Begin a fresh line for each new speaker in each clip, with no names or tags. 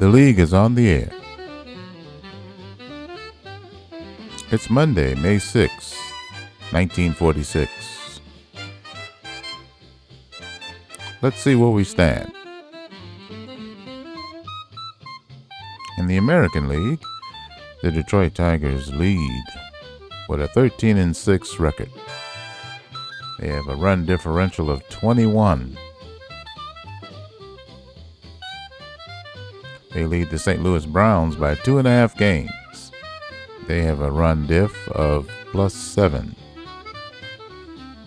The league is on the air. It's Monday, May 6, 1946. Let's see where we stand. In the American League, the Detroit Tigers lead with a 13-6 record. They have a run differential of 21. They lead the St. Louis Browns by 2.5 games. They have a run diff of +7.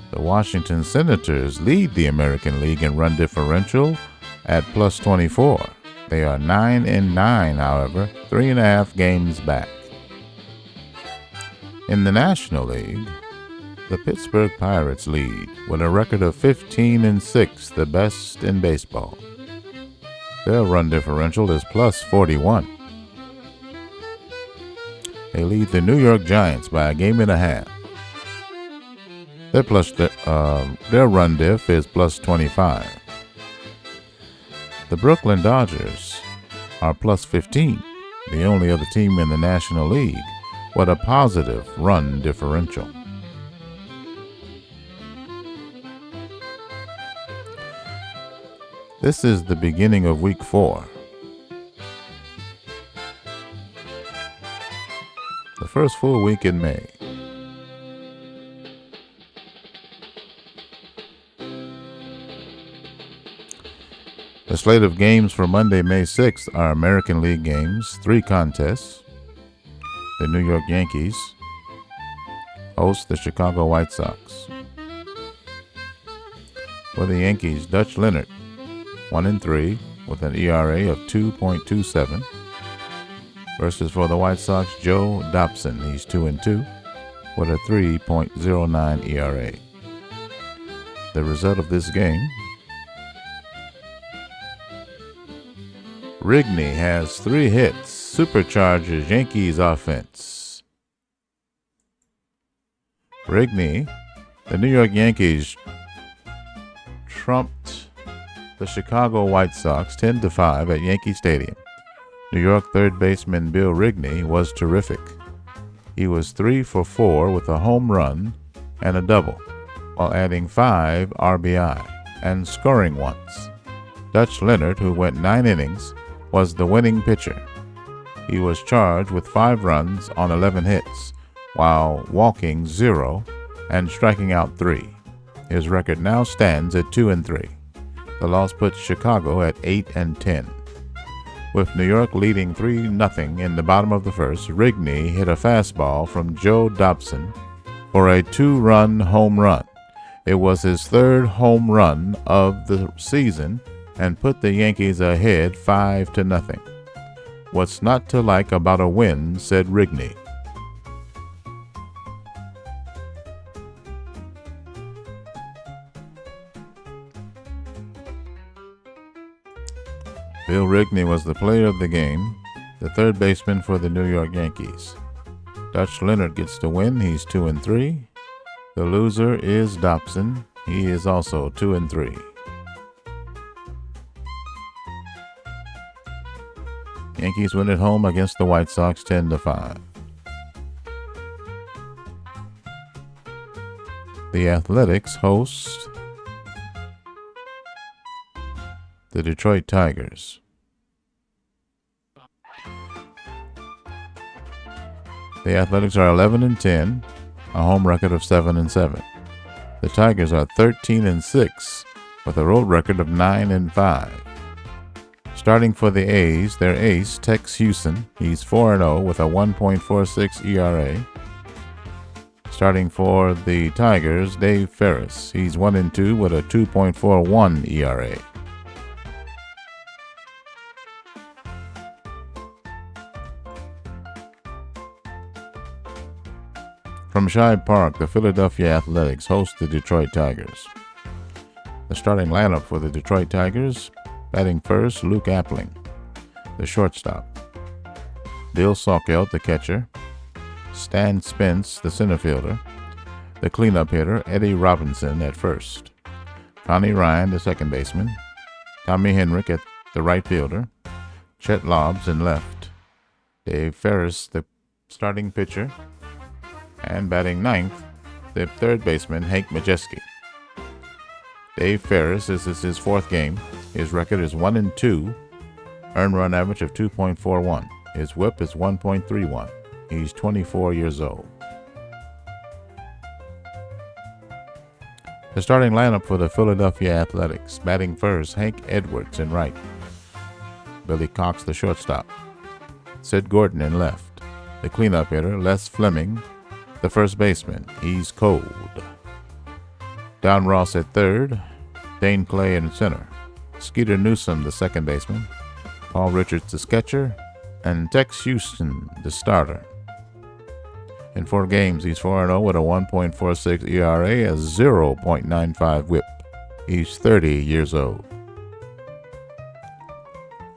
The Washington Senators lead the American League in run differential at +24. They are 9-9, however, 3.5 games back. In the National League, the Pittsburgh Pirates lead with a record of 15-6, the best in baseball. Their run differential is +41. They lead the New York Giants by 1.5 games. Their run diff is +25. The Brooklyn Dodgers are +15, the only other team in the National League with a positive run differential. This is the beginning of Week 4. The first full week in May. The slate of games for Monday, May 6th are American League games, 3 contests. The New York Yankees host the Chicago White Sox. For the Yankees, Dutch Leonard, 1-3 with an ERA of 2.27. Versus for the White Sox, Joe Dobson, he's 2-2 with a 3.09 ERA. The result of this game: Rigney has 3 hits, supercharges Yankees offense. Rigney, the New York Yankees trumped the Chicago White Sox 10-5 at Yankee Stadium. New York third baseman Bill Rigney was terrific. He was 3 for 4 with a home run and a double, while adding 5 RBI and scoring once. Dutch Leonard, who went 9 innings, was the winning pitcher. He was charged with 5 runs on 11 hits, while walking 0 and striking out 3. His record now stands at 2-3. The loss puts Chicago at 8-10. With New York leading 3-0 in the bottom of the first, Rigney hit a fastball from Joe Dobson for a 2-run home run. It was his 3rd home run of the season and put the Yankees ahead 5-0. What's not to like about a win, said Rigney. Bill Rigney was the player of the game, the third baseman for the New York Yankees. Dutch Leonard gets the win, he's 2-3. The loser is Dobson, he is also 2-3. Yankees win at home against the White Sox 10-5. The Athletics host the Detroit Tigers. The Athletics are 11-10, a home record of 7-7. The Tigers are 13-6 with a road record of 9-5. Starting for the A's, their ace, Tex Houston, he's 4-0 with a 1.46 ERA. Starting for the Tigers, Dave Ferris, he's 1-2 with a 2.41 ERA. From Shibe Park, the Philadelphia Athletics host the Detroit Tigers. The starting lineup for the Detroit Tigers: batting first, Luke Appling, the shortstop; Bill Salkeld, the catcher; Stan Spence, the center fielder; the cleanup hitter, Eddie Robinson, at first; Connie Ryan, the second baseman; Tommy Henrich at the right fielder; Chet lobs in left. Dave Ferris, the starting pitcher. And batting ninth, the third baseman, Hank Majeski. Dave Ferris, this is his fourth game. His record is 1-2. Earned run average of 2.41. His whip is 1.31. He's 24 years old. The starting lineup for the Philadelphia Athletics. Batting first, Hank Edwards in right. Billy Cox, the shortstop. Sid Gordon in left. The cleanup hitter, Les Fleming, the first baseman. He's cold. Don Ross at third. Dane Clay in center. Skeeter Newsom, the second baseman. Paul Richards, the catcher. And Tex Houston, the starter. In 4 games, he's 4-0 with a 1.46 ERA, a 0.95 whip. He's 30 years old.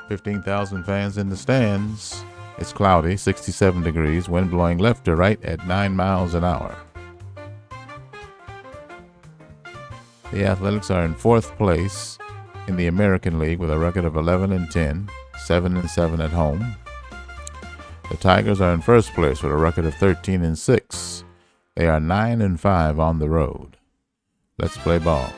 15,000 fans in the stands. It's cloudy, 67 degrees, wind blowing left to right at 9 miles an hour. The Athletics are in 4th place in the American League with a record of 11-10, 7-7 at home. The Tigers are in 1st place with a record of 13-6. They are 9-5 on the road. Let's play ball.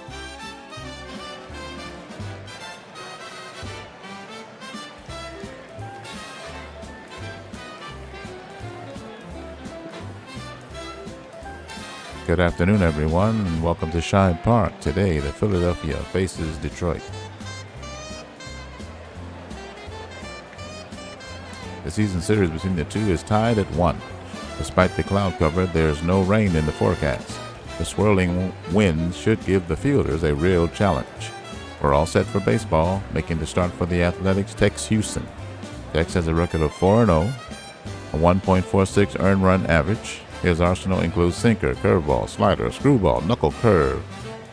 Good afternoon, everyone, and welcome to Shibe Park. Today, the Philadelphia faces Detroit. The season series between the two is tied at 1. Despite the cloud cover, there's no rain in the forecast. The swirling winds should give the fielders a real challenge. We're all set for baseball, making the start for the Athletics, Tex Houston. Tex has a record of 4-0, a 1.46 earned run average. His arsenal includes sinker, curveball, slider, screwball, knuckle curve,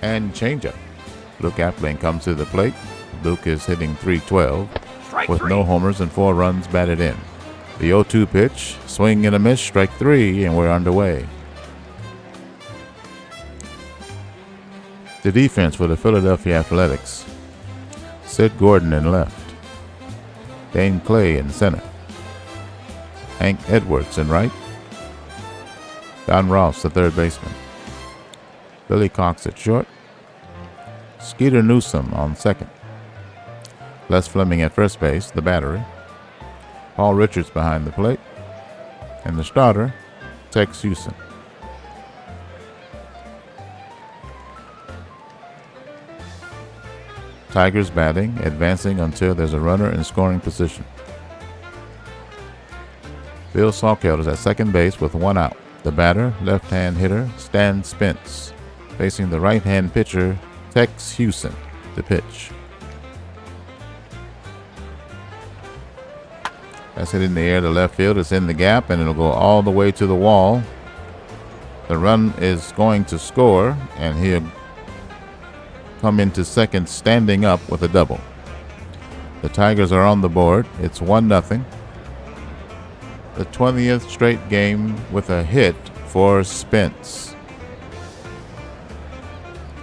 and changeup. Luke Appling comes to the plate. Luke is hitting .312 with no homers and 4 runs batted in. The 0-2 pitch, swing and a miss, strike 3, and we're underway. The defense for the Philadelphia Athletics. Sid Gordon in left. Dane Clay in center. Hank Edwards in right. Don Ross, the third baseman. Billy Cox at short. Skeeter Newsom on second. Les Fleming at first base, the battery. Paul Richards behind the plate. And the starter, Tex Houston. Tigers batting, advancing until there's a runner in scoring position. Bill Salkeld is at second base with 1 out. The batter, left-hand hitter, Stan Spence, facing the right-hand pitcher, Tex Houston, to pitch. That's hit in the air to left field. It's in the gap, and it'll go all the way to the wall. The run is going to score, and he'll come into second standing up with a double. The Tigers are on the board. It's 1-0. The 20th straight game with a hit for Spence.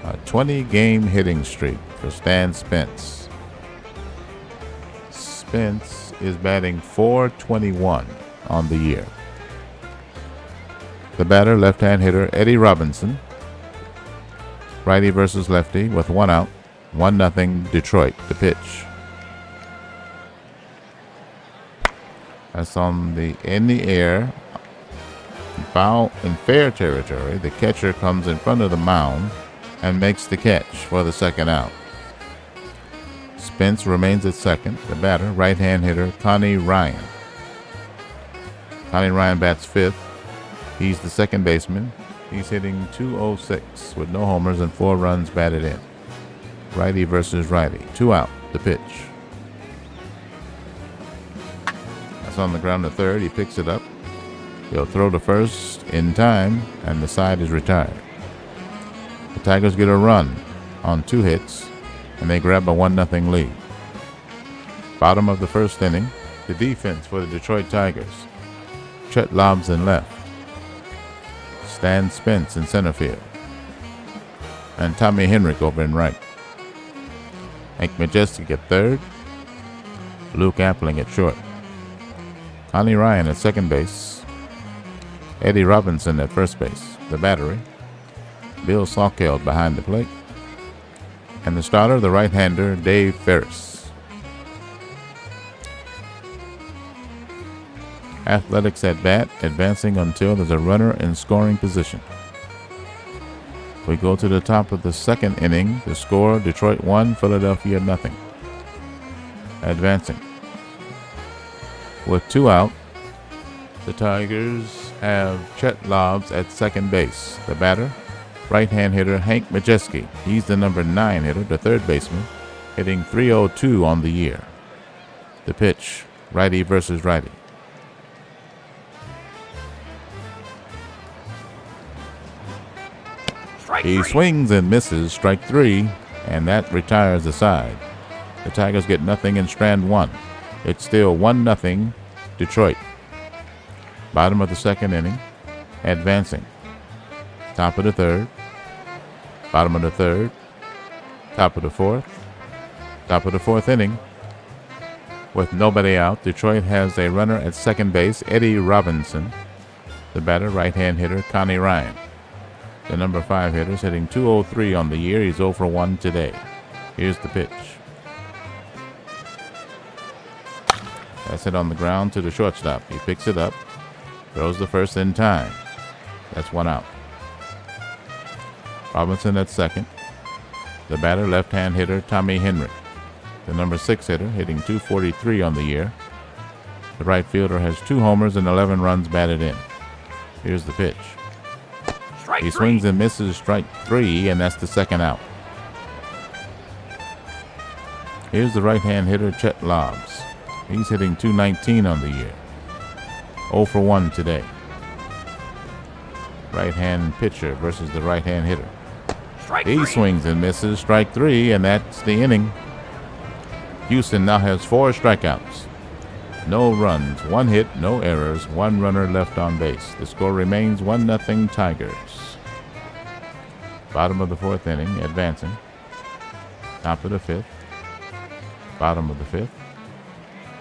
A 20-game hitting streak for Stan Spence. Spence is batting .421 on the year. The batter, left-hand hitter Eddie Robinson. Righty versus lefty with 1 out. 1-0 Detroit to pitch. That's in the air, foul in fair territory. The catcher comes in front of the mound and makes the catch for the second out. Spence remains at second. The batter, right-hand hitter Connie Ryan. Connie Ryan bats fifth. He's the second baseman. He's hitting .206 with no homers and 4 runs batted in. Righty versus righty. 2 out. The pitch. On the ground to third, he picks it up. He'll throw to first in time, and the side is retired. The Tigers get a run on 2 hits, and they grab a 1-0 lead. Bottom of the first inning, the defense for the Detroit Tigers. Chet lobs in left. Stan Spence in center field. And Tommy Henrik over in right. Hank Majeski at third. Luke Appling at short. Connie Ryan at second base. Eddie Robinson at first base. The battery. Bill Salkeld behind the plate. And the starter, the right-hander, Dave Ferris. Athletics at bat, advancing until there's a runner in scoring position. We go to the top of the second inning. The score, Detroit 1, Philadelphia nothing. Advancing. With 2 out, the Tigers have Chet Lobbs at second base. The batter, right-hand hitter Hank Majeski. He's the number 9 hitter, the third baseman, hitting .302 on the year. The pitch, righty versus righty. He swings and misses, strike 3, and that retires the side. The Tigers get nothing in strand 1. It's still 1-0 Detroit. Bottom of the second inning, advancing. Top of the third, bottom of the third, top of the fourth, top of the fourth inning. With nobody out, Detroit has a runner at second base, Eddie Robinson. The batter, right-hand hitter, Connie Ryan. The number 5 hitter's hitting .203 on the year. He's 0 for 1 today. Here's the pitch. That's it on the ground to the shortstop. He picks it up, throws the first in time. That's 1 out. Robinson at second. The batter, left-hand hitter, Tommy Henry. The number 6 hitter, hitting .243 on the year. The right fielder has 2 homers and 11 runs batted in. Here's the pitch. He swings and misses, strike 3, and that's the second out. Here's the right-hand hitter, Chet Lobbs. He's hitting .219 on the year. 0 for 1 today. Right-hand pitcher versus the right-hand hitter. He swings and misses, strike 3, and that's the inning. Houston now has 4 strikeouts. No runs, 1 hit, no errors, 1 runner left on base. The score remains 1-0 Tigers. Bottom of the 4th inning, advancing. Top of the 5th. Bottom of the 5th.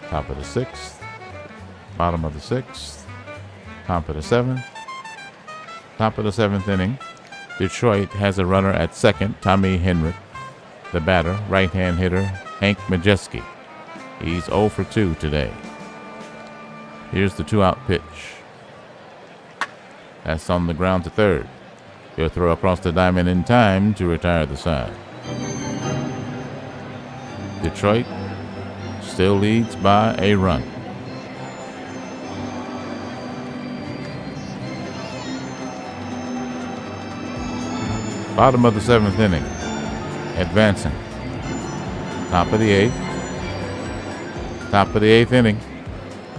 Top of the 6th. Bottom of the 6th. Top of the 7th. Top of the 7th inning. Detroit has a runner at second, Tommy Henry. The batter, right-hand hitter, Hank Majeski. He's 0 for 2 today. Here's the 2-out pitch. That's on the ground to third. He'll throw across the diamond in time to retire the side. Detroit still leads by a run. Bottom of the 7th inning. Advancing. Top of the 8th. Top of the 8th inning.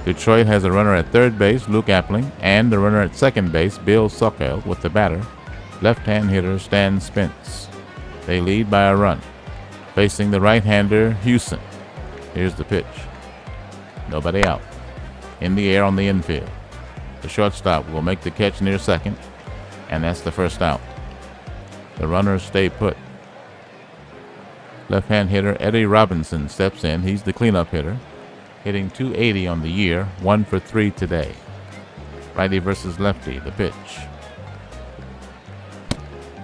Detroit has a runner at third base, Luke Appling, and the runner at second base, Bill Salkeld, with the batter, left-hand hitter Stan Spence. They lead by a run. Facing the right-hander, Houston. Here's the pitch. Nobody out. In the air on the infield. The shortstop will make the catch near second, and that's the first out. The runners stay put. Left-hand hitter Eddie Robinson steps in. He's the cleanup hitter, hitting .280 on the year, 1 for 3 today. Righty versus lefty, the pitch.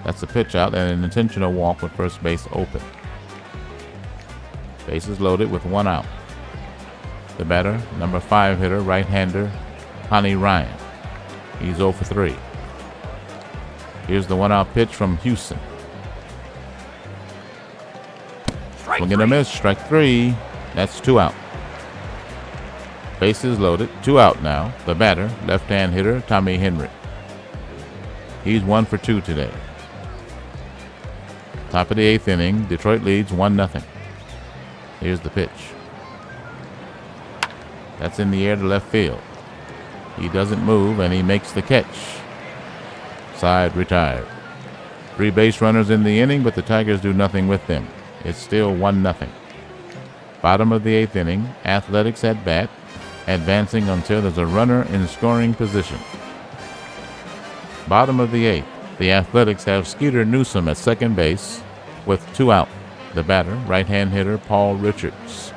That's a pitch out and an intentional walk with first base open. Bases loaded with 1 out. The batter, number 5 hitter, right-hander, Connie Ryan. He's 0 for 3. Here's the 1-out pitch from Houston. Swing and a miss, strike 3. That's 2 out. Bases loaded, 2 out now. The batter, left-hand hitter, Tommy Henry. He's 1 for 2 today. Top of the 8th inning, Detroit leads 1-0. Here's the pitch. That's in the air to left field. He doesn't move, and he makes the catch. Side retired. 3 base runners in the inning, but the Tigers do nothing with them. It's still 1-0. Bottom of the 8th inning, Athletics at bat, advancing until there's a runner in scoring position. Bottom of the 8th, the Athletics have Skeeter Newsom at second base with 2 out. The batter, right-hand hitter Paul Richards.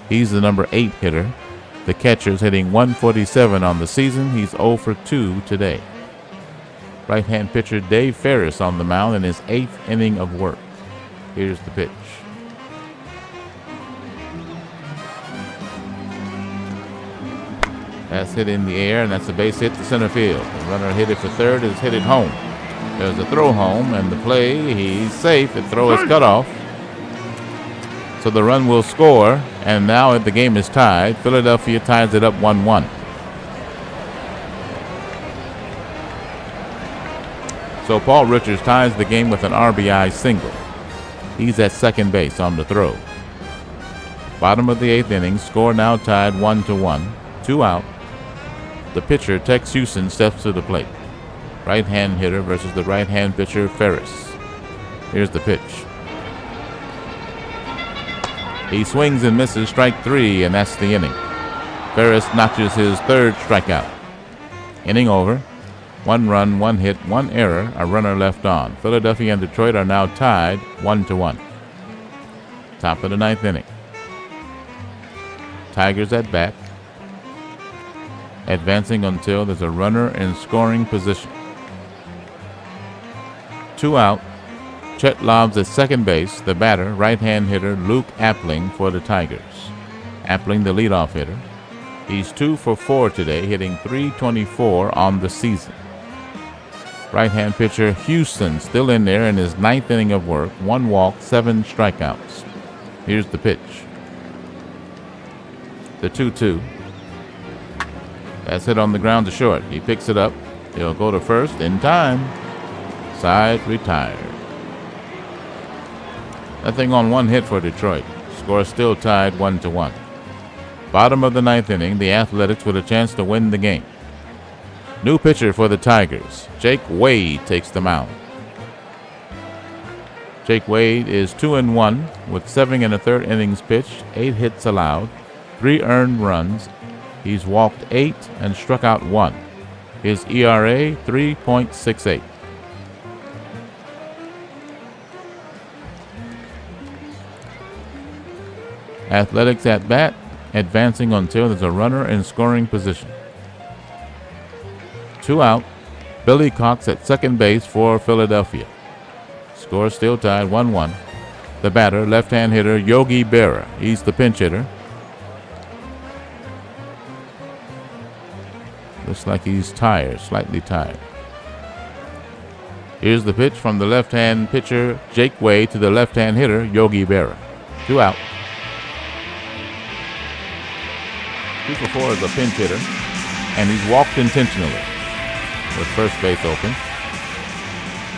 He's the number 8 hitter. The catcher's hitting 147 on the season. He's 0 for 2 today. Right-hand pitcher Dave Ferris on the mound in his 8th inning of work. Here's the pitch. That's hit in the air, and that's a base hit to center field. The runner hit it for third, is hit it home. There's a throw home, and the play, he's safe. The throw is cut off. So the run will score, and now the game is tied. Philadelphia ties it up 1-1. So Paul Richards ties the game with an RBI single. He's at second base on the throw. Bottom of the 8th inning, score now tied 1-1. 2 out. The pitcher, Tex Houston, steps to the plate. Right-hand hitter versus the right-hand pitcher, Ferris. Here's the pitch. He swings and misses, strike 3, and that's the inning. Ferris notches his 3rd strikeout. Inning over. 1 run, 1 hit, 1 error, a runner left on. Philadelphia and Detroit are now tied 1-1. Top of the 9th inning. Tigers at bat. Advancing until there's a runner in scoring position. 2 out. Chet lobs at second base. The batter, right-hand hitter Luke Appling for the Tigers. Appling, the leadoff hitter. He's 2 for 4 today, hitting .324 on the season. Right-hand pitcher Houston still in there in his 9th inning of work. 1 walk, 7 strikeouts. Here's the pitch. The 2-2. That's hit on the ground to short. He picks it up. He'll go to first in time. Side retired. Nothing on 1 hit for Detroit. Score still tied 1-1. Bottom of the 9th inning, the Athletics with a chance to win the game. New pitcher for the Tigers. Jake Wade takes the mound. Jake Wade is 2-1 with 7 1/3 innings pitched, 8 hits allowed, 3 earned runs. He's walked 8 and struck out 1. His ERA 3.68. Athletics at bat, advancing until there's a runner in scoring position. 2 out. Billy Cox at second base for Philadelphia. Score still tied 1-1. The batter, left-hand hitter Yogi Berra. He's the pinch hitter. Looks like he's tired, slightly tired. Here's the pitch from the left-hand pitcher Jake Wade to the left-hand hitter Yogi Berra. 2 out. 2 for 4 is a pinch hitter, and he's walked intentionally with first base open.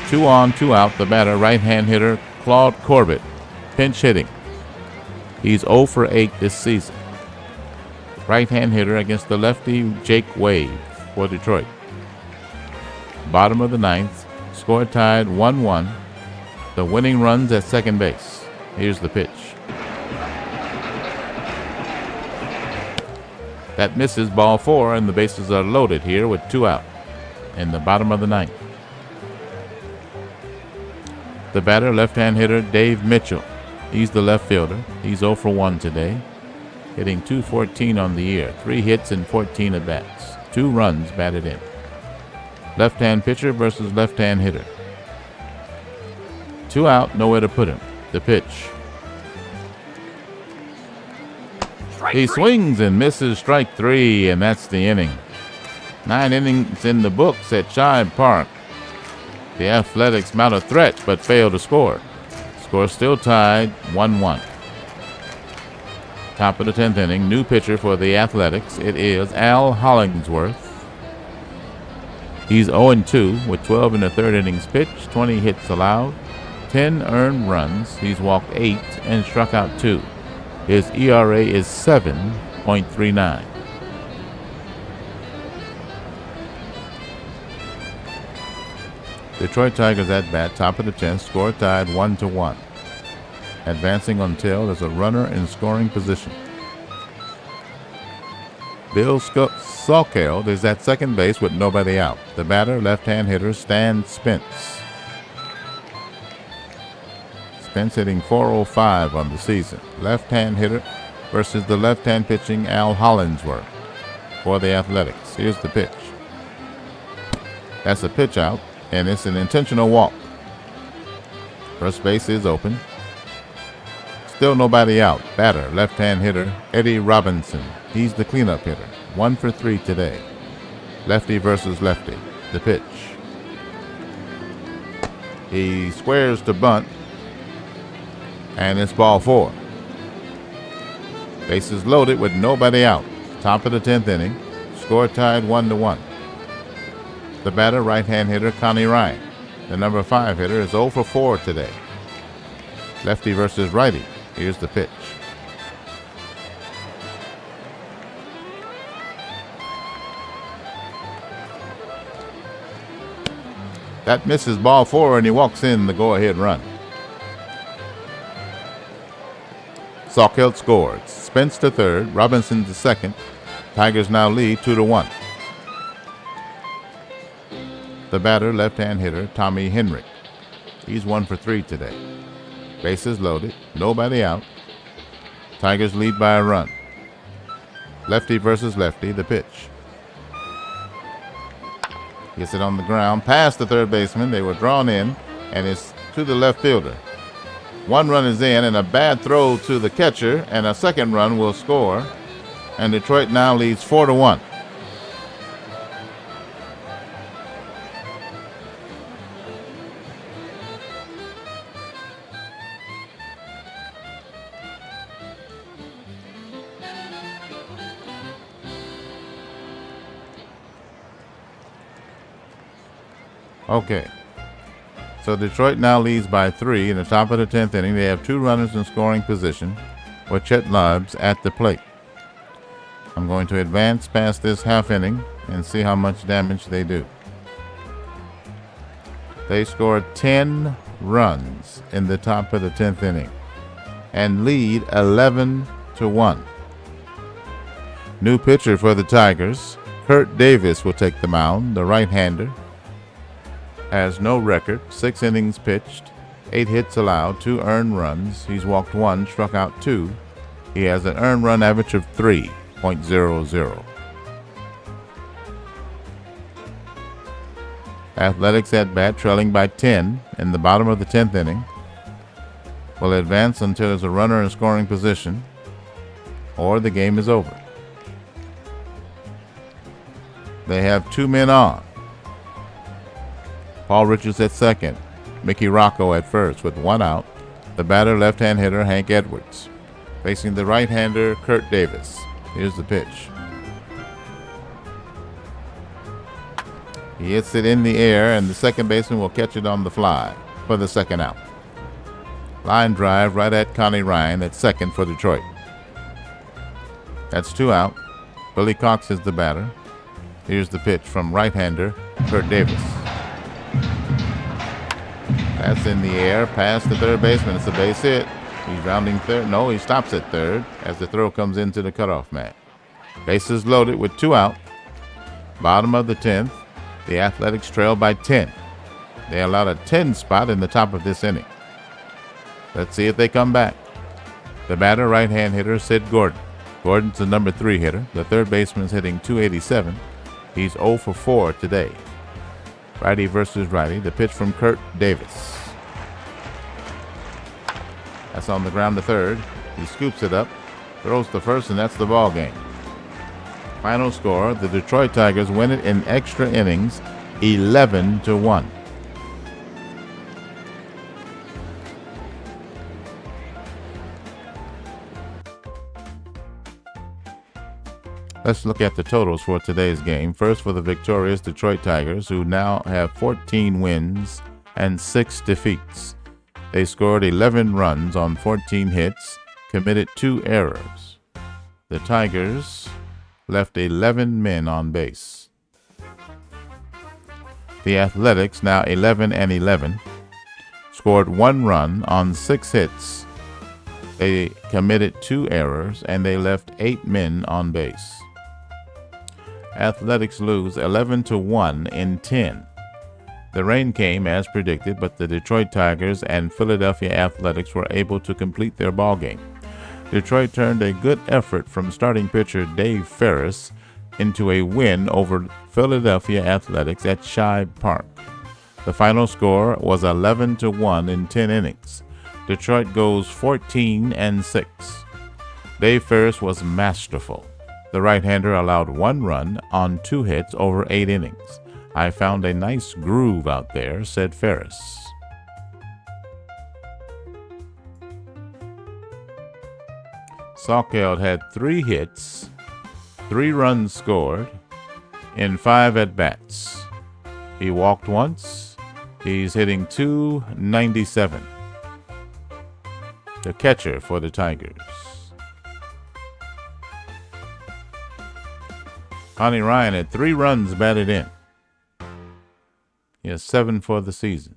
2 on, 2 out. The batter, right-hand hitter Claude Corbett, pinch hitting. He's 0 for 8 this season. Right-hand hitter against the lefty Jake Wade for Detroit. Bottom of the 9th, score tied 1-1. The winning runs at second base. Here's the pitch. That misses, ball 4, and the bases are loaded here with 2 out in the bottom of the 9th. The batter, left-hand hitter Dave Mitchell. He's the left fielder. He's 0 for 1 today, hitting .214 on the year, 3 hits and 14 at-bats, 2 runs batted in. Left-hand pitcher versus left-hand hitter. 2 out, nowhere to put him. The pitch. He swings and misses, strike 3, and that's the inning. 9 innings in the books at Shibe Park. The Athletics mount a threat but fail to score. Score still tied 1-1. Top of the 10th inning, new pitcher for the Athletics. It is Al Hollingsworth. He's 0-2 with 12 1/3 innings pitched, 20 hits allowed, 10 earned runs. He's walked 8 and struck out 2. His ERA is 7.39. Detroit Tigers at bat, top of the 10th, score tied 1-1. Advancing until there's a runner in scoring position. Bill Salkeld is at second base with nobody out. The batter, left-hand hitter Stan Spence. Spence hitting .405 on the season. Left-hand hitter versus the left-hand pitching Al Hollingsworth for the Athletics. Here's the pitch. That's a pitch out, and it's an intentional walk. First base is open. Still nobody out. Batter, left-hand hitter Eddie Robinson. He's the cleanup hitter. 1 for 3 today. Lefty versus lefty. The pitch. He squares to bunt, and it's ball 4. Bases loaded with nobody out. Top of the 10th inning. Score tied 1-1. The batter, right-hand hitter Connie Ryan. The number 5 hitter is 0 for 4 today. Lefty versus righty. Here's the pitch. That misses ball 4, and he walks in the go-ahead run. Salkeld scores. Spence to third. Robinson to second. Tigers now lead 2-1. The batter, left-hand hitter Tommy Henry. He's 1 for 3 today. Bases loaded. Nobody out. Tigers lead by a run. Lefty versus lefty. The pitch. Gets it on the ground. Past the third baseman. They were drawn in, and it's to the left fielder. 1 run is in, and a bad throw to the catcher, and a second run will score. And Detroit now leads 4-1. Okay, so Detroit now leads by 3 in the top of the 10th inning. They have 2 runners in scoring position with Chet Lobbs at the plate. I'm going to advance past this half inning and see how much damage they do. They scored 10 runs in the top of the 10th inning and lead 11-1. New pitcher for the Tigers, Kurt Davis, will take the mound, the right-hander. Has no record, 6 innings pitched, 8 hits allowed, 2 earned runs. He's walked 1, struck out 2. He has an earned run average of 3.00. Athletics at bat, trailing by 10 in the bottom of the 10th inning. Will advance until there's a runner in scoring position or the game is over. They have 2 men on. Paul Richards at second, Mickey Rocco at first with 1 out. The batter, left-hand hitter Hank Edwards. Facing the right-hander Kurt Davis. Here's the pitch. He hits it in the air, and the second baseman will catch it on the fly for the second out. Line drive right at Connie Ryan at second for Detroit. That's 2 out. Billy Cox is the batter. Here's the pitch from right-hander Kurt Davis. That's in the air, past the third baseman. It's a base hit. He's rounding third. No, he stops at third as the throw comes into the cutoff man. Bases loaded with 2 out. Bottom of the 10th. The Athletics trail by 10. They allowed a 10 spot in the top of this inning. Let's see if they come back. The batter, right-hand hitter Sid Gordon. Gordon's the number 3 hitter. The third baseman's hitting .287. He's 0 for 4 today. Righty versus righty. The pitch from Kurt Davis. That's on the ground to third. He scoops it up, throws to first, and that's the ball game. Final score, the Detroit Tigers win it in extra innings, 11-1. Let's look at the totals for today's game. First, for the victorious Detroit Tigers, who now have 14 wins and 6 defeats. They scored 11 runs on 14 hits, committed 2 errors. The Tigers left 11 men on base. The Athletics, now 11-11, scored 1 run on 6 hits. They committed 2 errors, and they left 8 men on base. Athletics lose 11-1 in 10. The rain came as predicted, but the Detroit Tigers and Philadelphia Athletics were able to complete their ball game. Detroit turned a good effort from starting pitcher Dave Ferris into a win over Philadelphia Athletics at Shibe Park. The final score was 11-1 in 10 innings. Detroit goes 14-6. Dave Ferris was masterful. The right-hander allowed 1 run on 2 hits over 8 innings. I found a nice groove out there, said Ferris. Salkeld had 3 hits, 3 runs scored in 5 at-bats. He walked once. He's hitting .297. The catcher for the Tigers. Connie Ryan had 3 runs batted in. He has 7 for the season.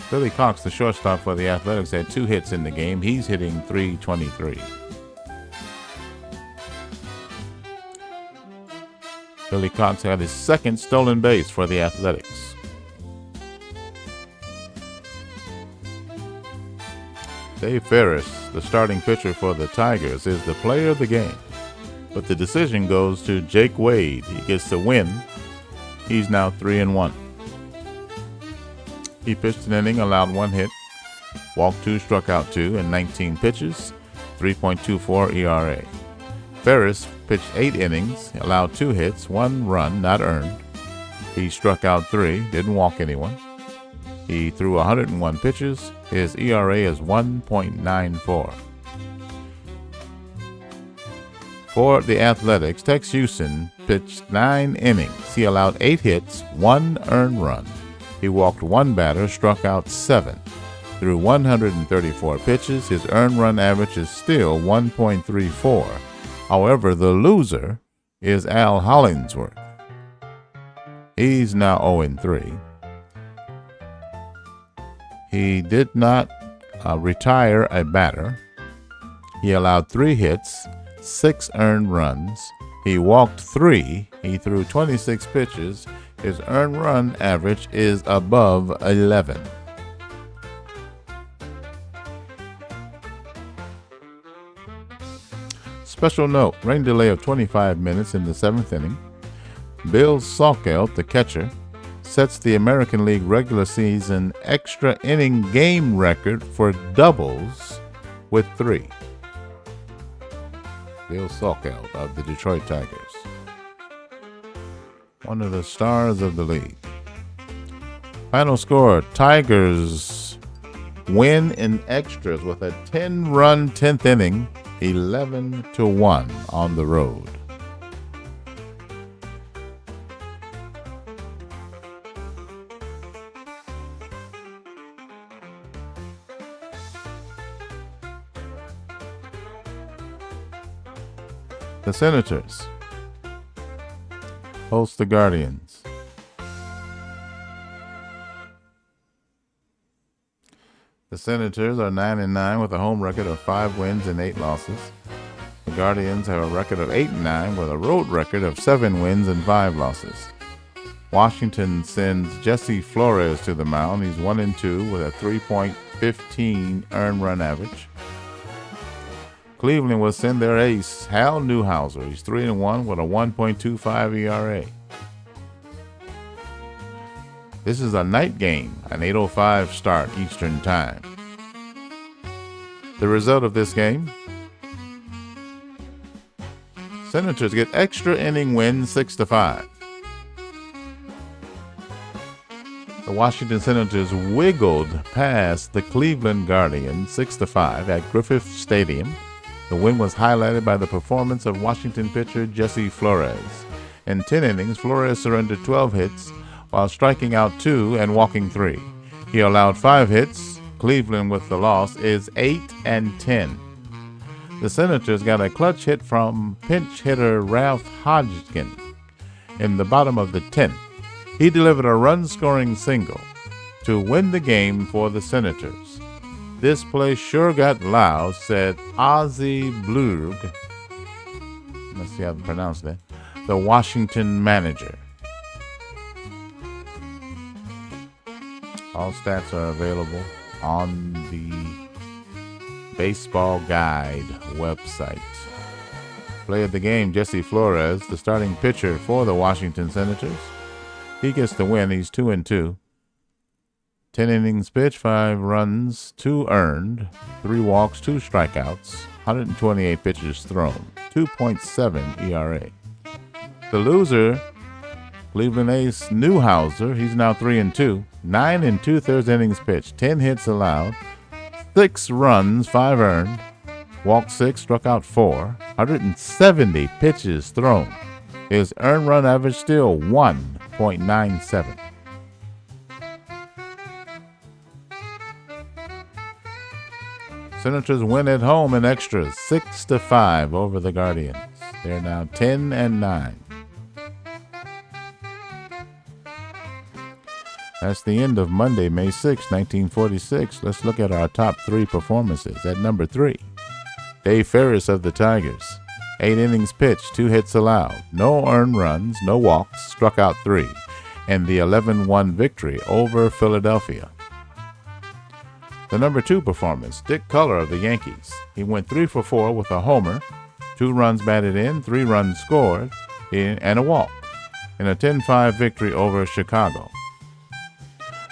Billy Cox, the shortstop for the Athletics, had 2 hits in the game. He's hitting .323. Billy Cox had his 2nd stolen base for the Athletics. Dave Ferris, the starting pitcher for the Tigers, is the player of the game. But the decision goes to Jake Wade. He gets the win. He's now 3-1. He pitched an inning, allowed 1 hit, walked 2, struck out 2 in 19 pitches, 3.24 ERA. Ferris pitched 8 innings, allowed 2 hits, 1 run not earned. He struck out 3, didn't walk anyone. He threw 101 pitches. His ERA is 1.94. For the Athletics, Tex Houston pitched 9 innings. He allowed 8 hits, 1 earned run. He walked 1 batter, struck out 7. Through 134 pitches, his earned run average is still 1.34. However, the loser is Al Hollingsworth. He's now 0-3. He did not retire a batter. He allowed 3 hits, 6 earned runs. He walked 3. He threw 26 pitches. His earned run average is above 11. Special note, rain delay of 25 minutes in the 7th inning. Bill Salkeld, the catcher, sets the American League regular season extra inning game record for doubles with 3. Bill Salkeld of the Detroit Tigers, one of the stars of the league. Final score, Tigers win in extras with a 10-run 10th inning, 11-1 on the road. The Senators host the Guardians. The Senators are 9-9 with a home record of 5 wins and 8 losses. The Guardians have a record of 8-9 with a road record of 7 wins and 5 losses. Washington sends Jesse Flores to the mound. He's 1-2 with a 3.15 earned run average. Cleveland will send their ace, Hal Newhouser. He's 3-1 with a 1.25 ERA. This is a night game, an 8:05 start Eastern Time. The result of this game, Senators get extra inning win 6-5. The Washington Senators wiggled past the Cleveland Guardians 6-5 at Griffith Stadium. The win was highlighted by the performance of Washington pitcher Jesse Flores. In 10 innings, Flores surrendered 12 hits while striking out 2 and walking 3. He allowed 5 hits. Cleveland, with the loss, is 8-10. The Senators got a clutch hit from pinch hitter Ralph Hodgkin in the bottom of the 10th. He delivered a run-scoring single to win the game for the Senators. This place sure got loud, said Ozzie Blurg. Let's see how to pronounce that. The Washington manager. All stats are available on the Baseball Guide website. Play of the game, Jesse Flores, the starting pitcher for the Washington Senators. He gets the win. He's 2-2. 10 innings pitched, 5 runs, 2 earned, 3 walks, 2 strikeouts, 128 pitches thrown, 2.7 ERA. The loser, Cleveland ace Newhouser, he's now 3-2. 9 2/3 innings pitched, 10 hits allowed, 6 runs, 5 earned, walked 6, struck out 4, 170 pitches thrown. His earned run average still 1.97. Senators win at home in extras, 6-5 over the Guardians. They're now 10-9. That's the end of Monday, May 6, 1946. Let's look at our top 3 performances. At number 3, Dave Ferris of the Tigers. 8 innings pitched, 2 hits allowed, no earned runs, no walks, struck out 3, and the 11-1 victory over Philadelphia. The number 2 performance, Dick Culler of the Yankees. He went 3 for 4 with a homer, 2 runs batted in, 3 runs scored, and a walk in a 10-5 victory over Chicago.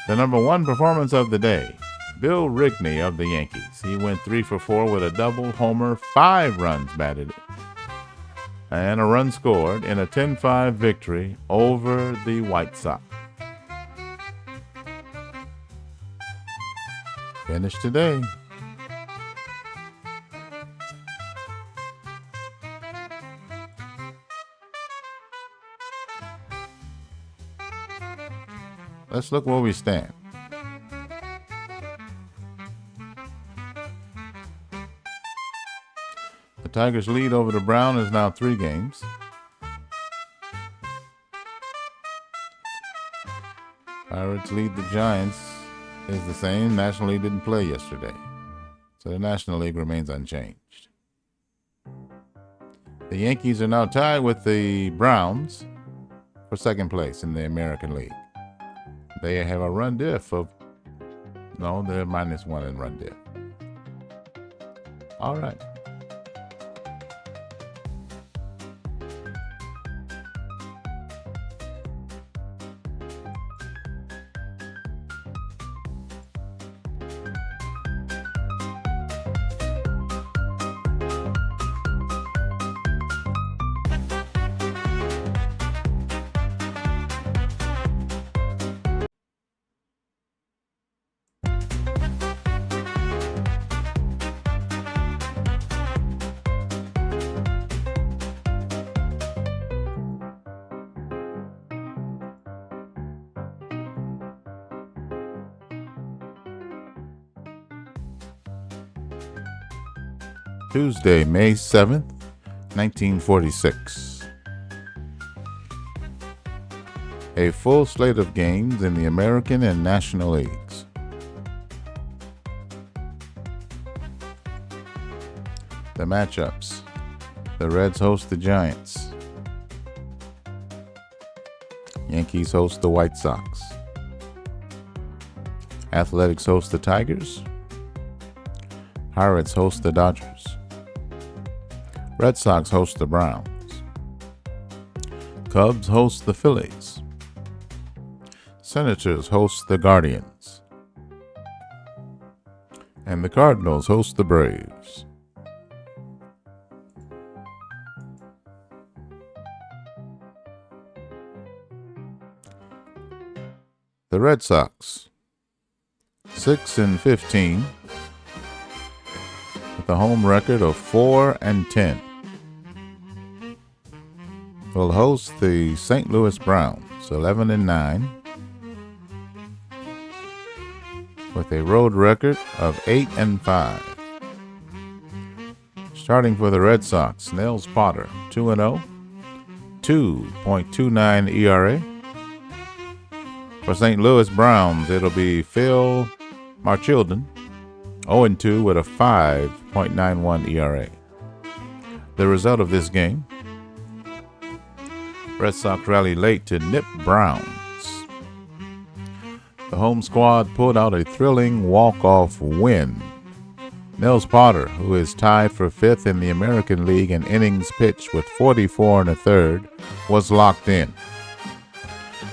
The number 1 performance of the day, Bill Rigney of the Yankees. He went 3 for 4 with a double homer, 5 runs batted in, and a run scored in a 10-5 victory over the White Sox. Finished today. Let's look where we stand. The Tigers' lead over the Brown is now 3 games. Pirates lead the Giants is the same. National League didn't play yesterday, so the National League remains unchanged. The Yankees are now tied with the Browns for second place in the American League. They have a run diff of, no, they're -1 in run diff. All right. Tuesday, May 7th, 1946. A full slate of games in the American and National Leagues. The matchups. The Reds host the Giants. Yankees host the White Sox. Athletics host the Tigers. Pirates host the Dodgers. Red Sox host the Browns. Cubs host the Phillies. Senators host the Guardians. And the Cardinals host the Braves. The Red Sox, 6-15, with a home record of 4-10. Will host the St. Louis Browns, 11-9, with a road record of 8-5. Starting for the Red Sox, Nels Potter, 2-0, 2.29 ERA. For St. Louis Browns, it'll be Phil Marchildon, 0-2 with a 5.91 ERA. The result of this game, Red Sox rally late to nip Browns. The home squad pulled out a thrilling walk-off win. Nels Potter, who is tied for 5th in the American League in innings pitched with 44 1/3, was locked in.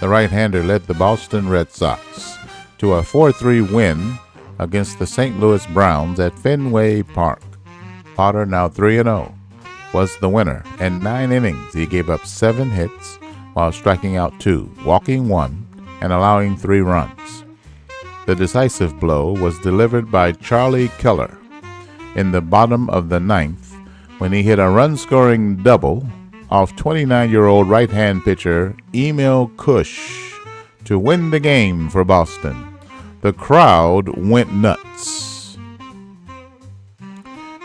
The right-hander led the Boston Red Sox to a 4-3 win against the St. Louis Browns at Fenway Park. Potter, now 3-0, was the winner. In 9 innings, he gave up 7 hits while striking out 2, walking 1, and allowing 3 runs. The decisive blow was delivered by Charlie Keller in the bottom of the 9th when he hit a run-scoring double off 29-year-old right-hand pitcher Emil Cush to win the game for Boston. The crowd went nuts.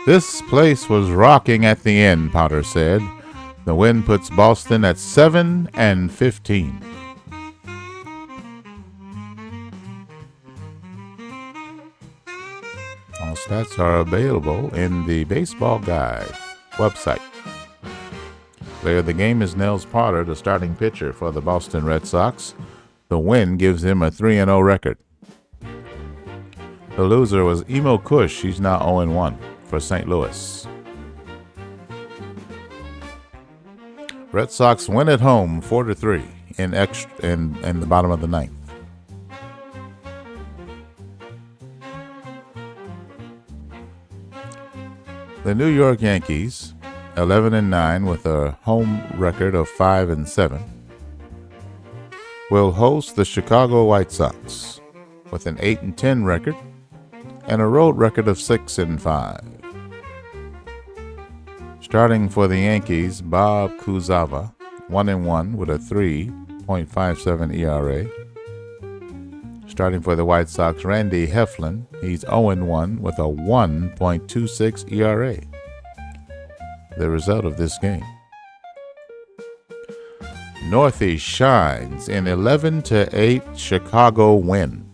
"This place was rocking at the end," Potter said. The win puts Boston at 7-15. All stats are available in the Baseball Guide website. Player of the game is Nels Potter, the starting pitcher for the Boston Red Sox. The win gives him a 3-0 record. The loser was Emil Cush. He's now 0-1 for St. Louis. Red Sox win at home 4-3 in the bottom of the 9th. The New York Yankees, 11-9 with a home record of 5-7, will host the Chicago White Sox with an 8-10 record and a road record of 6-5. Starting for the Yankees, Bob Kuzawa, 1-1 with a 3.57 ERA. Starting for the White Sox, Randy Heflin, he's 0-1 with a 1.26 ERA. The result of this game: Northeast shines in 11-8 Chicago win.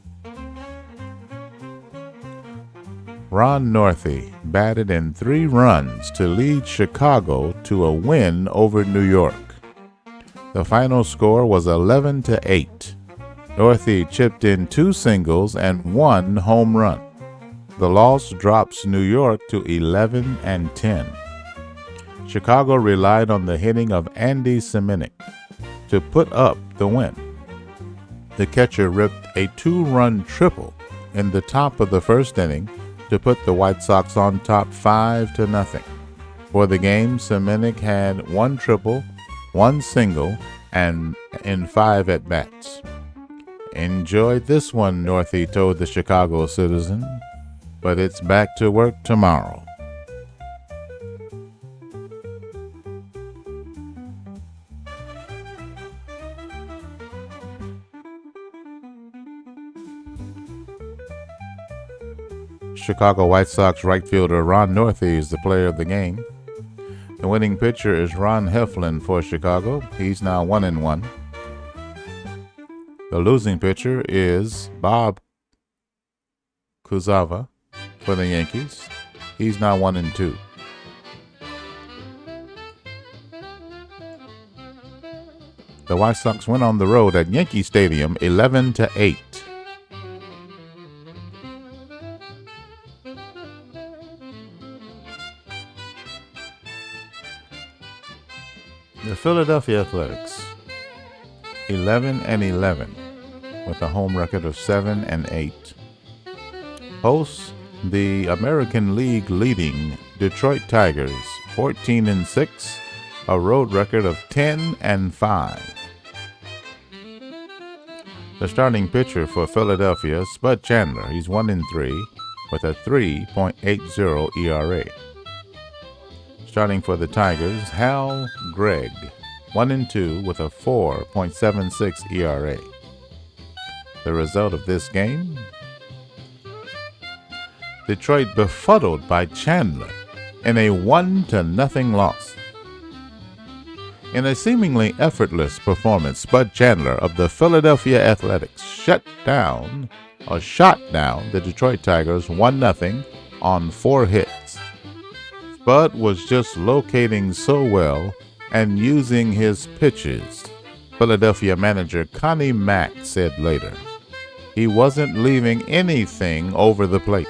Ron Northey batted in 3 runs to lead Chicago to a win over New York. The final score was 11-8. Northey chipped in 2 singles and 1 home run. The loss drops New York to 11-10. Chicago relied on the hitting of Andy Seminick to put up the win. The catcher ripped a 2-run triple in the top of the first inning to put the White Sox on top 5-0. For the game, Seminick had 1 triple, 1 single, and in 5 at-bats. "Enjoyed this one," Northey told the Chicago Citizen, "but it's back to work tomorrow." Chicago White Sox right fielder Ron Northey is the player of the game. The winning pitcher is Ron Heflin for Chicago. He's now 1-1. The losing pitcher is Bob Kuzawa for the Yankees. He's now 1-2. The White Sox went on the road at Yankee Stadium 11-8. The Philadelphia Athletics, 11-11 with a home record of 7-8, hosts the American League leading Detroit Tigers, 14-6, a road record of 10-5. The starting pitcher for Philadelphia, Spud Chandler, he's 1-3 with a 3.80 ERA. Starting for the Tigers, Hal Gregg, 1-2 with a 4.76 ERA. The result of this game: Detroit befuddled by Chandler in a 1-0 loss. In a seemingly effortless performance, Spud Chandler of the Philadelphia Athletics shot down the Detroit Tigers 1-0 on 4 hits. Spud was just locating so well and using his pitches, Philadelphia manager Connie Mack said later. He wasn't leaving anything over the plate.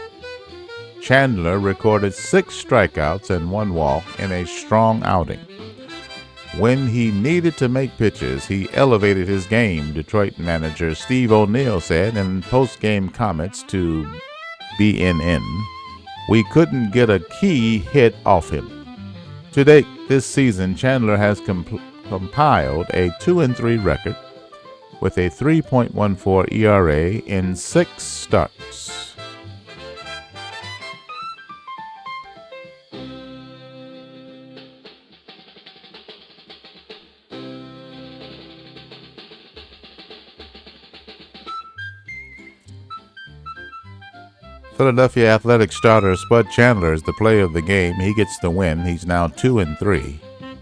Chandler recorded 6 strikeouts and 1 walk in a strong outing. When he needed to make pitches, he elevated his game, Detroit manager Steve O'Neill said in post-game comments to BNN. We couldn't get a key hit off him. To date, this season, Chandler has compiled a 2-3 record with a 3.14 ERA in 6 starts. Philadelphia Athletics starter Spud Chandler is the player of the game. He gets the win. He's now 2-3.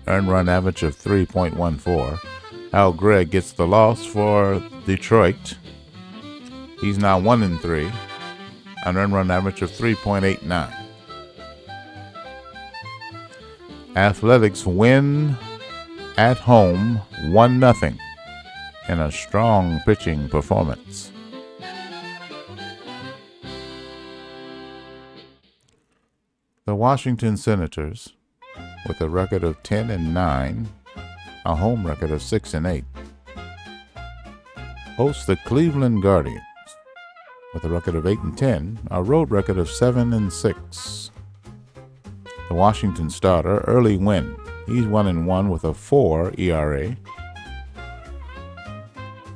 Earned run average of 3.14. Al Gregg gets the loss for Detroit. He's now 1-3. An earned run average of 3.89. Athletics win at home 1-0 in a strong pitching performance. The Washington Senators, with a record of 10-9, a home record of 6-8, host the Cleveland Guardians, with a record of 8-10, a road record of 7-6. The Washington starter, Early Wynn, he's 1-1 with a 4 ERA.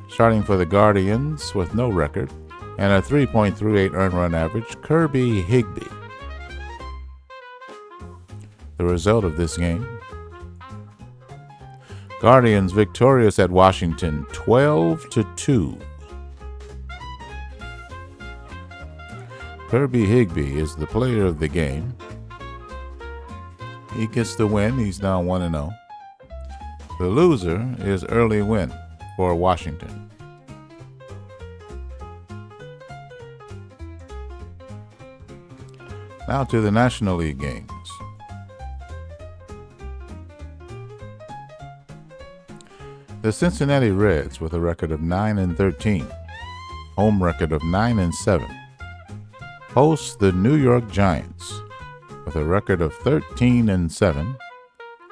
Starting for the Guardians with no record and a 3.38 earned run average, Kirby Higbee. The result of this game: Guardians victorious at Washington 12-2. Kirby Higbee is the player of the game. He gets the win. He's now 1-0. The loser is Early Wynn for Washington. Now to the National League games. The Cincinnati Reds, with a record of 9-13, home record of 9-7, host the New York Giants, with a record of 13-7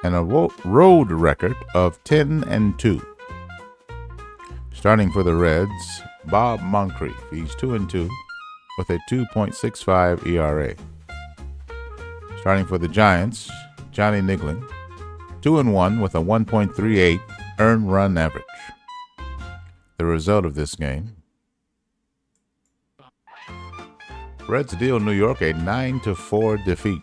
and a road record of 10-2. Starting for the Reds, Bob Moncrief. He's 2-2 with a 2.65 ERA. Starting for the Giants, Johnny Niggling, 2-1 with a 1.38 earned run average. The result of this game: Reds deal New York a 9-4 defeat.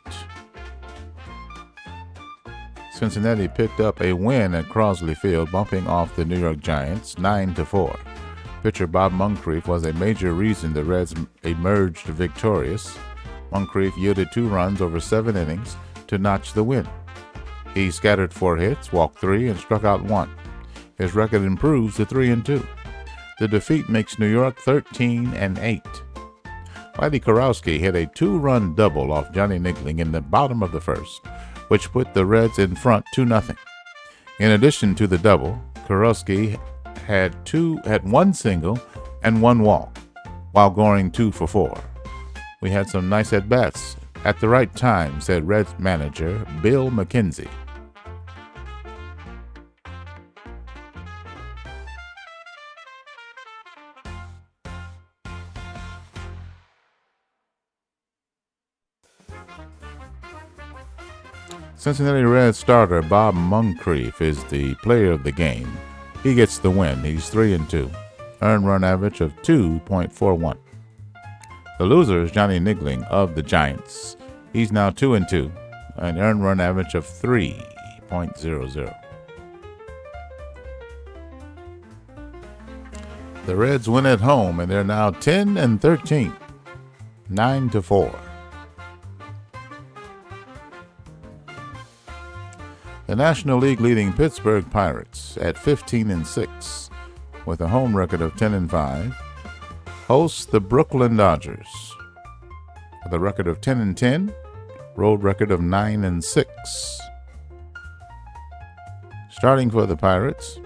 Cincinnati picked up a win at Crosley Field, bumping off the New York Giants 9-4. Pitcher Bob Moncrief was a major reason the Reds emerged victorious. Moncrief yielded 2 runs over 7 innings to notch the win. He scattered 4 hits, walked 3, and struck out 1. His record improves to 3-2. The defeat makes New York 13-8. Whitey Kurowski hit a 2-run double off Johnny Niggling in the bottom of the first, which put the Reds in front 2-0. In addition to the double, Kurowski had 1 single and 1 walk, while going 2 for 4. We had some nice at-bats at the right time, said Reds manager Bill McKenzie. Cincinnati Reds starter Bob Moncrief is the player of the game. He gets the win. He's 3-2. Earned run average of 2.41. The loser is Johnny Niggling of the Giants. He's now 2-2. An earned run average of 3.00. The Reds win at home, and they're now 10-13. 9-4. The National League leading Pittsburgh Pirates at 15-6 with a home record of 10-5 hosts the Brooklyn Dodgers with a record of 10-10, road record of 9-6. Starting for the Pirates,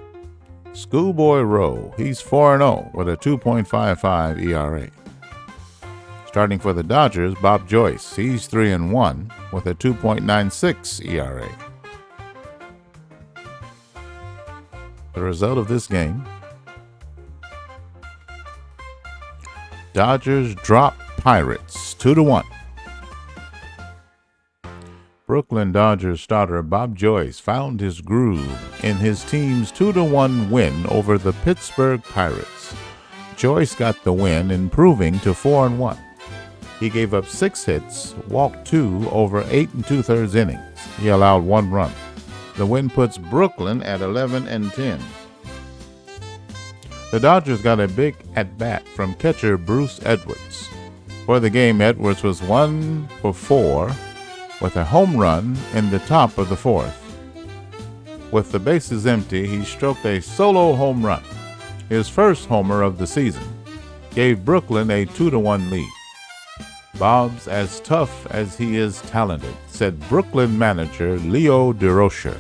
Schoolboy Rowe, he's 4-0 with a 2.55 ERA. Starting for the Dodgers, Bob Joyce, he's 3-1 with a 2.96 ERA. The result of this game: Dodgers drop Pirates 2-1. Brooklyn Dodgers starter Bob Joyce found his groove in his team's 2-1 win over the Pittsburgh Pirates. Joyce got the win, improving to 4-1. He gave up 6 hits, walked 2 over 8 2/3 innings. He allowed 1 run. The win puts Brooklyn at 11-10. The Dodgers got a big at-bat from catcher Bruce Edwards. For the game, Edwards was 1 for 4 with a home run in the top of the 4th. With the bases empty, he stroked a solo home run, his first homer of the season, gave Brooklyn a 2-1 lead. Bob's as tough as he is talented, said Brooklyn manager Leo DeRocher.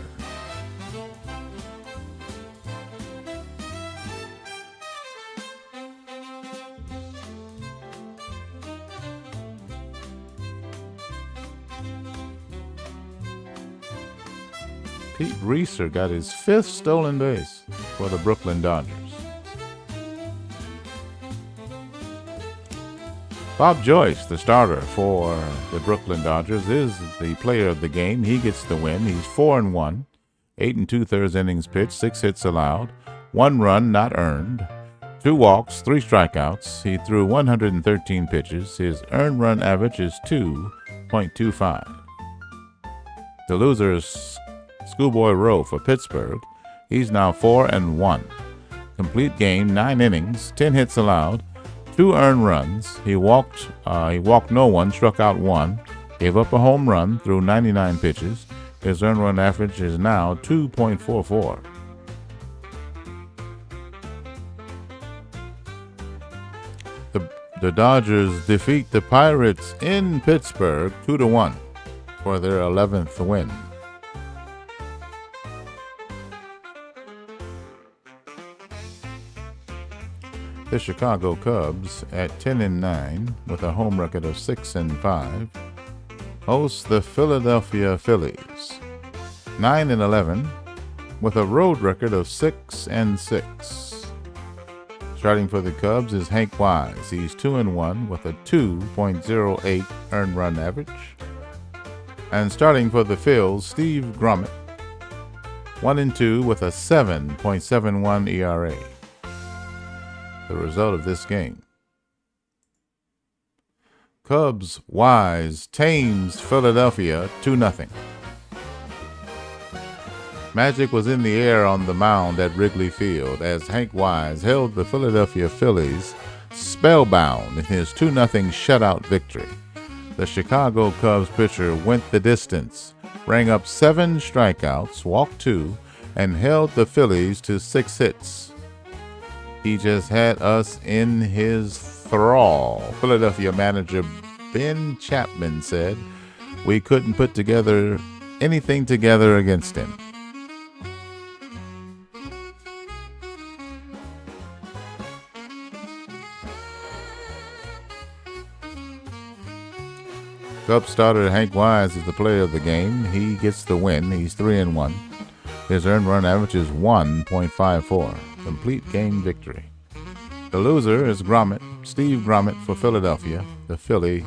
Pete Reeser got his 5th stolen base for the Brooklyn Dodgers. Bob Joyce, the starter for the Brooklyn Dodgers, is the player of the game. He gets the win. He's 4-1, 8 2/3 innings pitched, 6 hits allowed, 1 run not earned, 2 walks, 3 strikeouts. He threw 113 pitches. His earned run average is 2.25. The loser is Schoolboy Rowe for Pittsburgh. He's now 4-1. Complete game, 9 innings, 10 hits allowed, 2 earned runs. He walked no one, struck out 1, gave up a home run through 99 pitches. His earned run average is now 2.44. The Dodgers defeat the Pirates in Pittsburgh 2-1 for their 11th win. The Chicago Cubs, at 10-9 with a home record of 6-5, host the Philadelphia Phillies, 9-11 with a road record of 6-6. Starting for the Cubs is Hank Wise. He's 2-1 with a 2.08 earned run average. And starting for the Phils, Steve Grummet, 1-2 with a 7.71 ERA. The result of this game: Cubs Wise tames Philadelphia 2-0. Magic was in the air on the mound at Wrigley Field as Hank Wise held the Philadelphia Phillies spellbound in his 2-0 shutout victory. The Chicago Cubs pitcher went the distance, rang up 7 strikeouts, walked 2, and held the Phillies to 6 hits. He just had us in his thrall, Philadelphia manager Ben Chapman said. We couldn't put anything together against him. Cubs starter Hank Wise is the player of the game. He gets the win. He's 3-1. His earned run average is 1.54. Complete game victory. The loser is Grummet, Steve Grummet for Philadelphia. The Philly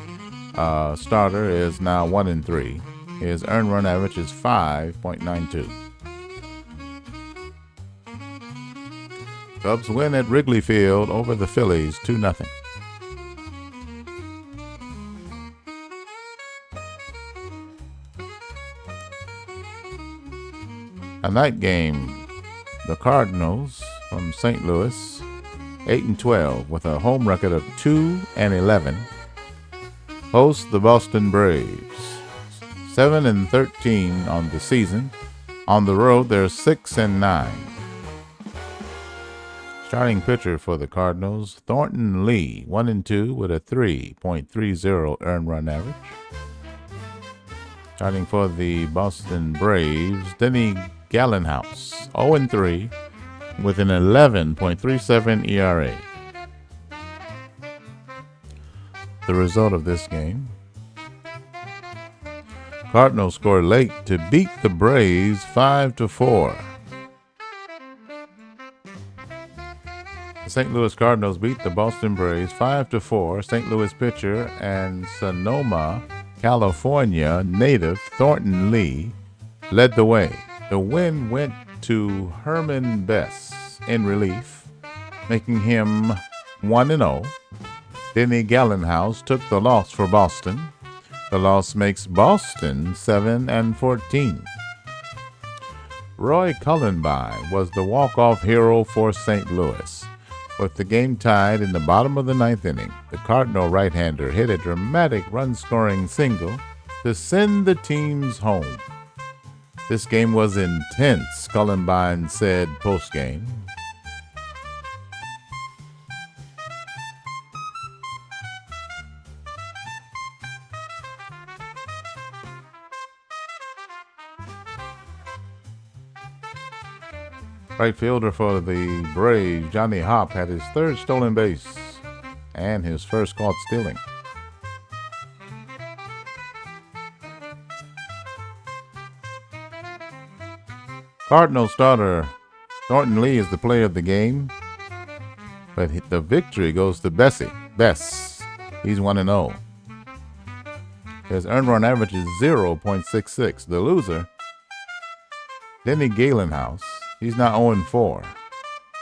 starter is now 1-3. His earned run average is 5.92. Cubs win at Wrigley Field over the Phillies 2-0. A night game, the Cardinals from St. Louis, 8-12 with a home record of 2-11, host the Boston Braves, 7-13 on the season. On the road, they're 6-9. Starting pitcher for the Cardinals, Thornton Lee, 1-2 with a 3.30 earned run average. Starting for the Boston Braves, Denny Gallenhouse, 0-3 with an 11.37 ERA. The result of this game: Cardinals scored late to beat the Braves 5-4. The St. Louis Cardinals beat the Boston Braves 5-4. St. Louis pitcher and Sonoma, California native Thornton Lee led the way. The win went to Herman Bess in relief, making him 1-0. Denny Gallenhouse took the loss for Boston. The loss makes Boston 7-14. Roy Cullenby was the walk-off hero for St. Louis. With the game tied in the bottom of the ninth inning, the Cardinal right-hander hit a dramatic run-scoring single to send the teams home. This game was intense, Cullenby said post-game. Right fielder for the Braves, Johnny Hopp, had his third stolen base and his first caught stealing. Cardinal starter Thornton Lee is the player of the game, but the victory goes to Bess. He's 1-0. His earned run average is 0.66. The loser, Denny Gallenhouse, he's now 0-4.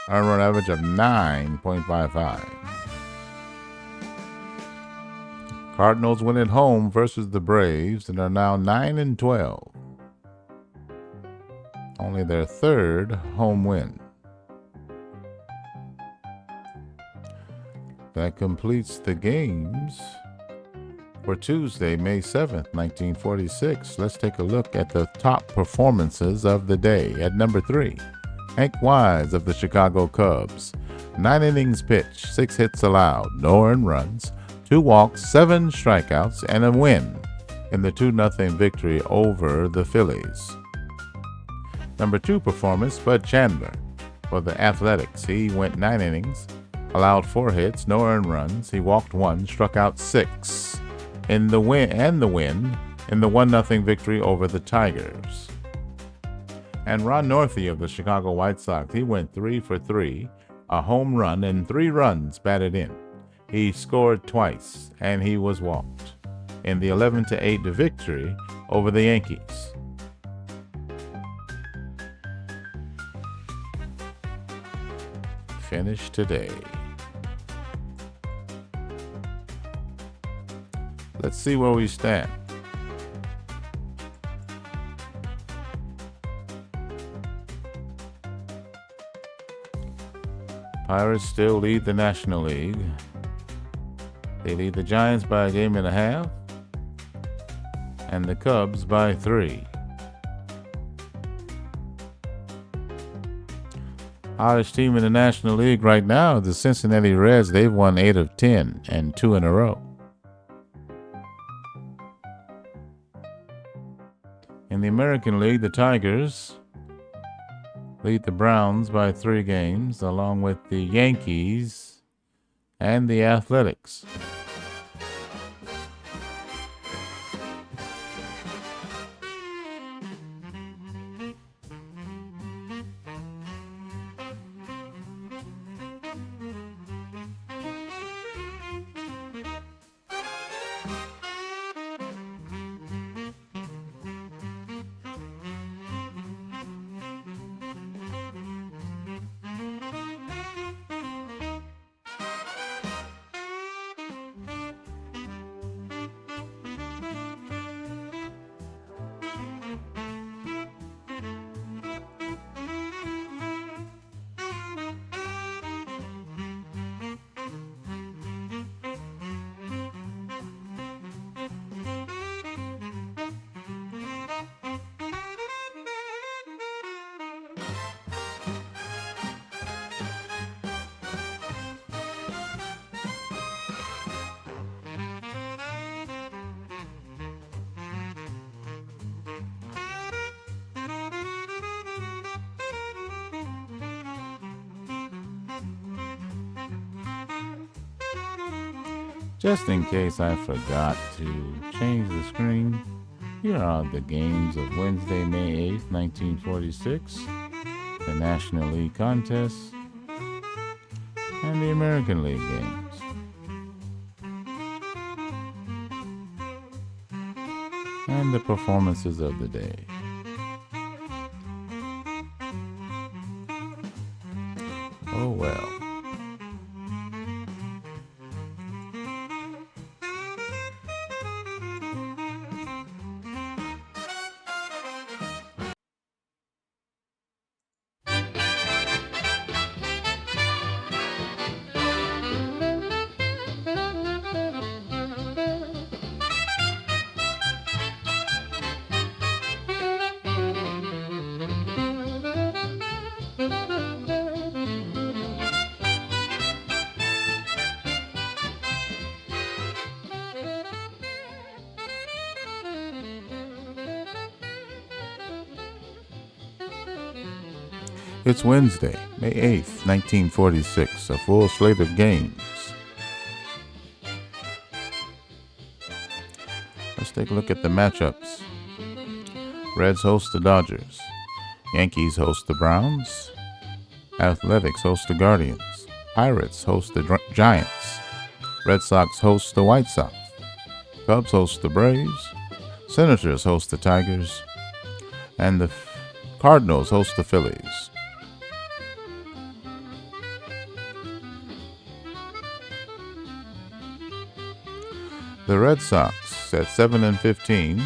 Earned run average of 9.55. Cardinals win at home versus the Braves and are now 9-12. Only their third home win. That completes the games for Tuesday, May 7th, 1946. Let's take a look at the top performances of the day. At number 3, Hank Wise of the Chicago Cubs. 9 innings pitched, 6 hits allowed, no earned runs, 2 walks, 7 strikeouts, and a win in the 2-0 victory over the Phillies. Number 2 performance, Bud Chandler for the Athletics. He went 9 innings, allowed 4 hits, no earned runs. He walked 1, struck out 6 in the win in the 1-0 victory over the Tigers. And Ron Northey of the Chicago White Sox, he went 3 for 3, a home run and 3 runs batted in. He scored twice and he was walked in the 11-8 victory over the Yankees. Finish today. Let's see where we stand. Pirates still lead the National League. They lead the Giants by a game and a half, and the Cubs by 3. Hottest team in the National League right now is the Cincinnati Reds. They've won 8 of 10 and 2 in a row. In the American League, the Tigers lead the Browns by 3 games, along with the Yankees and the Athletics. Just in case I forgot to change the screen, here are the games of Wednesday, May 8th, 1946, the National League contests, and the American League games. And the performances of the day. Oh well. It's Wednesday, May 8th, 1946, a full slate of games. Let's take a look at the matchups. Reds host the Dodgers. Yankees host the Browns. Athletics host the Guardians. Pirates host the Giants. Red Sox host the White Sox. Cubs host the Braves. Senators host the Tigers. And the Cardinals host the Phillies. The Red Sox at 7-15,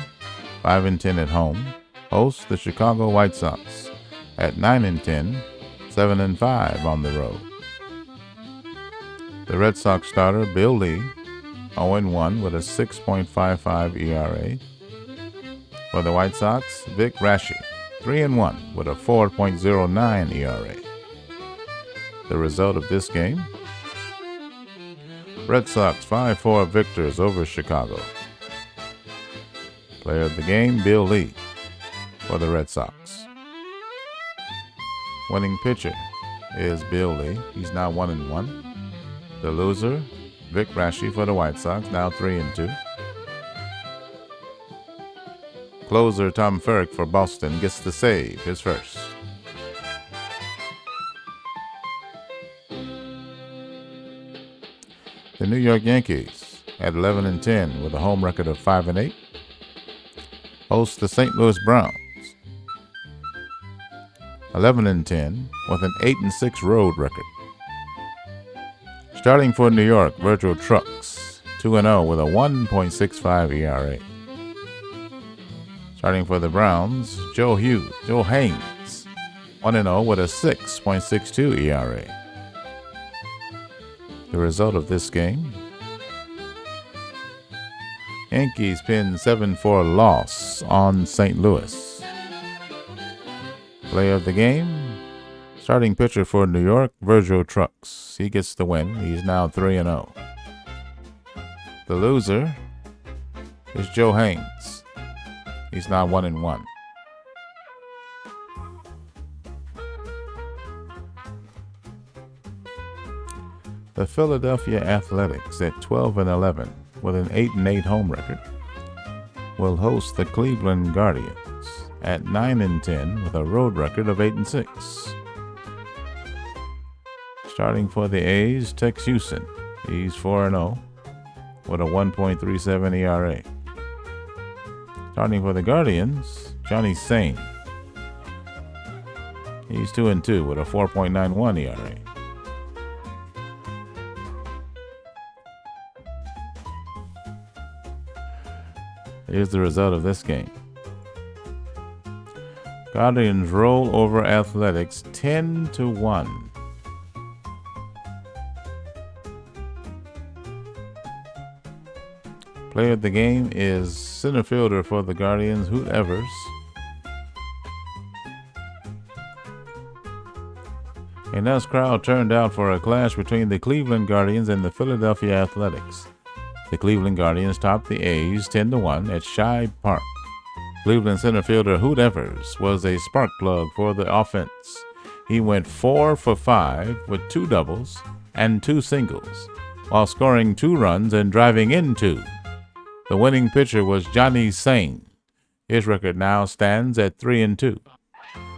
5-10 at home, host the Chicago White Sox at 9-10, 7-5 on the road. The Red Sox starter Bill Lee, 0-1 with a 6.55 ERA. For the White Sox, Vic Raschi, 3-1 with a 4.09 ERA. The result of this game: Red Sox 5-4 victors over Chicago. Player of the game, Bill Lee for the Red Sox. Winning pitcher is Bill Lee. He's now 1-1. The loser, Vic Raschi for the White Sox, now 3-2. Closer Tom Ferrick for Boston gets the save, his first. The New York Yankees at 11-10 with a home record of 5-8 host the St. Louis Browns. 11-10 with an 8-6 road record. Starting for New York, Virgil Trucks, 2-0 with a 1.65 ERA. Starting for the Browns, Joe Haynes, 1-0 with a 6.62 ERA. The result of this game: Yankees pin 7-4 loss on St. Louis. Player of the game, starting pitcher for New York, Virgil Trucks. He gets the win. He's now 3-0. The loser is Joe Haynes. He's now 1-1. The Philadelphia Athletics at 12-11 with an 8-8 home record will host the Cleveland Guardians at 9-10 with a road record of 8-6. Starting for the A's, Tex Houston. He's 4-0 with a 1.37 ERA. Starting for the Guardians, Johnny Sain. He's 2-2 with a 4.91 ERA. Here's the result of this game. Guardians roll over Athletics 10-1. Player of the game is center fielder for the Guardians, Hoot Evers. A nice crowd turned out for a clash between the Cleveland Guardians and the Philadelphia Athletics. The Cleveland Guardians topped the A's 10-1 at Shibe Park. Cleveland center fielder Hoot Evers was a spark plug for the offense. He went 4 for 5 with 2 doubles and 2 singles, while scoring 2 runs and driving in 2. The winning pitcher was Johnny CIN. His record now stands at 3-2.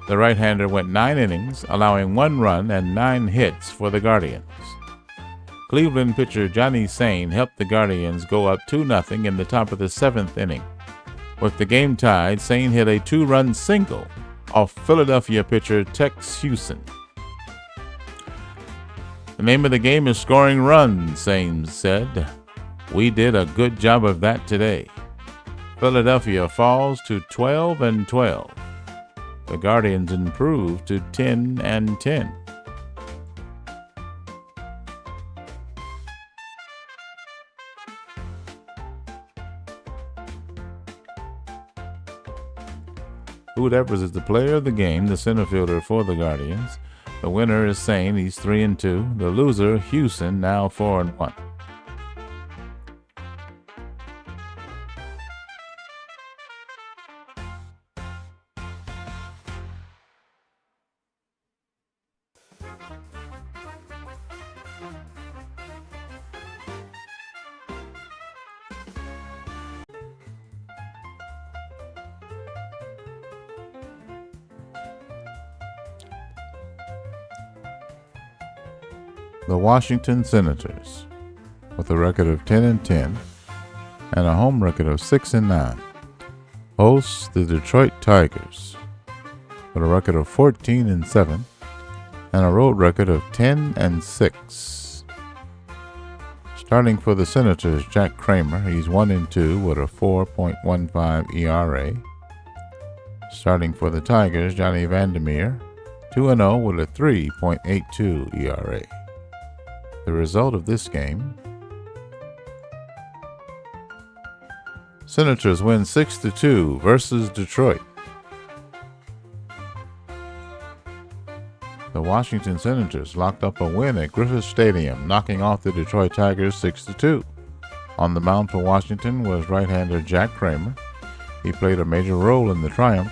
The right-hander went 9 innings, allowing 1 run and 9 hits for the Guardians. Cleveland pitcher Johnny CIN helped the Guardians go up 2-0 in the top of the 7th inning. With the game tied, CIN hit a 2-run single off Philadelphia pitcher Tex Houston. "The name of the game is scoring runs," CIN said. "We did a good job of that today." Philadelphia falls to 12-12. The Guardians improve to 10-10. Hoot Evers is the player of the game, the center fielder for the Guardians. The winner is CIN, he's 3-2. The loser, Houston, now 4-1. The Washington Senators, with a record of 10-10 and a home record of 6-9, hosts the Detroit Tigers, with a record of 14-7 and a road record of 10-6. Starting for the Senators, Jack Kramer, he's 1-2 with a 4.15 ERA. Starting for the Tigers, Johnny Vandermeer, 2-0 with a 3.82 ERA. The result of this game: Senators win 6-2 versus Detroit. The Washington Senators locked up a win at Griffith Stadium, knocking off the Detroit Tigers 6-2. On the mound for Washington was right-hander Jack Kramer. He played a major role in the triumph.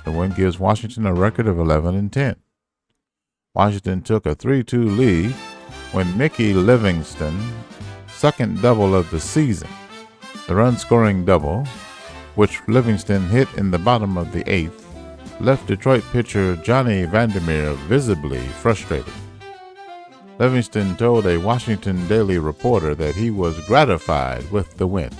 The win gives Washington a record of 11-10. Washington took a 3-2 lead when Mickey Livingston, second double of the season, the run-scoring double, which Livingston hit in the bottom of the 8th, left Detroit pitcher Johnny Vandermeer visibly frustrated. Livingston told a Washington Daily reporter that he was gratified with the win.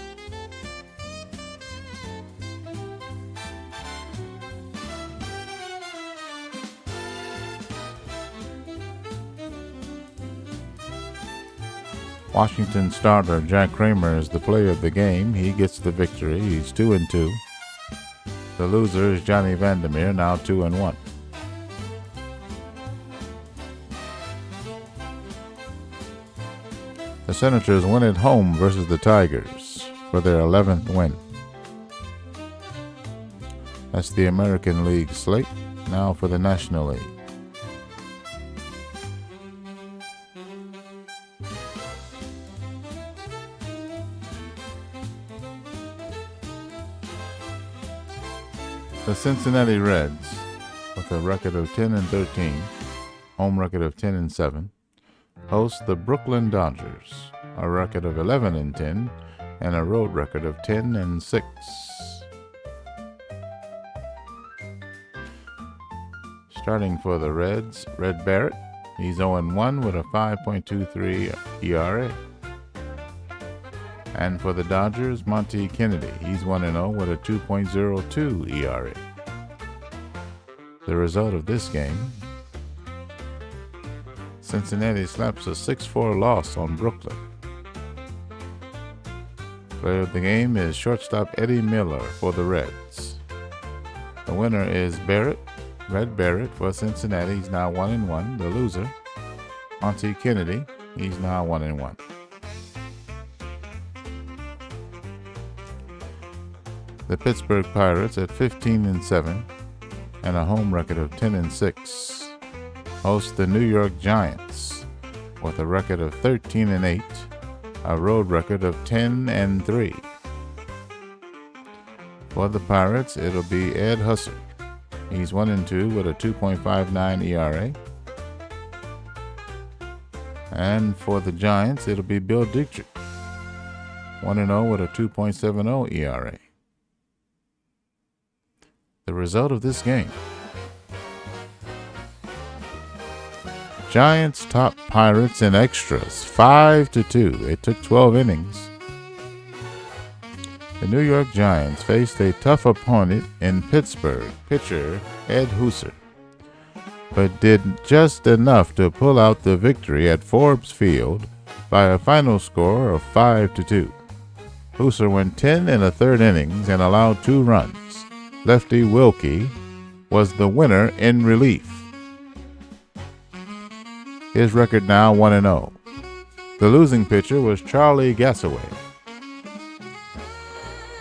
Washington starter Jack Kramer is the player of the game. He gets the victory. He's 2-2. The loser is Johnny Vandermeer, now 2-1. The Senators win at home versus the Tigers for their 11th win. That's the American League slate. Now for the National League. The Cincinnati Reds, with a record of 10-13, home record of 10-7, host the Brooklyn Dodgers, a record of 11-10 and a road record of 10-6. Starting for the Reds, Red Barrett, he's 0-1 with a 5.23 ERA. And for the Dodgers, Monty Kennedy, he's 1-0 with a 2.02 ERA. The result of this game: Cincinnati slaps a 6-4 loss on Brooklyn. Player of the game is shortstop Eddie Miller for the Reds. The winner is Barrett, Red Barrett for Cincinnati, he's now 1-1. The loser, Monty Kennedy, he's now 1-1. The Pittsburgh Pirates at 15-7 and a home record of 10-6 host the New York Giants with a record of 13-8, a road record of 10-3. For the Pirates, it'll be Ed Husser. He's 1-2 with a 2.59 ERA. And for the Giants, it'll be Bill Dietrich, 1-0 with a 2.70 ERA. The result of this game: Giants top Pirates in extras 5-2. It took 12 innings. The New York Giants faced a tough opponent in Pittsburgh, pitcher Ed Husser, but did just enough to pull out the victory at Forbes Field by a final score of 5-2. Husser went 10 in the third innings and allowed 2 runs. Lefty Wilkie was the winner in relief. His record now 1-0. The losing pitcher was Charlie Gassaway.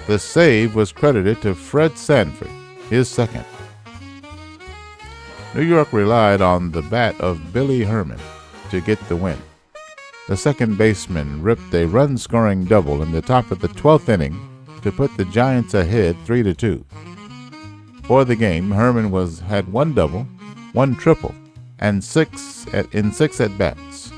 The save was credited to Fred Sanford, his second. New York relied on the bat of Billy Herman to get the win. The second baseman ripped a run-scoring double in the top of the 12th inning to put the Giants ahead 3-2. For the game, Herman had 1 double, 1 triple, and 6 at-bats.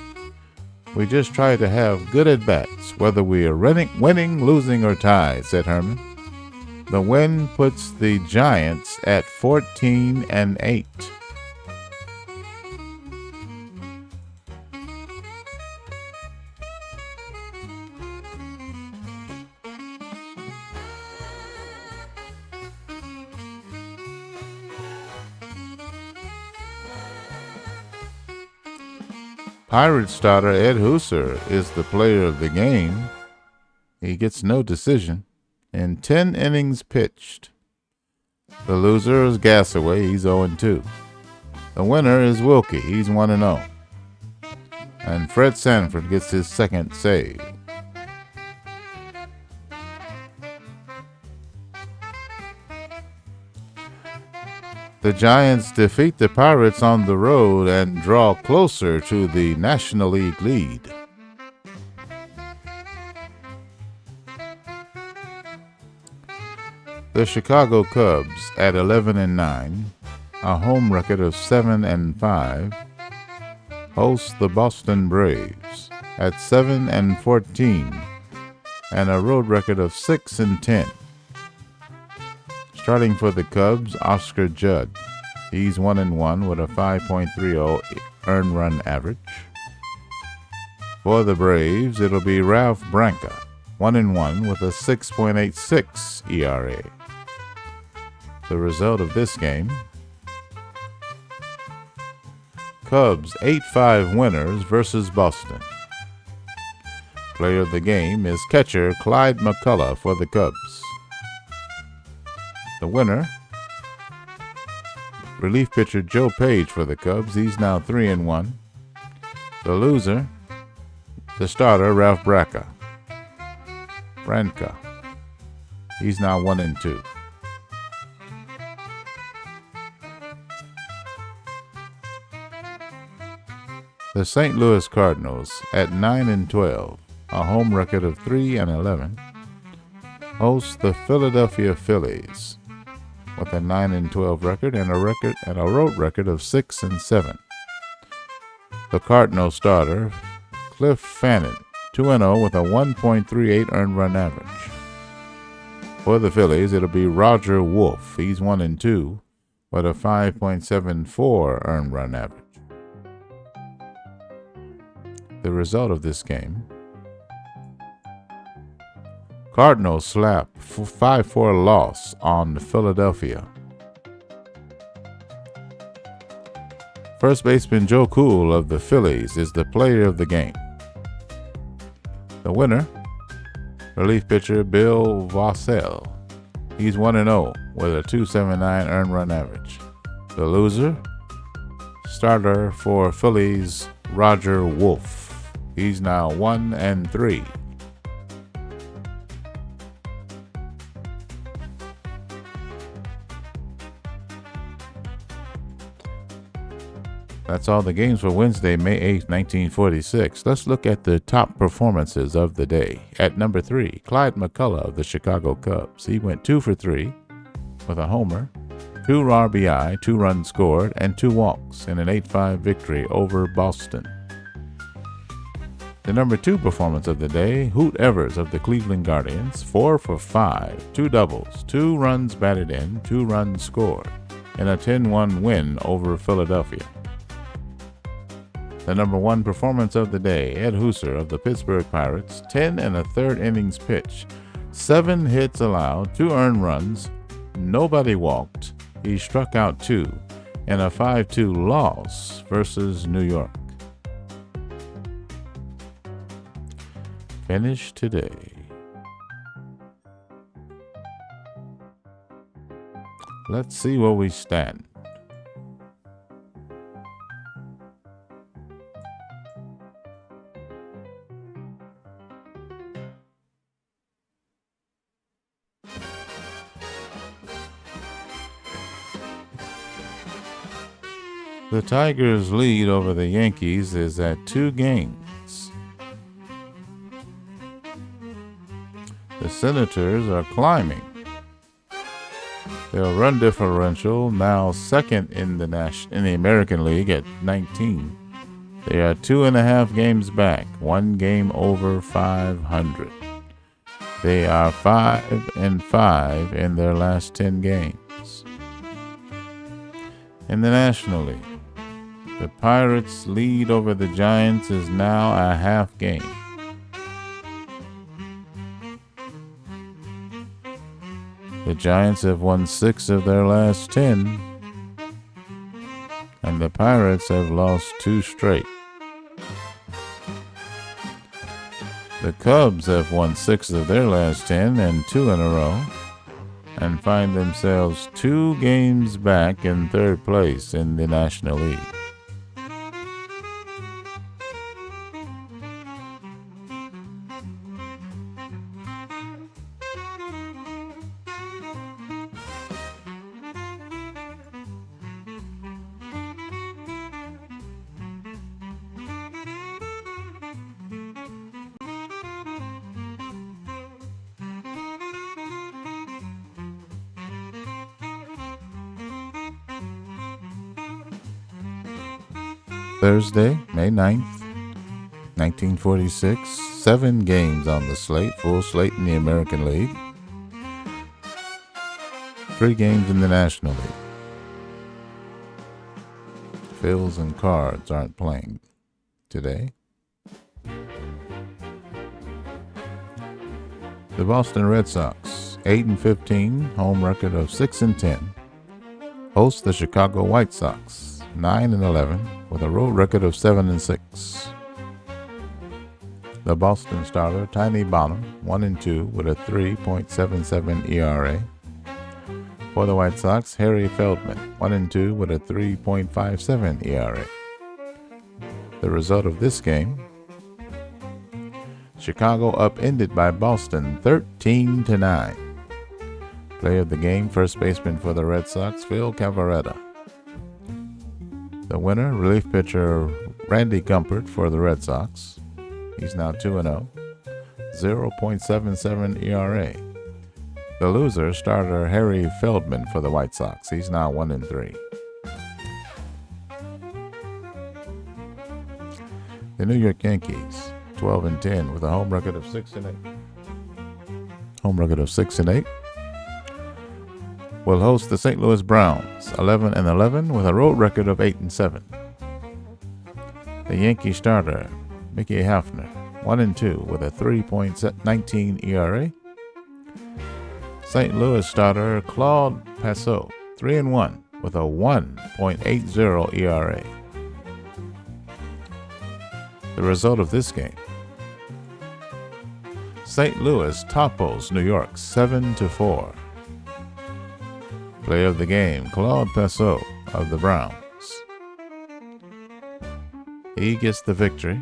"We just try to have good at-bats, whether we are winning, losing, or tied," said Herman. The win puts the Giants at 14-8. Pirates starter Ed Husser is the player of the game. He gets no decision in 10 innings pitched. The loser is Gassaway, he's 0-2. The winner is Wilkie, he's 1-0. And Fred Sanford gets his second save. The Giants defeat the Pirates on the road and draw closer to the National League lead. The Chicago Cubs at 11-9, a home record of 7-5, host the Boston Braves at 7-14 and a road record of 6-10. Starting for the Cubs, Oscar Judd. He's 1-1 with a 5.30 earned run average. For the Braves, it'll be Ralph Branca, 1-1 with a 6.86 ERA. The result of this game: Cubs 8-5 winners versus Boston. Player of the game is catcher Clyde McCullough for the Cubs. The winner, relief pitcher Joe Page for the Cubs. He's now 3-1. The loser, the starter Ralph Branca. He's now 1-2. The St. Louis Cardinals at 9-12, a home record of 3-11, host the Philadelphia Phillies with a 9-12 record and a road record of 6-7. The Cardinal starter, Cliff Fannin, 2-0 with a 1.38 earned run average. For the Phillies, it'll be Roger Wolf. He's 1-2 with a 5.74 earned run average. The result of this game: Cardinals slap 5-4 loss on Philadelphia. First baseman Joe Cool of the Phillies is the player of the game. The winner, relief pitcher Bill Vassell. He's 1-0 with a 2.79 earned run average. The loser, starter for Phillies Roger Wolf. He's now 1-3. That's all the games for Wednesday, May 8th, 1946. Let's look at the top performances of the day. At number 3, Clyde McCullough of the Chicago Cubs. He went 2 for 3 with a homer, 2 RBI, 2 runs scored, and 2 walks in an 8-5 victory over Boston. The number 2 performance of the day, Hoot Evers of the Cleveland Guardians, 4 for 5, 2 doubles, 2 runs batted in, 2 runs scored, in a 10-1 win over Philadelphia. The number 1 performance of the day, Ed Hooser of the Pittsburgh Pirates, 10 1/3 innings pitch, 7 hits allowed, 2 earned runs, nobody walked. He struck out 2 in a 5-2 loss versus New York. Finish today. Let's see where we stand. The Tigers' lead over the Yankees is at 2 games. The Senators are climbing. Their run differential now second in the American League at 19. They are 2.5 games back, 1 game over 500. They are 5-5 in their last 10 games. In the National League, the Pirates' lead over the Giants is now a half game. The Giants have won 6 of their last 10, and the Pirates have lost 2 straight. The Cubs have won 6 of their last 10 and 2 in a row, and find themselves 2 games back in 3rd place in the National League. Thursday, May 9th, 1946, 7 games on the slate, full slate in the American League, 3 games in the National League. Phils and Cards aren't playing today. The Boston Red Sox, 8-15, home record of 6-10, host the Chicago White Sox, 9-11, with a road record of 7-6. The Boston starter, Tiny Bonham, 1-2 with a 3.77 ERA. For the White Sox, Harry Feldman, 1-2 with a 3.57 ERA. The result of this game, Chicago upended by Boston 13-9. Play of the game, first baseman for the Red Sox, Phil Cavarretta. The winner, relief pitcher Randy Gumpert for the Red Sox. He's now 2-0, 0.77 ERA. The loser, starter Harry Feldman for the White Sox. He's now 1-3. The New York Yankees, 12-10 with a home record of 6-8. Home record of 6-8. Will host the St. Louis Browns, 11-11 with a road record of 8-7. The Yankee starter, Mickey Hafner, 1-2 with a 3.19 ERA. St. Louis starter Claude Passeau, 3-1 with a 1.80 ERA. The result of this game, St. Louis topples New York 7-4. Play of the game, Claude Passeau of the Browns. He gets the victory.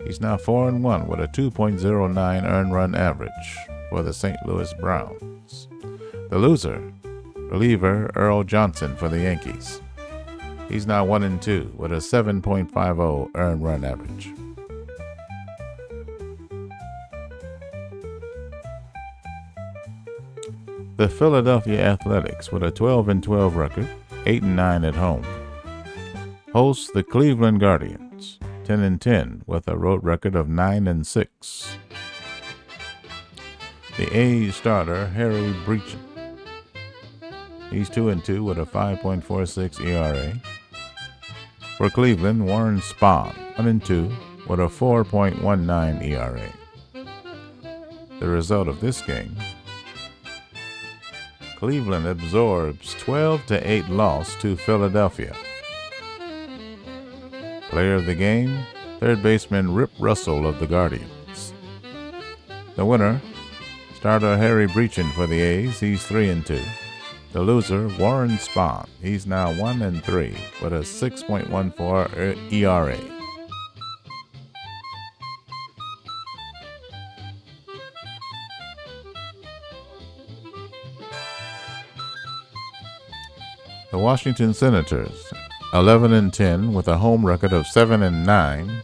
He's now 4-1 with a 2.09 earned run average for the St. Louis Browns. The loser, reliever Earl Johnson for the Yankees. He's now 1-2 with a 7.50 earned run average. The Philadelphia Athletics, with a 12-12 record, 8-9 at home, hosts the Cleveland Guardians, 10-10 with a road record of 9-6. The A's starter, Harry Breachin. He's 2-2 with a 5.46 ERA. For Cleveland, Warren Spahn, 1-2 with a 4.19 ERA. The result of this game: Cleveland absorbs 12-8 loss to Philadelphia. Player of the game, third baseman Rip Russell of the Guardians. The winner, starter Harry Breachin for the A's. He's 3-2. The loser, Warren Spahn. He's now 1-3 with a 6.14 ERA. The Washington Senators, 11-10 with a home record of 7-9,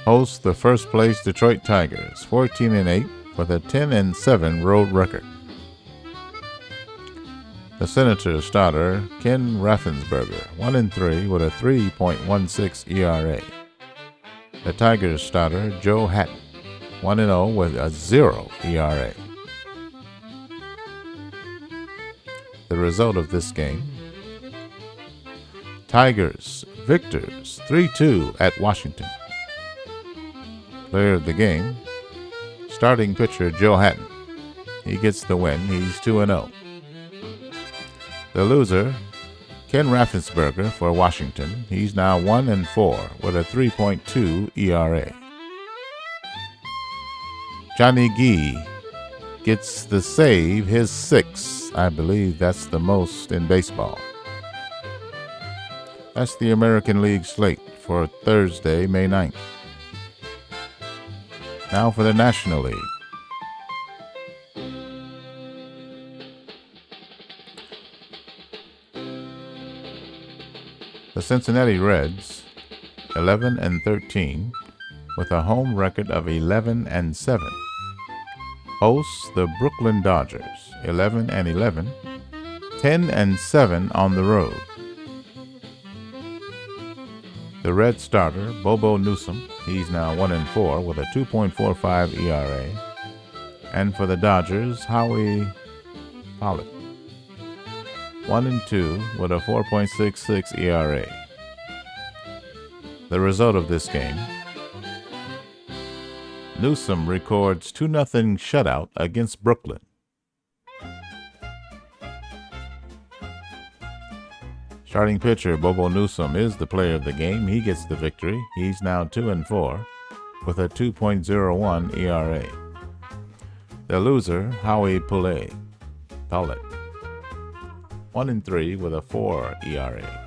host the first place Detroit Tigers, 14-8 with a 10-7 road record. The Senators starter, Ken Raffensperger, 1-3 with a 3.16 ERA. The Tigers starter, Joe Hatton, 1-0 with a 0 ERA. The result of this game: Tigers victors 3-2 at Washington. Player of the game, starting pitcher Joe Hatton. He gets the win. He's 2-0. The loser, Ken Raffensperger for Washington. He's now 1-4 with a 3.2 ERA. Johnny Gee gets the save, his 6th. I believe that's the most in baseball. That's the American League slate for Thursday, May 9th. Now for the National League. The Cincinnati Reds, 11-13, with a home record of 11-7, hosts the Brooklyn Dodgers, 11-11, 10-7 on the road. The Red starter, Bobo Newsom, he's now 1-4 with a 2.45 ERA. And for the Dodgers, Howie Pollock, 1-2 with a 4.66 ERA. The result of this game: Newsom records 2-0 shutout against Brooklyn. Starting pitcher Bobo Newsom is the player of the game. He gets the victory. He's now 2-4 with a 2.01 ERA. The loser, Howie Pollock, 1-3 with a 4 ERA.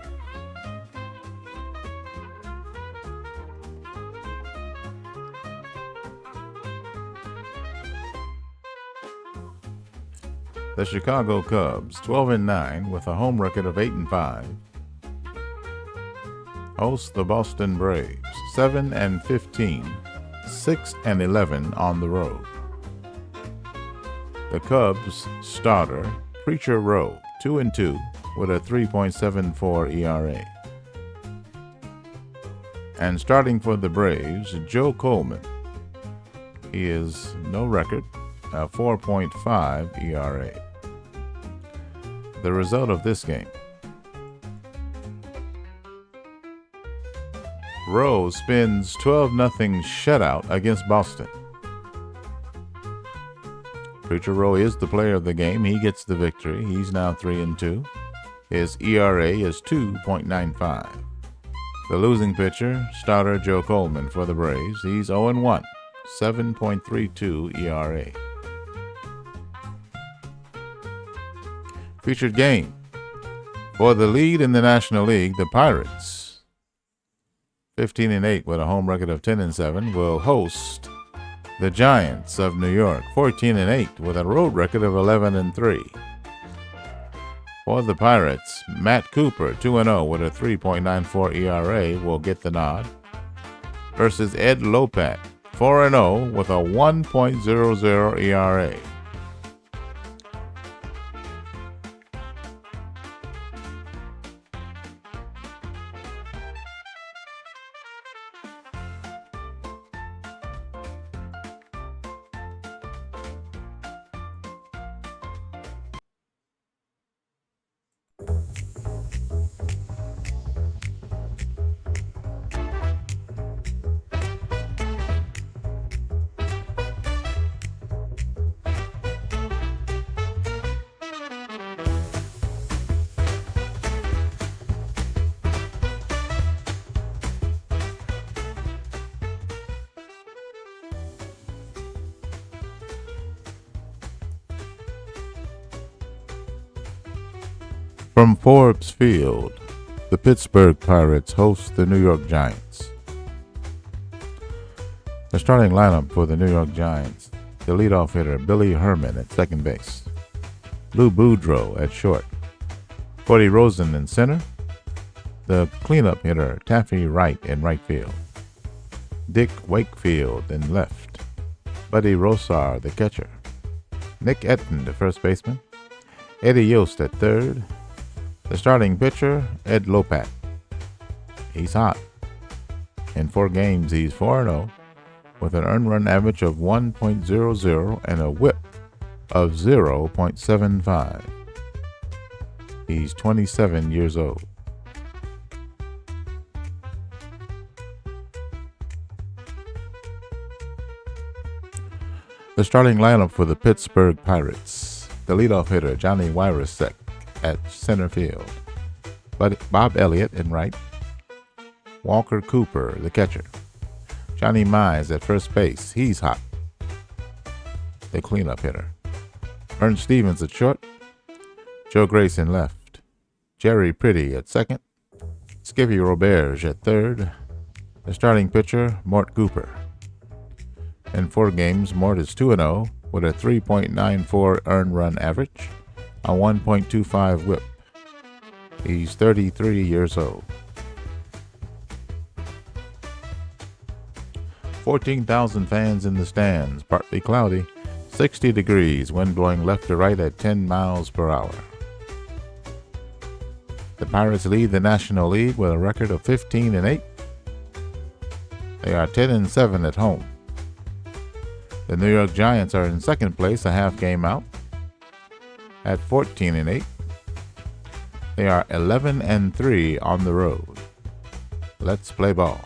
The Chicago Cubs, 12-9 with a home record of 8-5, host the Boston Braves, 7-15, 6-11 on the road. The Cubs starter, Preacher Rowe, 2-2 with a 3.74 ERA. And starting for the Braves, Joe Coleman. He is no record, a 4.5 ERA. The result of this game: Rowe spins 12-0 shutout against Boston. Preacher Rowe is the player of the game. He gets the victory. He's now 3-2. His ERA is 2.95. The losing pitcher, starter Joe Coleman for the Braves. He's 0-1, 7.32 ERA. Featured game: for the lead in the National League, the Pirates, 15-8 with a home record of 10-7, will host the Giants of New York, 14-8 with a road record of 11-3. For the Pirates, Matt Cooper, 2-0 with a 3.94 ERA, will get the nod, versus Ed Lopat, 4-0 with a 1.00 ERA. From Forbes Field, the Pittsburgh Pirates host the New York Giants. The starting lineup for the New York Giants: the leadoff hitter Billy Herman at second base, Lou Boudreau at short, Cody Rosen in center, the cleanup hitter Taffy Wright in right field, Dick Wakefield in left, Buddy Rosar the catcher, Nick Etten the first baseman, Eddie Yost at third, the starting pitcher Ed Lopat. He's hot. In 4 games, he's 4-0 with an earned run average of 1.00 and a whip of 0.75. He's 27 years old. The starting lineup for the Pittsburgh Pirates: the leadoff hitter Johnny Wyrosek at center field, Bob Elliott in right, Walker Cooper the catcher, Johnny Mize at first base. He's hot. The cleanup hitter Vern Stevens at short, Joe Grayson left, Jerry Pretty at second, Skippy Roberge at third, the starting pitcher Mort Cooper. In 4 games, Mort is 2-0 with a 3.94 earned run average, a 1.25 whip. He's 33 years old. 14,000 fans in the stands, partly cloudy, 60 degrees, wind blowing left to right at 10 miles per hour. The Pirates lead the National League with a record of 15-8. They are 10-7 at home. The New York Giants are in second place, a half game out, at 14-8. They are 11-3 on the road. Let's play ball.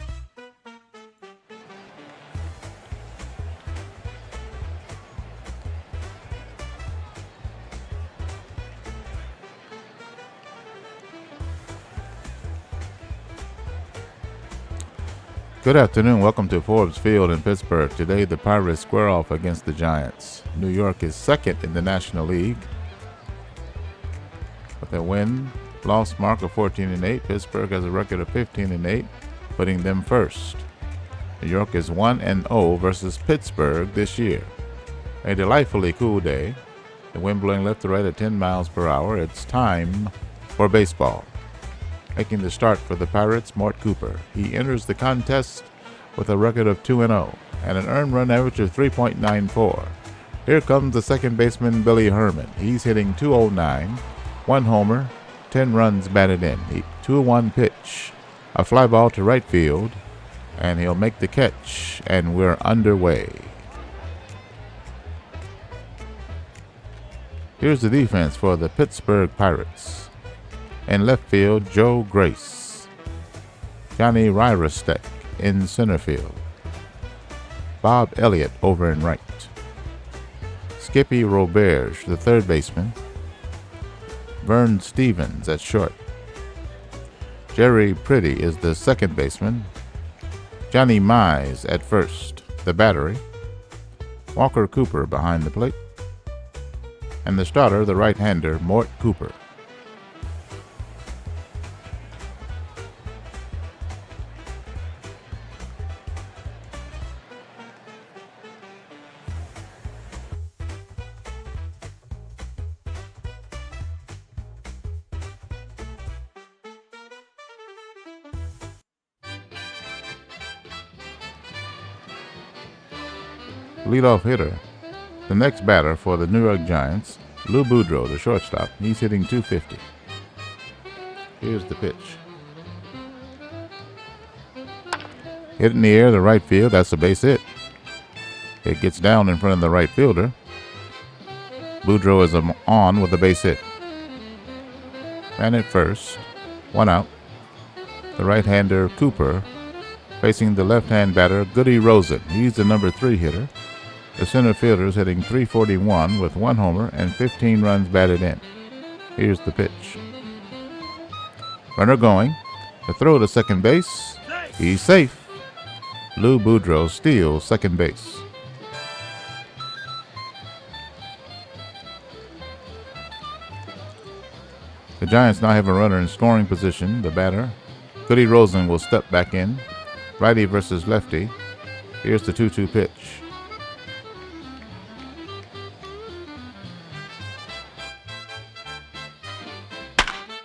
Good afternoon. Welcome to Forbes Field in Pittsburgh. Today, the Pirates square off against the Giants. New York is second in the National League with a win-loss mark of 14-8. Pittsburgh has a record of 15-8, putting them first. New York is 1-0 versus Pittsburgh this year. A delightfully cool day. The wind blowing left to right at 10 miles per hour. It's time for baseball. Making the start for the Pirates, Mort Cooper. He enters the contest with a record of 2-0 and an earned run average of 3.94. Here comes the second baseman, Billy Herman. He's hitting .209, 1 homer, 10 runs batted in. 2-1 pitch, a fly ball to right field, and he'll make the catch, and we're underway. Here's the defense for the Pittsburgh Pirates. In left field, Joe Grace, Johnny Wyrosek in center field, Bob Elliott over in right, Skippy Roberge, the third baseman, Vern Stevens at short, Jerry Pretty is the second baseman, Johnny Mize at first, the battery, Walker Cooper behind the plate, and the starter, the right-hander, Mort Cooper. Leadoff hitter, the next batter for the New York Giants, Lou Boudreau, the shortstop. He's hitting .250. Here's the pitch. Hit in the air, the right field. That's a base hit. It gets down in front of the right fielder. Boudreau is on with a base hit. And at first, 1 out. The right-hander Cooper facing the left-hand batter Goody Rosen. He's the number 3 hitter. The center fielder is hitting .341 with 1 homer and 15 runs batted in. Here's the pitch. Runner going. The throw to second base. He's safe. Lou Boudreau steals second base. The Giants now have a runner in scoring position. The batter, Goody Rosen, will step back in. Righty versus lefty. Here's the 2-2 pitch.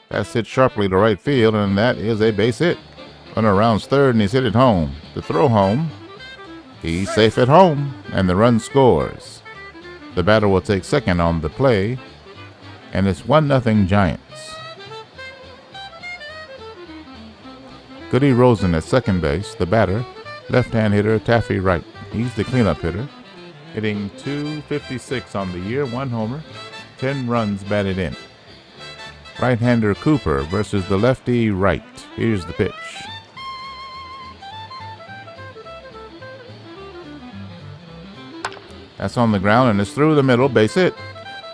That's hit sharply to right field, and that is a base hit. Runner rounds third, and he's hit it home. The throw home. He's safe at home, and the run scores. The batter will take second on the play, and it's 1-0 Giants. Goody Rosen at second base. The batter, left-hand hitter Taffy Wright. He's the cleanup hitter, hitting .256 on the year, 1 homer, 10 runs batted in. Right-hander Cooper versus the lefty Wright. Here's the pitch. That's on the ground, and it's through the middle, base hit.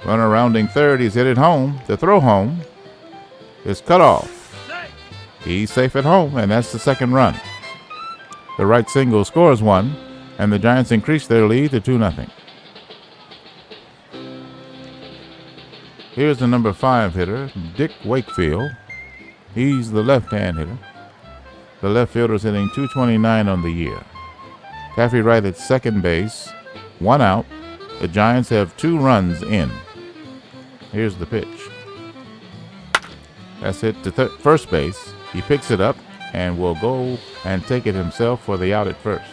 Runner rounding third, he's hit it home. The throw home is cut off. He's safe at home, and that's the second run. The right single scores 1, and the Giants increase their lead to 2-0. Here's the number 5 hitter, Dick Wakefield. He's the left-hand hitter. The left fielder's hitting .229 on the year. Taffy Wright at second base, 1 out. The Giants have 2 runs in. Here's the pitch. That's hit to first base. He picks it up and will go and take it himself for the out at first.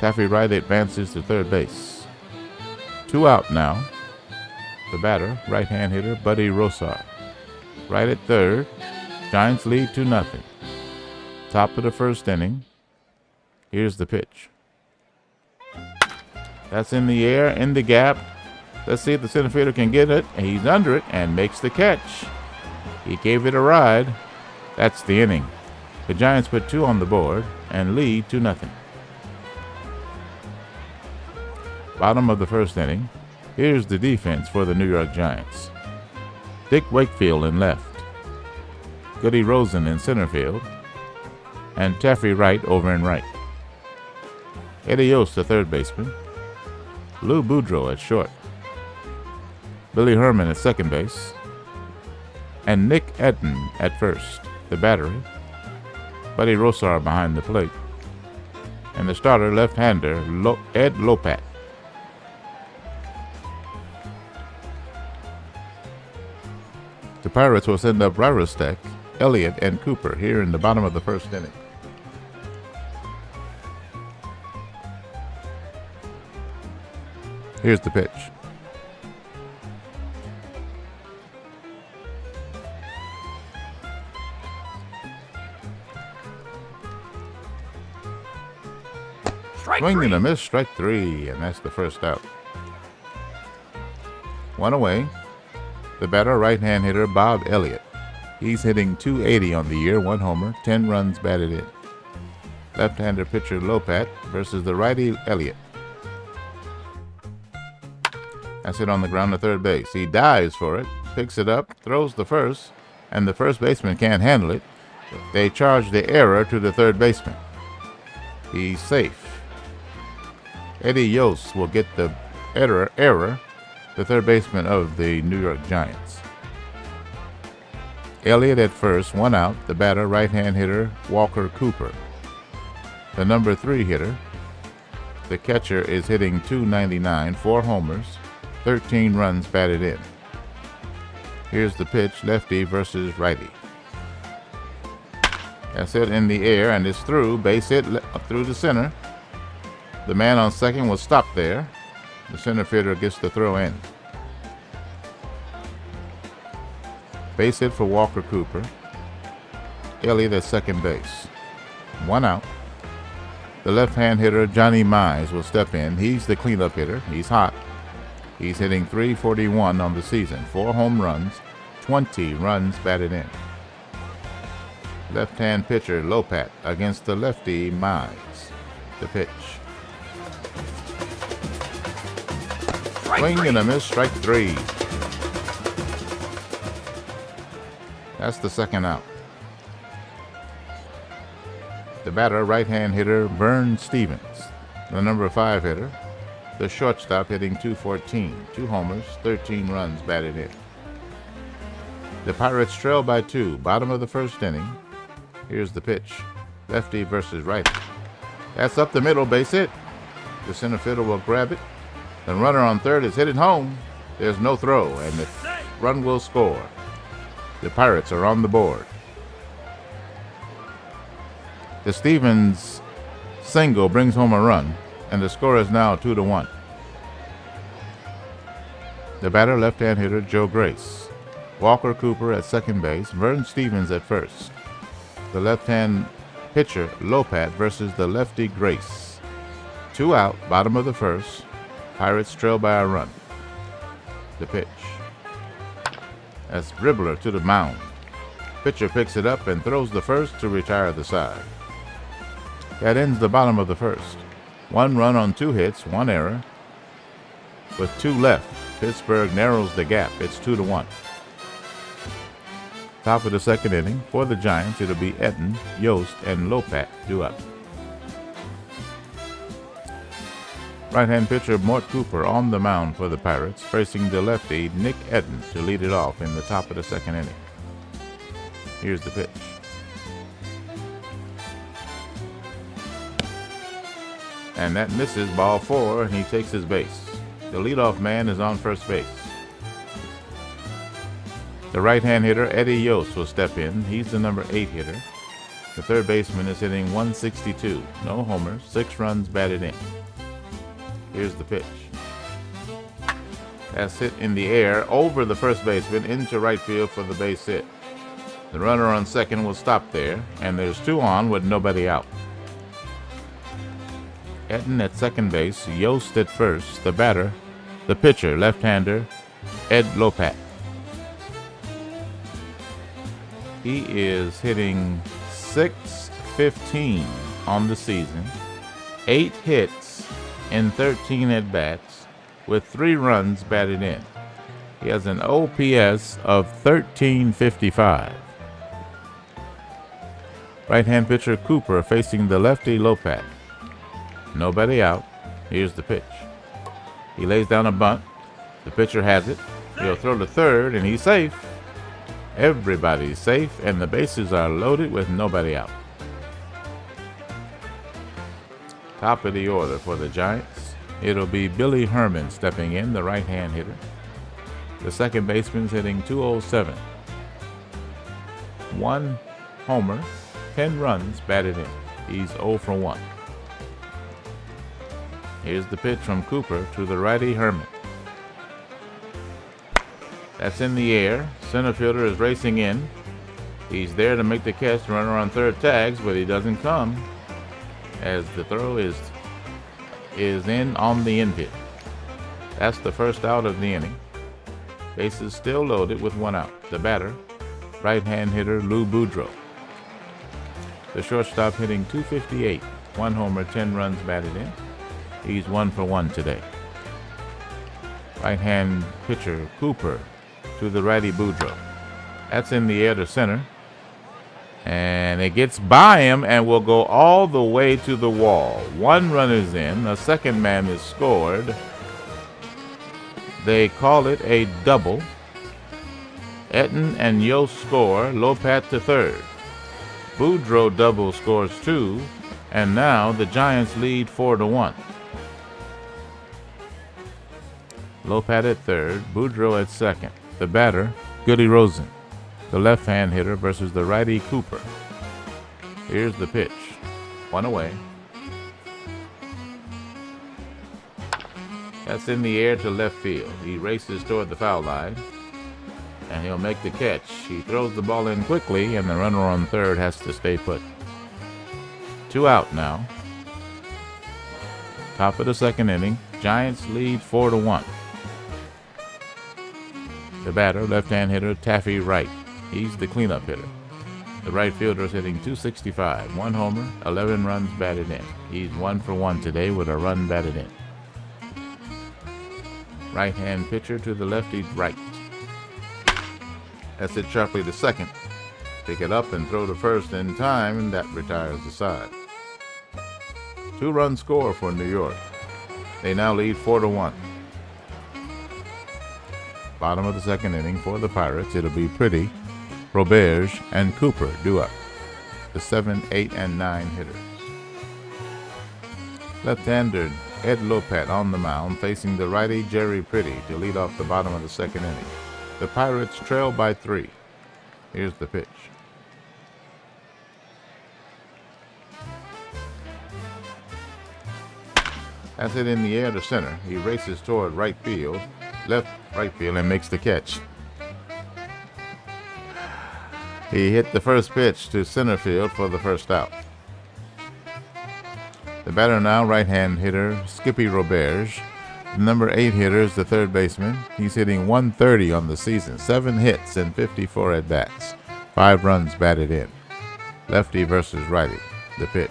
Taffy Wright advances to third base. 2 out now. The batter, right-hand hitter Buddy Rosar. Right at third. Giants lead 2-0. Top of the first inning. Here's the pitch. That's in the air, in the gap. Let's see if the center fielder can get it. He's under it and makes the catch. He gave it a ride. That's the inning. The Giants put 2 on the board and lead 2-0. Bottom of the first inning. Here's the defense for the New York Giants. Dick Wakefield in left. Goody Rosen in center field. And Taffy Wright over in right. Eddie Yost, the third baseman. Lou Boudreau at short. Billy Herman at second base. And Nick Etten at first. The battery. Buddy Rosar behind the plate. And the starter, left-hander Ed Lopat. The Pirates will send up Rarostek, Elliott, and Cooper here in the bottom of the first inning. Here's the pitch. Swing and a miss, strike 3, and that's the first out. 1 away. The batter, right-hand hitter Bob Elliott. He's hitting .280 on the year, 1 homer, 10 runs batted in. Left-hander pitcher Lopat versus the righty Elliott. That's it on the ground to third base. He dives for it, picks it up, throws the first, and the first baseman can't handle it. They charge the error to the third baseman. He's safe. Eddie Yost will get the error, the third baseman of the New York Giants. Elliott at first, 1 out. The batter, right-hand hitter Walker Cooper. The number 3 hitter, the catcher, is hitting .299, 4 homers, 13 runs batted in. Here's the pitch, lefty versus righty. That's it in the air, and it's through, base hit through the center. The man on second will stop there. The center fielder gets the throw in. Base hit for Walker Cooper. Elliott at second base. 1 out. The left-hand hitter Johnny Mize will step in. He's the cleanup hitter. He's hot. He's hitting .341 on the season. 4 home runs, 20 runs batted in. Left-hand pitcher Lopat against the lefty Mize. The pitch. Swing and a miss, strike 3. That's the second out. The batter, right-hand hitter Vern Stevens. The number 5 hitter, the shortstop, hitting .214, 2 homers, 13 runs batted in. The Pirates trail by 2, bottom of the first inning. Here's the pitch. Lefty versus righty. That's up the middle, base hit. The center fielder will grab it. The runner on third is hit it home. There's no throw, and the run will score. The Pirates are on the board. The Stevens single brings home a run, and the score is now 2-1. The batter, left-hand hitter Joe Grace. Walker Cooper at second base, Vern Stevens at first. The left-hand pitcher Lopat versus the lefty Grace. 2 out, bottom of the first. Pirates trail by a run. The pitch. That's dribbler to the mound. Pitcher picks it up and throws the first to retire the side. That ends the bottom of the first. 1 run on 2 hits, 1 error. With 2 left, Pittsburgh narrows the gap. It's 2-1. Top of the second inning. For the Giants, it'll be Etten, Yost, and Lopat due up. Right-hand pitcher Mort Cooper on the mound for the Pirates, facing the lefty Nick Etten to lead it off in the top of the second inning. Here's the pitch. And that misses, ball 4, and he takes his base. The leadoff man is on first base. The right-hand hitter Eddie Yost will step in. He's the number 8 hitter. The third baseman is hitting 162. No homers, 6 runs batted in. Here's the pitch. That's hit in the air over the first baseman into right field for the base hit. The runner on second will stop there, and there's 2 on with nobody out. Etten at second base, Yost at first. The batter, the pitcher, left-hander Ed Lopat. He is hitting .615 on the season, 8 hits in 13 at-bats with 3 runs batted in. He has an OPS of 1355. Right-hand pitcher Cooper facing the lefty Lopat. Nobody out. Here's the pitch. He lays down a bunt. The pitcher has it. He'll throw to third, and he's safe. Everybody's safe, and the bases are loaded with nobody out. Top of the order for the Giants. It'll be Billy Herman stepping in, the right-hand hitter. The second baseman's hitting .207. 1 homer, 10 runs batted in. He's 0 for 1. Here's the pitch from Cooper to the righty Herman. That's in the air. Center fielder is racing in. He's there to make the catch. The runner on third tags, but he doesn't come as the throw is in on the in pitch. That's the first out of the inning. Bases still loaded with 1 out. The batter, right-hand hitter Lou Boudreau. The shortstop hitting .258. 1 homer, 10 runs batted in. He's 1 for 1 today. Right-hand pitcher Cooper to the righty Boudreau. That's in the air to center. And it gets by him and will go all the way to the wall. 1 run is in. A second man is scored. They call it a double. Etten and Yost score. Lopat to third. Boudreau double scores 2. And now the Giants lead 4-1. Lopat at third. Boudreau at second. The batter, Goody Rosen. The left-hand hitter versus the righty Cooper. Here's the pitch. 1 away. That's in the air to left field. He races toward the foul line, and he'll make the catch. He throws the ball in quickly, and the runner on third has to stay put. 2 out now. Top of the second inning. Giants lead 4-1. The batter, left-hand hitter Taffy Wright. He's the cleanup hitter. The right fielder is hitting .265. 1 homer, 11 runs batted in. He's 1 for 1 today with a run batted in. Right-hand pitcher to the lefty Wright. That's it sharply to second. Pick it up and throw to first in time, and that retires the side. 2-run score for New York. They now lead 4-1. Bottom of the second inning for the Pirates. It'll be Pretty, Roberge, and Cooper due up. The 7, 8, and 9 hitters. Left-hander Ed Lopat on the mound, facing the righty Jerry Pretty to lead off the bottom of the second inning. The Pirates trail by 3. Here's the pitch. That's it in the air to center. He races toward right field, left right field, and makes the catch. He hit the first pitch to center field for the first out. The batter now, right-hand hitter Skippy Roberge. The number 8 hitter is the third baseman. He's hitting 130 on the season, 7 hits and 54 at-bats, 5 runs batted in. Lefty versus righty. The pitch.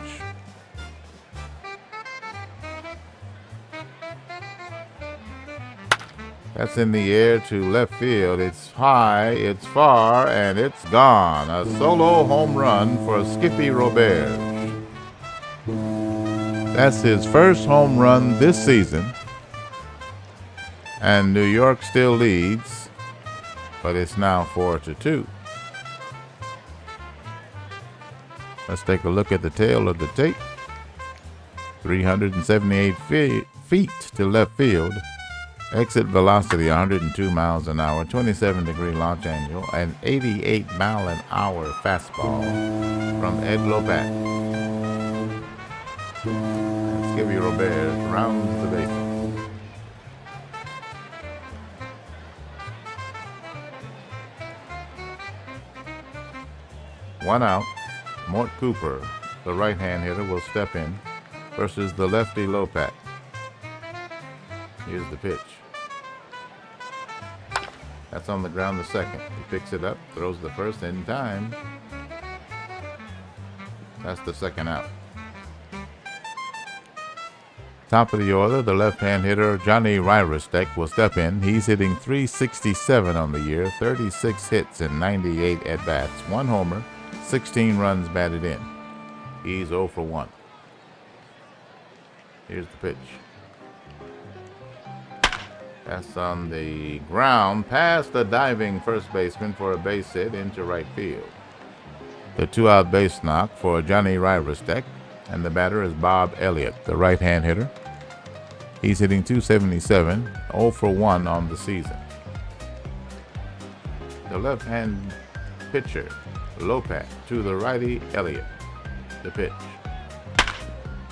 That's in the air to left field. It's high, it's far, and it's gone. A solo home run for Skippy Roberge. That's his first home run this season. And New York still leads, but it's now 4-2. Let's take a look at the tail of the tape. 378 feet to left field. Exit velocity 102 miles an hour, 27-degree launch angle, and 88-mile-an-hour fastball from Ed Lopat. Skippy Roberge rounds the bases. One out. Mort Cooper, the right-hand hitter, will step in versus the lefty Lopat. Here's the pitch. That's on the ground, the second. He picks it up, throws the first in time. That's the second out. Top of the order, the left-hand hitter Johnny Ryrostek will step in. He's hitting .367 on the year, 36 hits and 98 at-bats, 1 homer, 16 runs batted in. He's 0 for 1. Here's the pitch. That's on the ground, past the diving first baseman for a base hit into right field. The 2-out base knock for Johnny Ryrostek, and the batter is Bob Elliott, the right-hand hitter. He's hitting .277, 0 for 1 on the season. The left-hand pitcher, Lopat, to the righty Elliott. The pitch.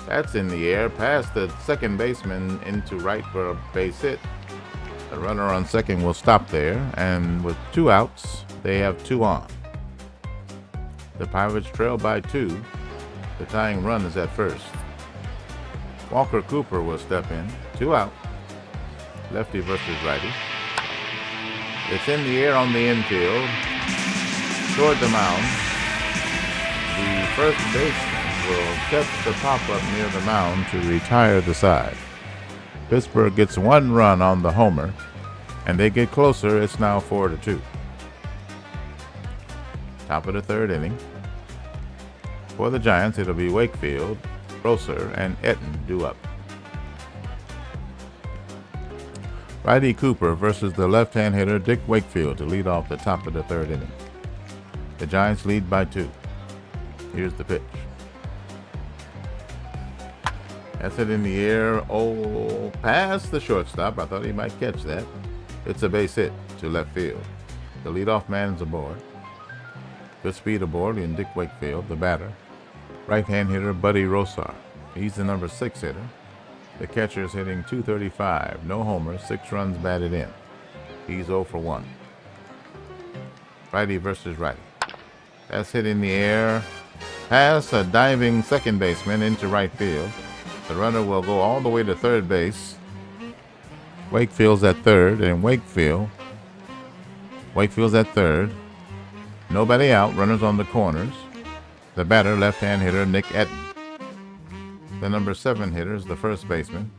That's in the air, past the second baseman into right for a base hit. The runner on second will stop there, and with 2 outs, they have 2 on. The Pirates trail by 2. The tying run is at first. Walker Cooper will step in. 2 out. Lefty versus righty. It's in the air on the infield. Toward the mound. The first baseman will catch the pop-up near the mound to retire the side. Pittsburgh gets 1 run on the homer, and they get closer. It's now 4-2. Top of the third inning. For the Giants, it'll be Wakefield, Grosser, and Etten due up. Righty Cooper versus the left-hand hitter Dick Wakefield to lead off the top of the third inning. The Giants lead by 2. Here's the pitch. That's it in the air. Oh, past the shortstop. I thought he might catch that. It's a base hit to left field. The leadoff man's aboard. Good speed aboard in Dick Wakefield, the batter. Right-hand hitter Buddy Rosar. He's the number 6 hitter. The catcher is hitting .235. No homers, 6 runs batted in. He's 0 for 1. Righty versus righty. That's hit in the air. Past a diving second baseman into right field. The runner will go all the way to third base. Wakefield's at third, and Wakefield's at third. Nobody out, runners on the corners. The batter, left-hand hitter Nick Etten. The number 7 hitter is the first baseman.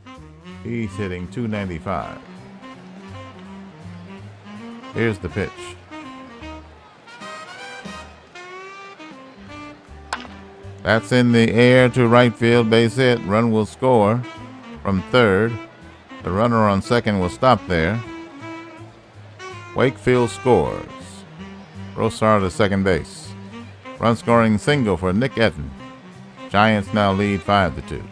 He's hitting .295. Here's the pitch. That's in the air to right field, base hit. Run will score from third. The runner on second will stop there. Wakefield scores. Rosar to second base. Run scoring single for Nick Etten. Giants now lead 5-2.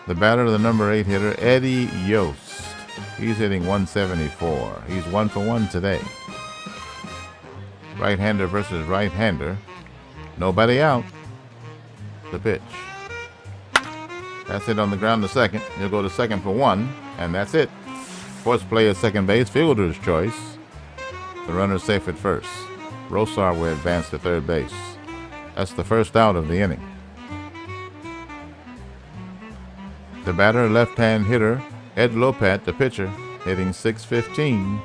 The batter, the number 8 hitter, Eddie Yost. He's hitting 174. He's 1 for 1 today. Right-hander versus right-hander. Nobody out. The pitch. That's it on the ground to second. He'll go to second for 1, and that's it. Fourth play at second base, fielder's choice. The runner's safe at first. Rosar will advance to third base. That's the first out of the inning. The batter, left-hand hitter, Ed Lopat, the pitcher, hitting .615.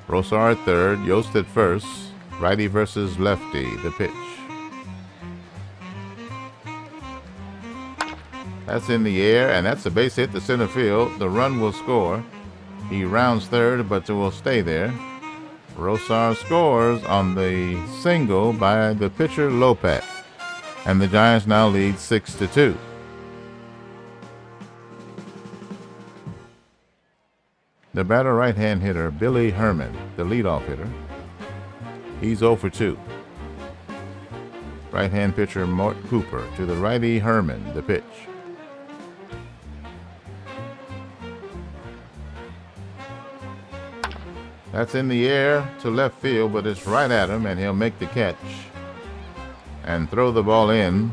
Rosar at third, Yost at first. Righty versus lefty, the pitch. That's in the air, and that's a base hit to center field. The run will score. He rounds third, but will stay there. Rosar scores on the single by the pitcher Lopat, and the Giants now lead 6-2. The batter, right-hand hitter Billy Herman, the leadoff hitter. He's 0 for 2. Right-hand pitcher Mort Cooper to the righty Herman, the pitch. That's in the air to left field, but it's right at him, and he'll make the catch and throw the ball in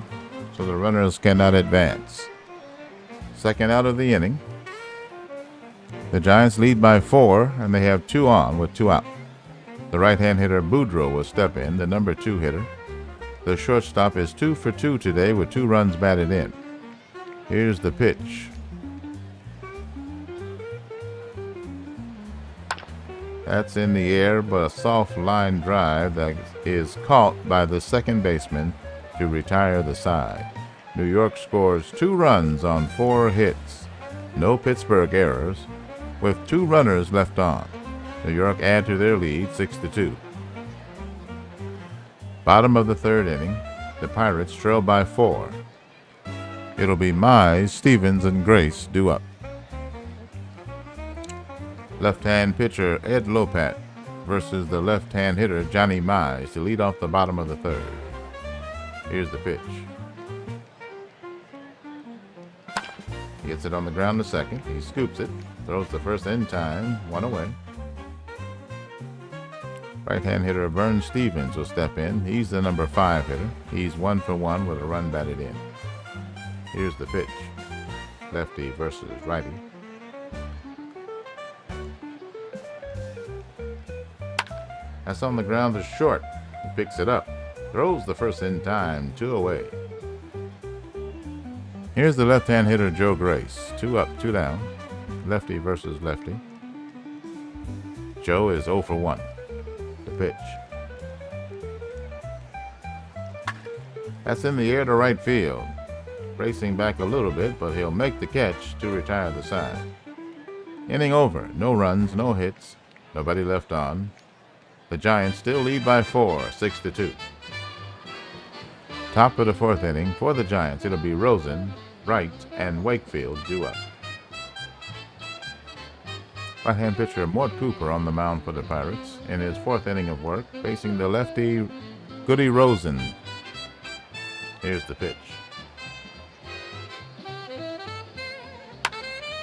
so the runners cannot advance. Second out of the inning. The Giants lead by 4, and they have 2 on with 2 out. The right-hand hitter Boudreaux will step in, the number 2 hitter. The shortstop is 2 for 2 today with 2 runs batted in. Here's the pitch. That's in the air, but a soft line drive that is caught by the second baseman to retire the side. New York scores 2 runs on 4 hits. No Pittsburgh errors, with 2 runners left on. New York add to their lead 6-2. Bottom of the third inning, the Pirates trail by 4. It'll be Mize, Stevens, and Grace due up. Left-hand pitcher Ed Lopat versus the left-hand hitter Johnny Mize to lead off the bottom of the third. Here's the pitch. He gets it on the ground to second. He scoops it, throws the first in time, 1 away. Right-hand hitter Vern Stevens will step in. He's the number 5 hitter. He's 1 for 1 with a run batted in. Here's the pitch. Lefty versus righty. That's on the ground to short. He picks it up. Throws the first in time, 2 away. Here's the left-hand hitter Joe Grace. 2 up, 2 down. Lefty versus lefty. Joe is 0 for 1. The pitch. That's in the air to right field. Racing back a little bit, but he'll make the catch to retire the side. Inning over. No runs, no hits. Nobody left on. The Giants still lead by 4, 6-2. Top of the 4th inning for the Giants. It'll be Rosen, Wright, and Wakefield due up. Right-hand pitcher Mort Cooper on the mound for the Pirates in his 4th inning of work, facing the lefty Goody Rosen. Here's the pitch.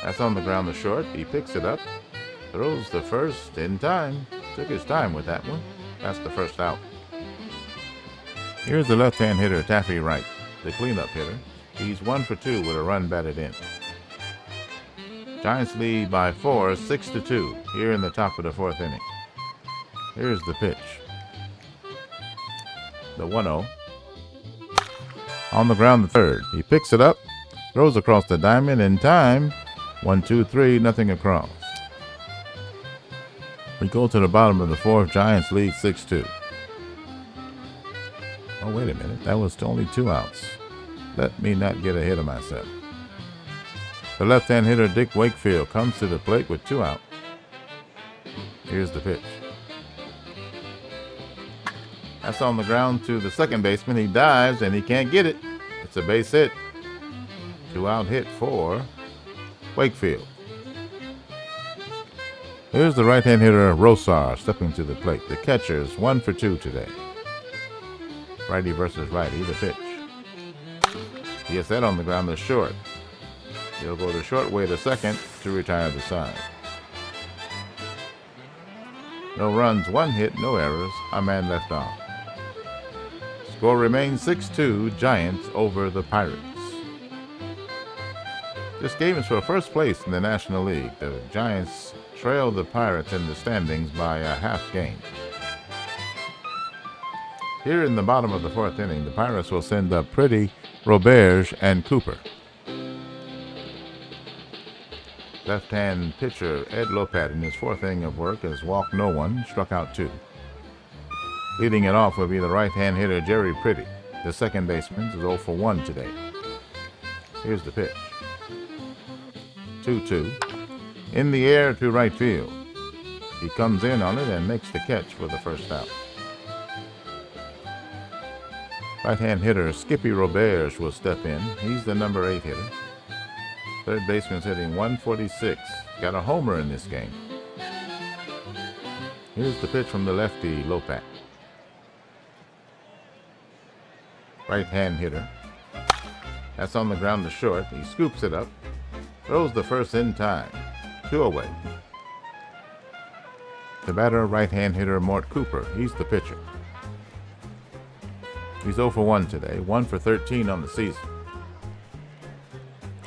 That's on the ground to short. He picks it up, throws the first in time. Took his time with that one. That's the first out. Here's the left-hand hitter Taffy Wright, the cleanup hitter. He's 1 for 2 with a run batted in. Giants lead by 4, 6-2 here in the top of the 4th inning. Here's the pitch. The 1-0. On the ground, the third. He picks it up, throws across the diamond in time. 1-2-3, nothing across. We go to the bottom of the 4th. Giants lead 6-2. Oh, wait a minute. That was only 2 outs. Let me not get ahead of myself. The left-hand hitter Dick Wakefield comes to the plate with 2 out. Here's the pitch. That's on the ground to the second baseman. He dives and he can't get it. It's a base hit. 2 out hit for Wakefield. Here's the right-hand hitter, Rosar, stepping to the plate. The catcher's 1 for 2 today. Righty versus righty, the pitch. He gets that on the ground to short. He'll go the short way to second to retire the side. No runs, 1 hit, no errors, a man left on. Score remains 6-2, Giants over the Pirates. This game is for first place in the National League. The Giants trail the Pirates in the standings by a half game. Here in the bottom of the 4th inning, the Pirates will send up Pretty, Roberge, and Cooper. Left-hand pitcher Ed Lopat in his 4th inning of work has walked no one, struck out 2. Leading it off will be the right-hand hitter Jerry Pretty. The second baseman is 0 for 1 today. Here's the pitch. 2-2. In the air to right field. He comes in on it and makes the catch for the first out. Right-hand hitter Skippy Roberge will step in. He's the number 8 hitter. Third baseman's hitting 146. Got a homer in this game. Here's the pitch from the lefty Lopat. Right-hand hitter. That's on the ground to short. He scoops it up. Throws the first in time. 2 away. The batter, right-hand hitter Mort Cooper. He's the pitcher. He's 0 for 1 today, 1 for 13 on the season.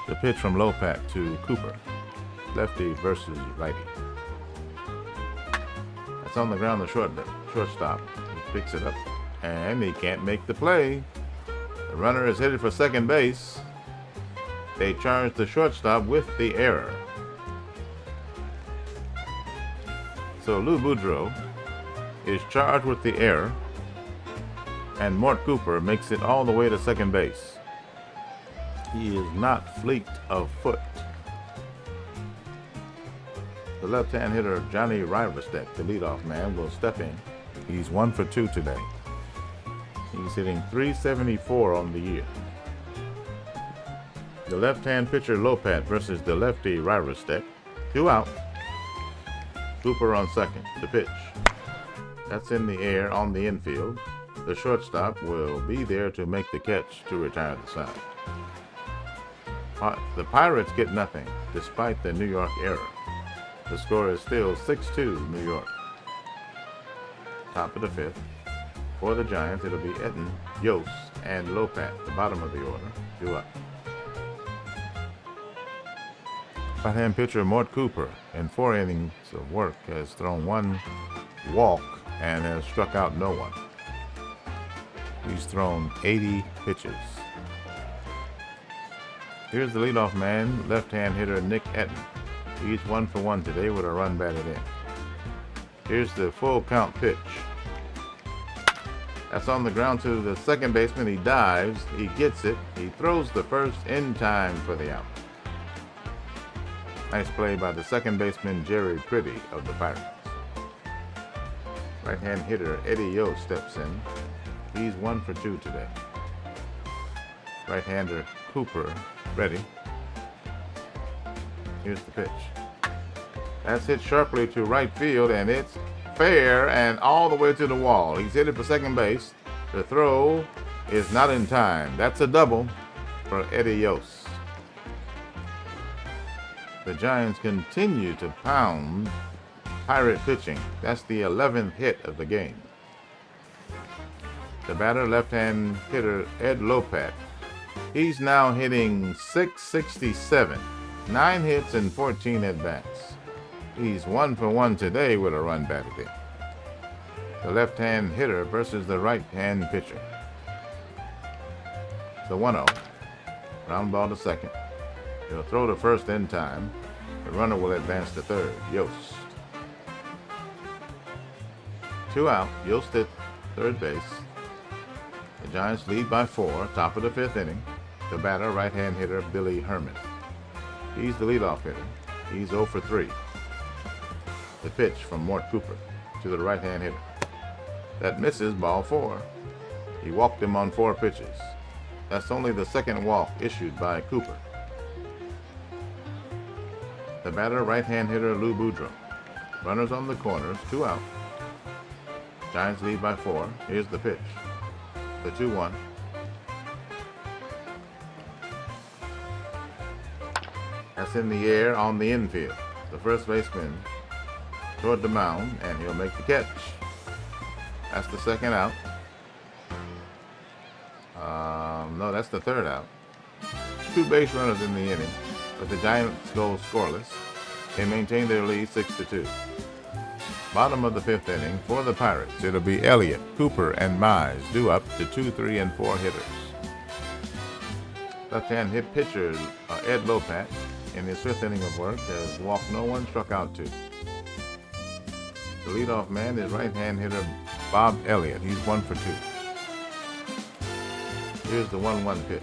The pitch from Lopat to Cooper. Lefty versus righty. That's on the ground to shortstop. He picks it up, and he can't make the play. The runner is headed for second base. They charge the shortstop with the error. So Lou Boudreau is charged with the error, and Mort Cooper makes it all the way to second base. He is not fleet of foot. The left-hand hitter Johnny Riverstek, the leadoff man, will step in. He's 1 for 2 today. He's hitting .374 on the year. The left-hand pitcher Lopat versus the lefty Riverstek. 2 out. Cooper on second. The pitch. That's in the air on the infield. The shortstop will be there to make the catch to retire the side. The Pirates get nothing despite the New York error. The score is still 6-2 New York. Top of the 5th. For the Giants, it'll be Etten, Yost, and Lopat, the bottom of the order, 2 up. Right-hand pitcher Mort Cooper, in 4 innings of work, has thrown 1 walk and has struck out no one. He's thrown 80 pitches. Here's the leadoff man, left-hand hitter Nick Etten. He's 1 for 1 today with a run batted in. Here's the full count pitch. That's on the ground to the second baseman. He dives, he gets it, he throws the first in time for the out. Nice play by the second baseman Jerry Pretty of the Pirates. Right-hand hitter Eddie Yost steps in. He's 1 for 2 today. Right-hander Cooper ready. Here's the pitch. That's hit sharply to right field, and it's fair and all the way to the wall. He's headed for second base. The throw is not in time. That's a double for Eddie Yost. The Giants continue to pound Pirate pitching. That's the 11th hit of the game. The batter, left-hand hitter Ed Lopat. He's now hitting .667, 9 hits and 14 at-bats. He's 1 for 1 today with a run batted in. The left-hand hitter versus the right-hand pitcher. The 1-0. Ground ball to second. He'll throw to first in time. The runner will advance to third. Yost. 2 out. Yost at third base. The Giants lead by 4, top of the 5th inning. The batter, right-hand hitter Billy Herman. He's the leadoff hitter. He's 0 for 3. The pitch from Mort Cooper to the right-hand hitter. That misses, ball 4. He walked him on 4 pitches. That's only the second walk issued by Cooper. The batter, right-hand hitter Lou Boudreaux. Runners on the corners, 2 out. Giants lead by 4. Here's the pitch. The 2-1. That's in the air on the infield. The first baseman toward the mound, and he'll make the catch. That's the second out. No, that's the third out. 2 base runners in the inning, but the Giants go scoreless. They maintain their lead 6-2. Bottom of the 5th inning for the Pirates. It'll be Elliott, Cooper, and Mize due up to 2, 3, and 4 hitters. Left-hand hit pitcher Ed Lopat in his 5th inning of work has walked no one, struck out 2. The leadoff man is right-hand hitter Bob Elliott. He's 1 for 2. Here's the 1-1 pitch.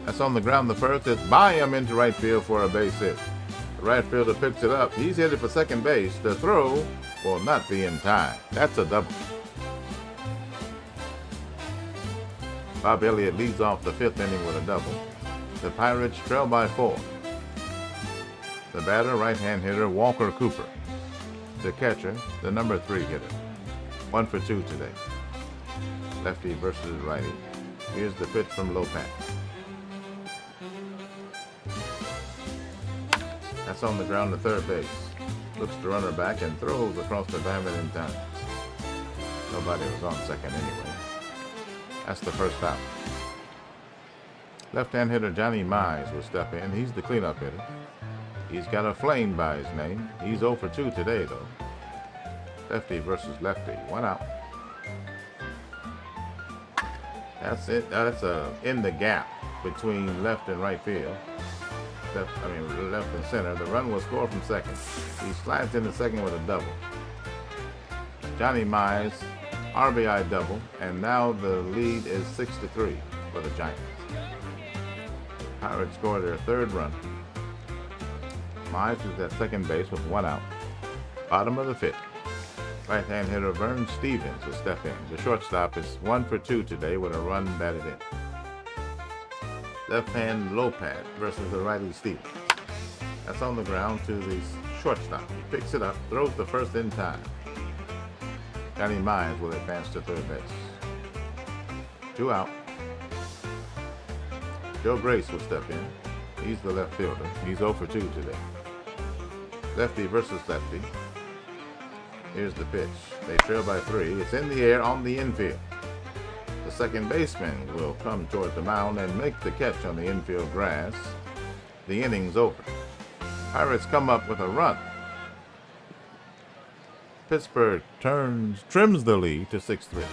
That's on the ground. The first is by him into right field for a base hit. The right fielder picks it up. He's headed for second base. The throw will not be in time. That's a double. Bob Elliott leads off the 5th inning with a double. The Pirates trail by 4. The batter, right-hand hitter Walker Cooper. The catcher, the number 3 hitter. 1 for 2 today. Lefty versus righty. Here's the pitch from Lopat. That's on the ground to third base. Looks the runner back and throws across the diamond in time. Nobody was on second anyway. That's the first out. Left-hand hitter Johnny Mize will step in. He's the cleanup hitter. He's got a flame by his name. He's 0 for 2 today, though. Lefty versus lefty. 1 out. That's it. That's in the gap between left and right field. Left and center. The run will score from second. He slides into second with a double. Johnny Mize, RBI double, and now the lead is 6-3 for the Giants. Pirates score their 3rd run. Mize is at second base with 1 out. Bottom of the 5th. Right-hand hitter Vern Stevens will step in. The shortstop is 1 for 2 today with a run batted in. Left-hand Lopat versus the righty Stevens. That's on the ground to the shortstop. He picks it up, throws the first in time. Johnny Mize will advance to third base. 2 out. Joe Grace will step in. He's the left fielder. He's 0 for 2 today. Lefty versus lefty. Here's the pitch. They trail by 3. It's in the air on the infield. The second baseman will come toward the mound and make the catch on the infield grass. The inning's over. Pirates come up with a run. Pittsburgh trims the lead to 6-3.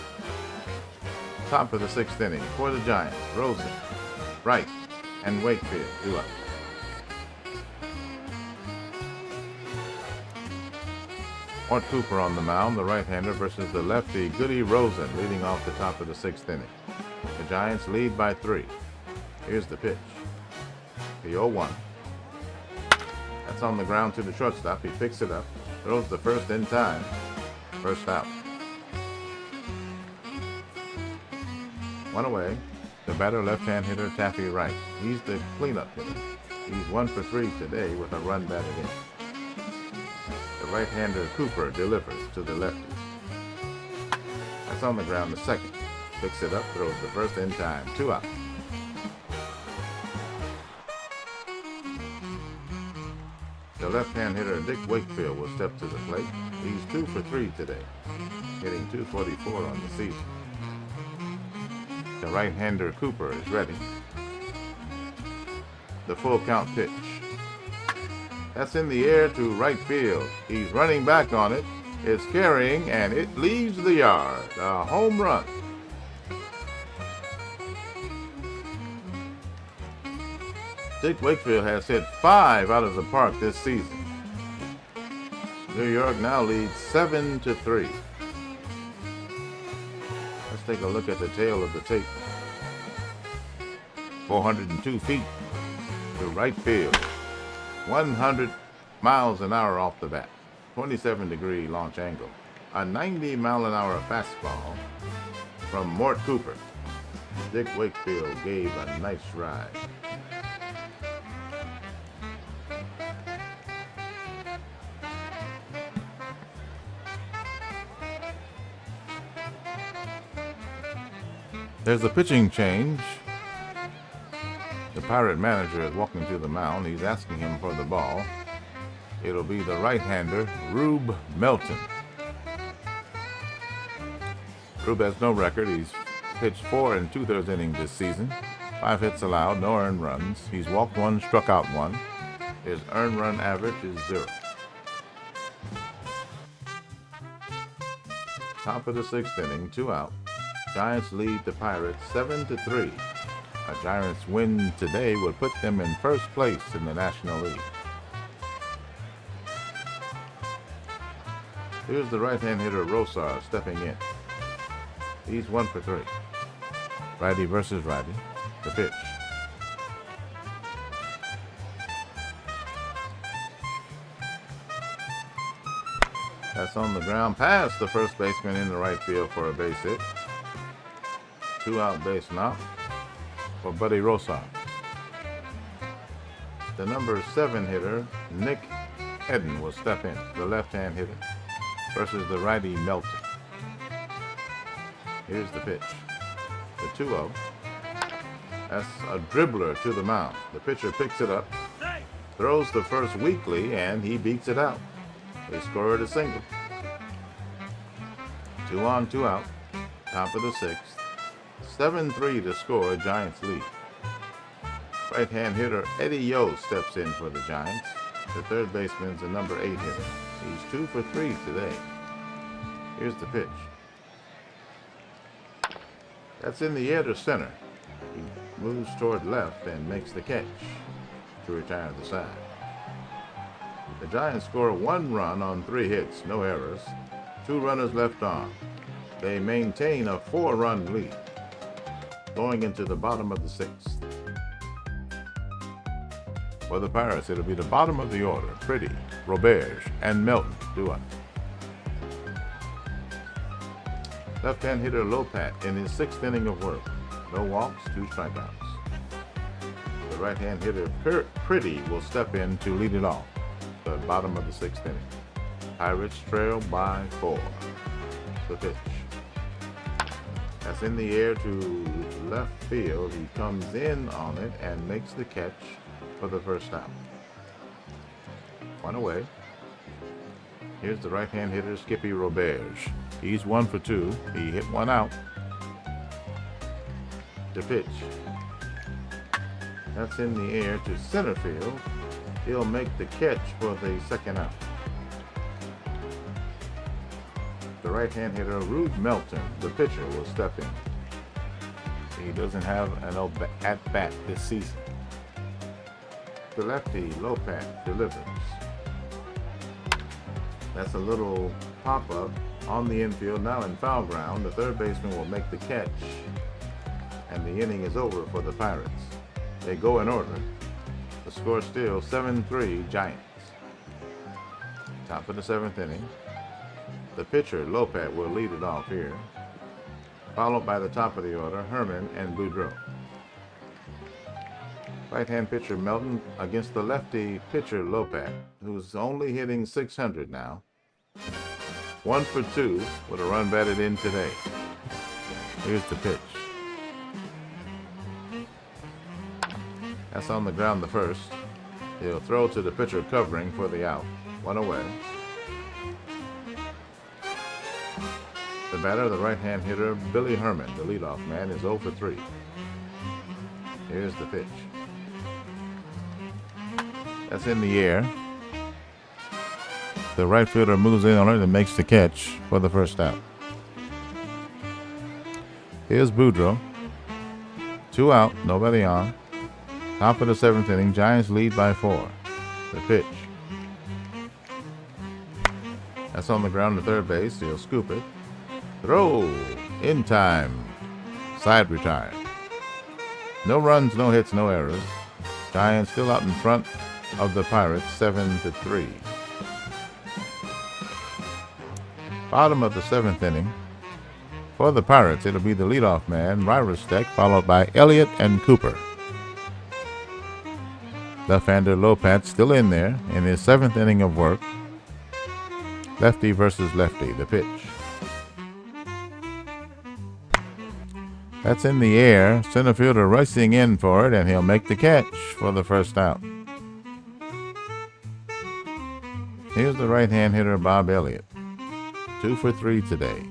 Top of the 6th inning for the Giants. Rosen, Wright, and Wakefield due up. Mort Cooper on the mound, the right-hander versus the lefty Goody Rosen, leading off the top of the 6th inning. The Giants lead by 3. Here's the pitch. The 0-1. That's on the ground to the shortstop. He picks it up, throws the first in time. First out. 1 away. The batter, left-hand hitter Taffy Wright. He's the cleanup hitter. He's 1 for 3 today with a run batted in. The right-hander Cooper delivers to the lefty. That's on the ground to second. Picks it up, throws the first in time. 2 out. The left-hand hitter Dick Wakefield will step to the plate. He's 2 for 3 today, hitting .244 on the season. The right-hander Cooper is ready. The full count pitch. That's in the air to right field. He's running back on it. It's carrying, and it leaves the yard. A home run. Dick Wakefield has hit 5 out of the park this season. New York now leads 7-3. Let's take a look at the tail of the tape. 402 feet to right field. 100 miles an hour off the bat. 27-degree launch angle. A 90-mile-an-hour fastball from Mort Cooper. Dick Wakefield gave a nice ride. There's a pitching change. The Pirate manager is walking to the mound. He's asking him for the ball. It'll be the right-hander, Rube Melton. Rube has no record. He's pitched 4 2/3 innings this season. 5 hits allowed, no earned runs. He's walked 1, struck out 1. His earned run average is 0. Top of the 6th inning, 2 out. Giants lead the Pirates 7-3. A Giants win today would put them in first place in the National League. Here's the right-hand hitter Rosar stepping in. He's 1 for 3. Righty versus righty. The pitch. That's on the ground past the first baseman in the right field for a base hit. 2 out base knock for Buddy Rosar. The number 7 hitter, Nick Hedden, will step in, the left-hand hitter, versus the righty Melton. Here's the pitch. The 2-0. That's a dribbler to the mound. The pitcher picks it up, throws the first weakly, and he beats it out. They scored a single. 2 on, 2 out. Top of the 6th. 7-3 to score. Giants lead. Right-hand hitter Eddie Yo steps in for the Giants. The third baseman's a number 8 hitter. He's 2 for 3 today. Here's the pitch. That's in the air to center. He moves toward left and makes the catch to retire the side. The Giants score 1 run on 3 hits, no errors. 2 runners left on. They maintain a 4-run lead. Going into the bottom of the 6th. For the Pirates, it'll be the bottom of the order. Pretty, Roberge, and Melton do up. Left-hand hitter Lopat in his 6th inning of work. No walks, 2 strikeouts. The right-hand hitter Pretty will step in to lead it off. The bottom of the 6th inning. Pirates trail by 4. The pitch. That's in the air to left field. He comes in on it and makes the catch for the first out. 1 away. Here's the right-hand hitter Skippy Roberge. He's 1 for 2. He hit 1 out. The pitch. That's in the air to center field. He'll make the catch for the second out. The right-hand hitter, Rube Melton, the pitcher, will step in. He doesn't have an at-bat this season. The lefty, Lopat, delivers. That's a little pop-up on the infield, now in foul ground. The third baseman will make the catch, and the inning is over for the Pirates. They go in order. The score still 7-3 Giants. Top of the 7th inning. The pitcher, Lopat, will lead it off here, followed by the top of the order, Herman and Boudreau. Right-hand pitcher Melton against the lefty pitcher Lopat, who's only hitting .600 now. 1 for 2 with a run batted in today. Here's the pitch. That's on the ground the first. He'll throw to the pitcher covering for the out. 1 away. The batter, the right-hand hitter, Billy Herman, the leadoff man, is 0 for 3. Here's the pitch. That's in the air. The right fielder moves in on it and makes the catch for the first out. Here's Boudreau. 2 out, nobody on. Top of the 7th inning, Giants lead by 4. The pitch. That's on the ground to third base. He'll scoop it. Throw in time. Side retired. No runs, no hits, no errors. Giants still out in front of the Pirates, 7-3. Bottom of the 7th inning. For the Pirates, it'll be the leadoff man, Ryrostek, followed by Elliott and Cooper. Left-hander Lopat still in there in his 7th inning of work. Lefty versus lefty, the pitch. That's in the air. Center fielder racing in for it, and he'll make the catch for the first out. Here's the right-hand hitter, Bob Elliott. 2 for 3 today.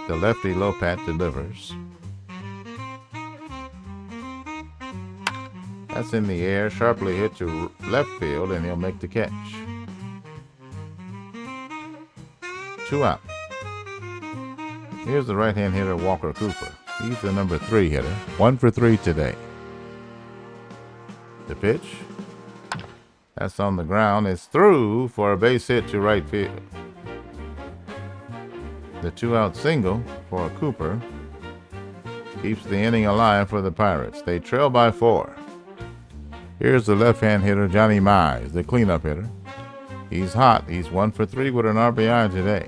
The lefty Lopat delivers. That's in the air, sharply hit to left field, and he'll make the catch. 2 out. Here's the right-hand hitter, Walker Cooper. He's the number 3 hitter. 1 for 3 today. The pitch. That's on the ground. It's through for a base hit to right field. The 2-out single for Cooper keeps the inning alive for the Pirates. They trail by 4. Here's the left-hand hitter, Johnny Mize, the cleanup hitter. He's hot. He's 1 for 3 with an RBI today.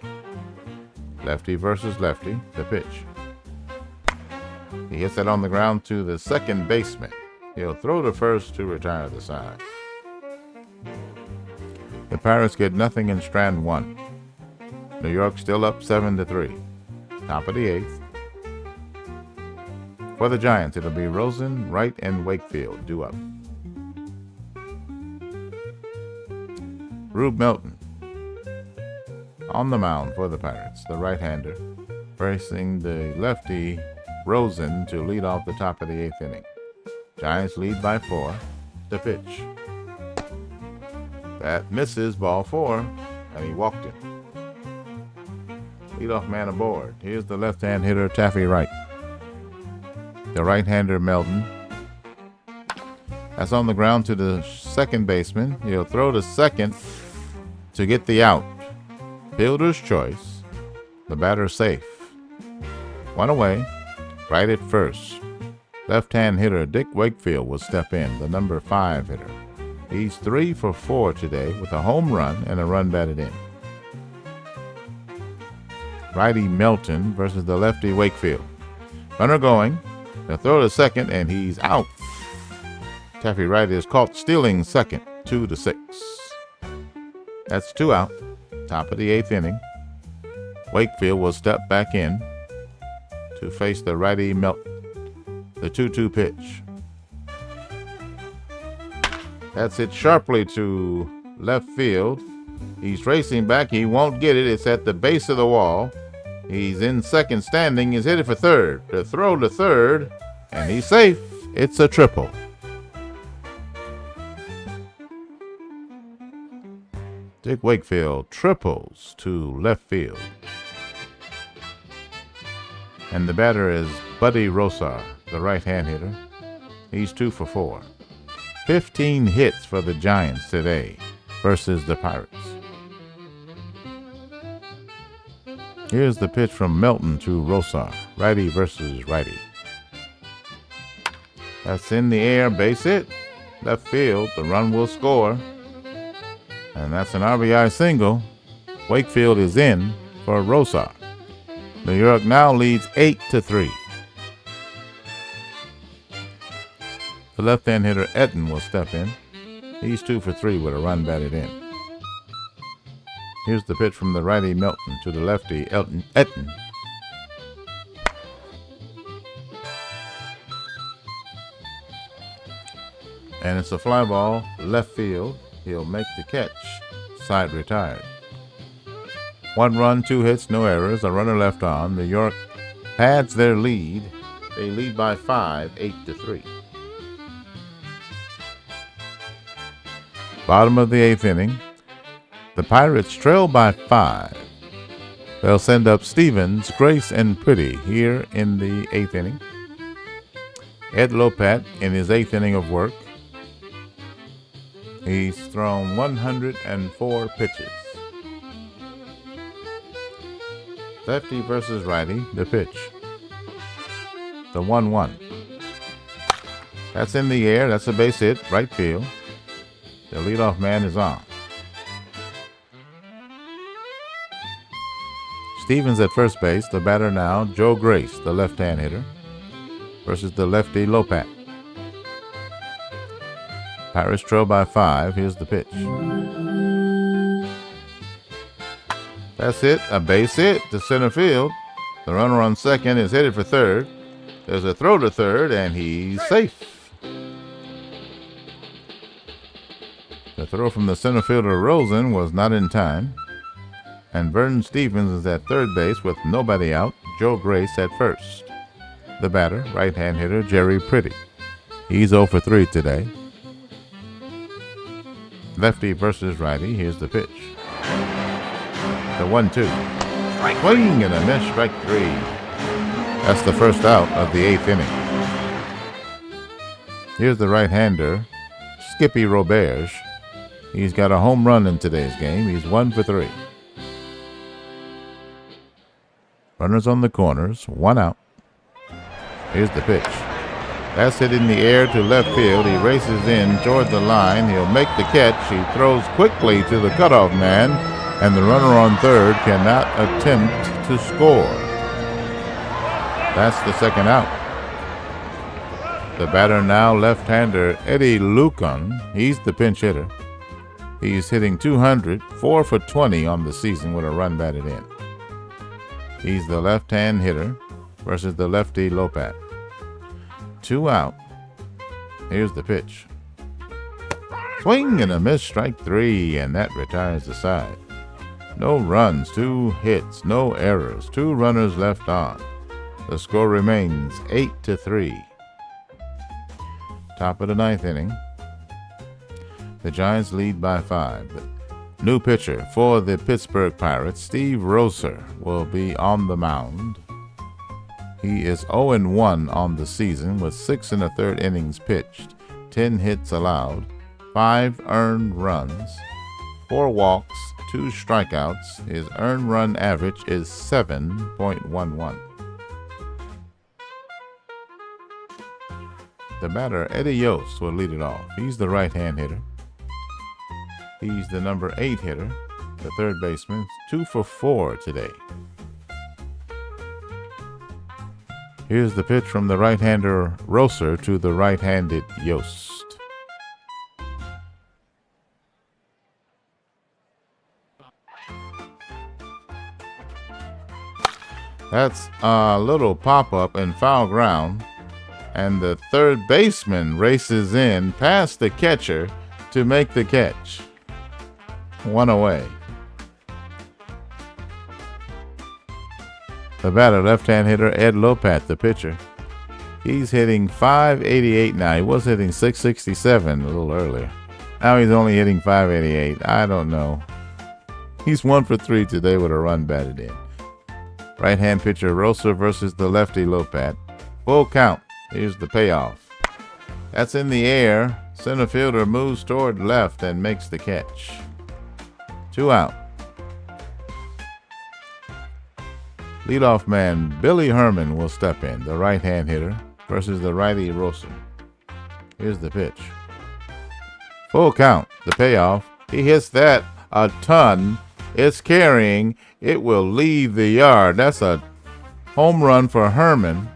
Lefty versus lefty, the pitch. He hits it on the ground to the second baseman. He'll throw to first to retire the side. The Pirates get nothing in strand 1. New York still up 7 to 3. Top of the 8th. For the Giants, it'll be Rosen, Wright, and Wakefield due up. Rube Melton on the mound for the Pirates, the right-hander, facing the lefty Rosen to lead off the top of the 8th inning. Giants lead by 4. The pitch. That misses, ball 4, and he walked him. Leadoff man aboard. Here's the left-hand hitter, Taffy Wright. The right-hander, Melton. That's on the ground to the second baseman. He'll throw to second to get the out. Fielder's choice. The batter safe. 1 away. Right at first. Left-hand hitter Dick Wakefield will step in, the number 5 hitter. He's 3 for 4 today with a home run and a run batted in. Righty Melton versus the lefty Wakefield. Runner going. They'll throw to second, and he's out. Taffy Wright is caught stealing second, 2 to 6. That's 2 out. Top of the 8th inning. Wakefield will step back in to face the righty Melton. The 2-2 pitch. That's hit sharply to left field. He's racing back. He won't get it. It's at the base of the wall. He's in second standing. He's headed for third. The throw to third, and he's safe. It's a triple. Dick Wakefield triples to left field. And the batter is Buddy Rosar, the right-hand hitter. He's 2 for 4. 15 hits for the Giants today versus the Pirates. Here's the pitch from Melton to Rosar, righty versus righty. That's in the air, base hit. Left field, the run will score. And that's an RBI single. Wakefield is in for Rosar. New York now leads 8 to 3. The left-hand hitter Etten will step in. He's 2 for 3 with a run batted in. Here's the pitch from the righty Melton to the lefty Etten. And it's a fly ball, left field. He'll make the catch. Side retired. 1 run, 2 hits, no errors. A runner left on. New York pads their lead. They lead by 5, 8 to 3. Bottom of the 8th inning. The Pirates trail by 5. They'll send up Stevens, Grace, and Pretty here in the 8th inning. Ed Lopat in his 8th inning of work. He's thrown 104 pitches. Lefty versus righty, the pitch. The 1-1. That's in the air. That's a base hit, right field. The leadoff man is on. Stevens at first base. The batter now, Joe Grace, the left-hand hitter, versus the lefty Lopat. Pirates trail by 5. Here's the pitch. That's it. A base hit to center field. The runner on second is headed for third. There's a throw to third, and he's safe. The throw from the center fielder Rosen was not in time. And Vernon Stevens is at third base with nobody out. Joe Grace at first. The batter, right-hand hitter Jerry Pretty. He's 0 for 3 today. Lefty versus righty. Here's the pitch. The 1-2. Swing and a miss, strike 3. That's the first out of the 8th inning. Here's the right-hander, Skippy Roberge. He's got a home run in today's game. He's 1 for 3. Runners on the corners, 1 out. Here's the pitch. That's hit in the air to left field. He races in toward the line. He'll make the catch. He throws quickly to the cutoff man, and the runner on third cannot attempt to score. That's the second out. The batter now, left-hander Eddie Lucan. He's the pinch hitter. He's hitting 200, 4 for 20 on the season with a run batted in. He's the left-hand hitter versus the lefty Lopat. 2 out. Here's the pitch. Swing and a miss, strike 3, and that retires the side. No runs, 2 hits, no errors, 2 runners left on. The score remains 8-3. Top of the 9th inning. The Giants lead by 5. The new pitcher for the Pittsburgh Pirates, Steve Roser, will be on the mound. He is 0-1 on the season with 6 1/3 innings pitched, 10 hits allowed, 5 earned runs, 4 walks, 2 strikeouts. His earned run average is 7.11. The batter, Eddie Yost, will lead it off. He's the right-hand hitter. He's the number 8 hitter, the third baseman, 2 for 4 today. Here's the pitch from the right-hander Roser to the right-handed Yost. That's a little pop-up and foul ground, and the third baseman races in past the catcher to make the catch. 1 away. The batter, left-hand hitter Ed Lopat, the pitcher. He's hitting .588 now. He was hitting .667 a little earlier. Now he's only hitting .588. I don't know. He's 1 for 3 today with a run batted in. Right-hand pitcher Roser versus the lefty Lopat. Full count. Here's the payoff. That's in the air. Center fielder moves toward left and makes the catch. 2 out. Leadoff man Billy Herman will step in, the right-hand hitter, versus the righty Roser. Here's the pitch. Full count. The payoff. He hits that a ton. It's carrying. It will leave the yard. That's a home run for Herman.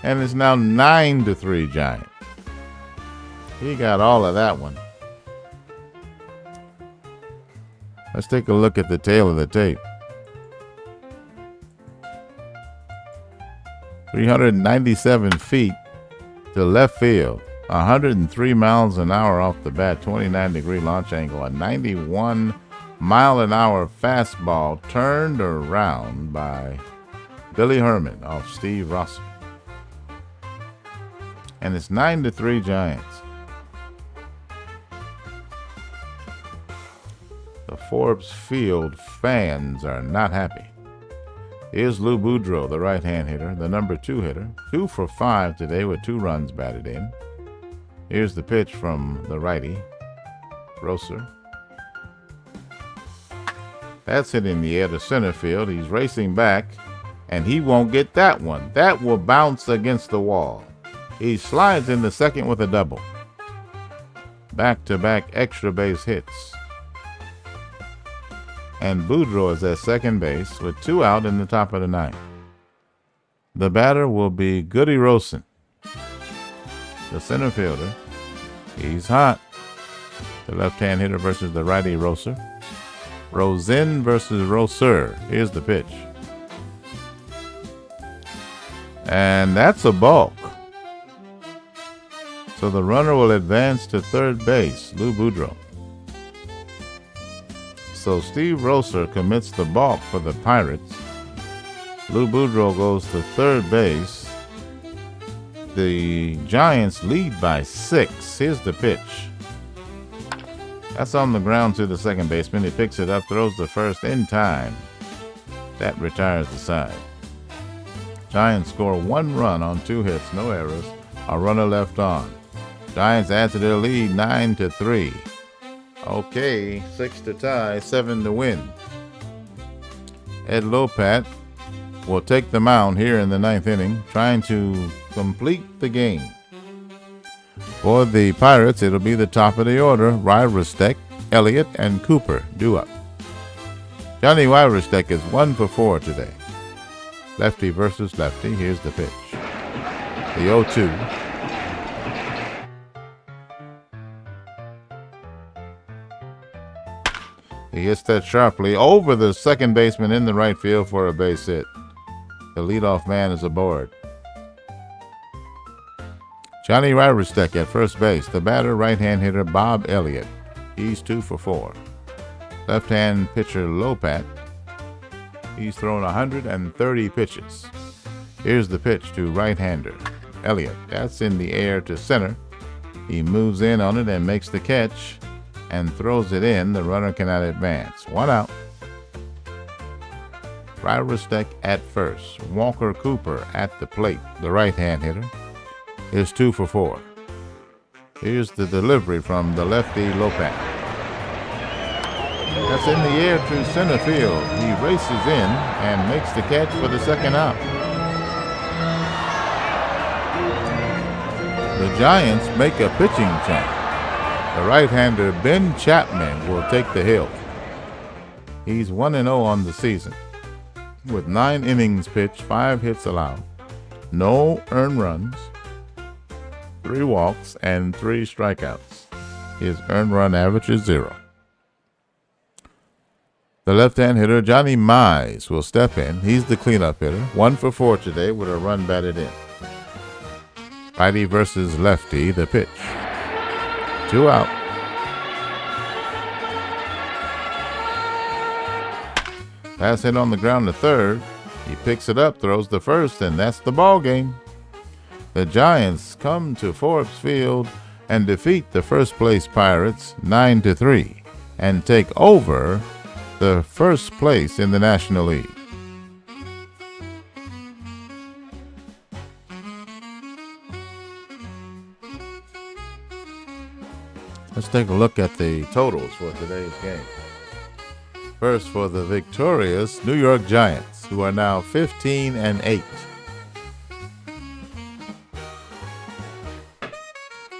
And it's now 9-3 Giants. He got all of that one. Let's take a look at the tail of the tape. 397 feet to left field. 103 miles an hour off the bat, 29-degree launch angle. A 91-mile-an-hour fastball turned around by Billy Herman off Steve Roser. And it's 9-3 Giants. The Forbes Field fans are not happy. Here's Lou Boudreau, the right-hand hitter, the number 2 hitter. 2 for 5 today with 2 runs batted in. Here's the pitch from the righty, Roser. That's hit in the air to center field. He's racing back, and he won't get that one. That will bounce against the wall. He slides into second with a double. Back-to-back extra base hits. And Boudreau is at second base with 2 out in the top of the 9th. The batter will be Goody Rosen, the center fielder. He's hot. The left-hand hitter versus the righty Roser. Rosen versus Roser. Here's the pitch. And that's a balk. So the runner will advance to third base, Lou Boudreau. So Steve Roser commits the balk for the Pirates. Lou Boudreau goes to third base. The Giants lead by 6. Here's the pitch. That's on the ground to the second baseman. He picks it up, throws the first in time. That retires the side. Giants score 1 run on 2 hits, no errors. A runner left on. Giants add to their lead 9-3. Okay, 6 to tie, 7 to win. Ed Lopat will take the mound here in the 9th inning, trying to complete the game. For the Pirates, it'll be the top of the order. Wyrostek, Elliott, and Cooper due up. Johnny Wyrostek is 1 for 4 today. Lefty versus lefty. Here's the pitch. The 0-2. He hits that sharply over the second baseman in the right field for a base hit. The leadoff man is aboard. Johnny Wyrostek at first base. The batter, right-hand hitter Bob Elliott. He's 2 for 4. Left-hand pitcher Lopat. He's thrown 130 pitches. Here's the pitch to right-hander Elliott. That's in the air to center. He moves in on it and makes the catch and throws it in. The runner cannot advance. 1 out. Wyrostek at first. Walker Cooper at the plate. The right-hand hitter is 2 for 4. Here's the delivery from the lefty Lopat. That's in the air to center field. He races in and makes the catch for the second out. The Giants make a pitching change. The right-hander Ben Chapman will take the hill. He's 1-0 on the season. With 9 innings pitched, 5 hits allowed, no earned runs, 3 walks, and 3 strikeouts. His earned run average is 0. The left-hand hitter, Johnny Mize, will step in. He's the cleanup hitter. 1 for 4 today with a run batted in. Righty versus lefty, the pitch. 2 out. Pass hit on the ground to third. He picks it up, throws the first, and that's the ball game. The Giants come to Forbes Field and defeat the first-place Pirates 9-3 and take over the first place in the National League. Let's take a look at the totals for today's game. First, for the victorious New York Giants, who are now 15-8.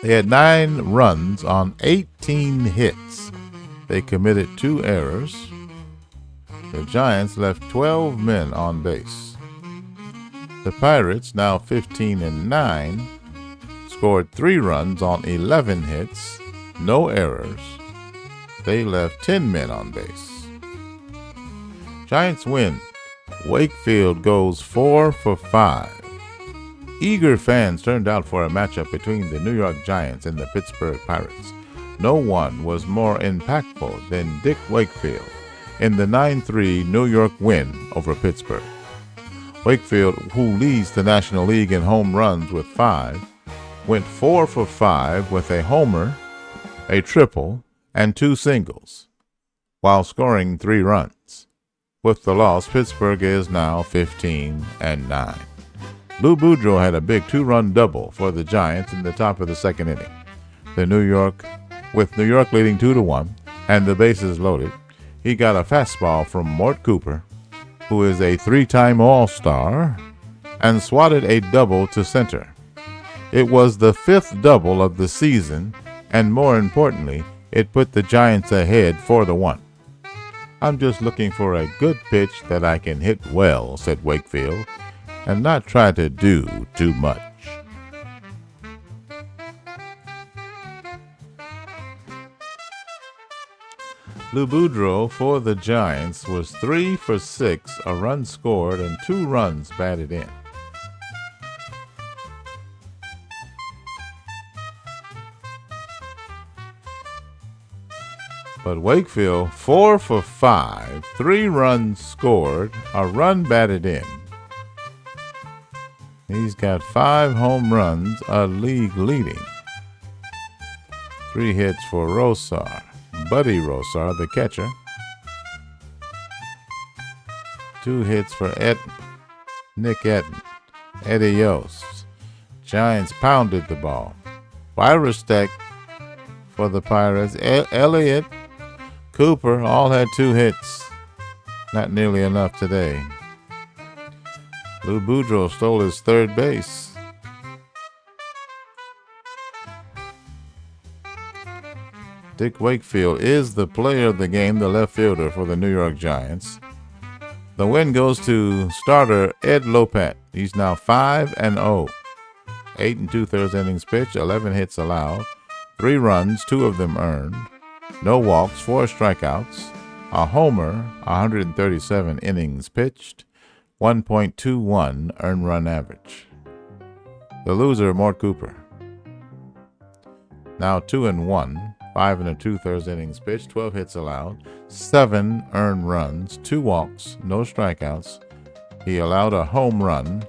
They had 9 runs on 18 hits. They committed 2 errors. The Giants left 12 men on base. The Pirates, now 15-9, scored 3 runs on 11 hits, no errors. They left 10 men on base. Giants win. Wakefield goes 4 for 5. Eager fans turned out for a matchup between the New York Giants and the Pittsburgh Pirates. No one was more impactful than Dick Wakefield in the 9-3 New York win over Pittsburgh. Wakefield, who leads the National League in home runs with 5, went 4 for 5 with a homer, a triple, and 2 singles, while scoring 3 runs. With the loss, Pittsburgh is now 15-9. Lou Boudreau had a big 2-run double for the Giants in the top of the second inning. With New York leading 2-1 and the bases loaded, he got a fastball from Mort Cooper, who is a 3-time All-Star, and swatted a double to center. It was the 5th double of the season, and more importantly, it put the Giants ahead 4-1. I'm just looking for a good pitch that I can hit well, said Wakefield, and not try to do too much. Lou Boudreau for the Giants was 3 for 6, a run scored and 2 runs batted in. But Wakefield, 4 for 5, 3 runs scored, a run batted in. He's got 5 home runs, a league leading. 3 hits for Rosar, Buddy Rosar, the catcher. 2 hits for Nick Etten, Eddie Yost. Giants pounded the ball. Byrostek for the Pirates. Elliott, Cooper all had 2 hits. Not nearly enough today. Lou Boudreau stole his third base. Dick Wakefield is the player of the game, the left fielder for the New York Giants. The win goes to starter Ed Lopat. He's now 5-0. 8 2/3 innings pitched, 11 hits allowed, 3 runs, 2 of them earned, no walks, 4 strikeouts, a homer, 137 innings pitched, 1.21 earned run average. The loser, Mort Cooper. Now 2-1, 5 2/3 innings pitched, 12 hits allowed, 7 earned runs, 2 walks, no strikeouts. He allowed a home run.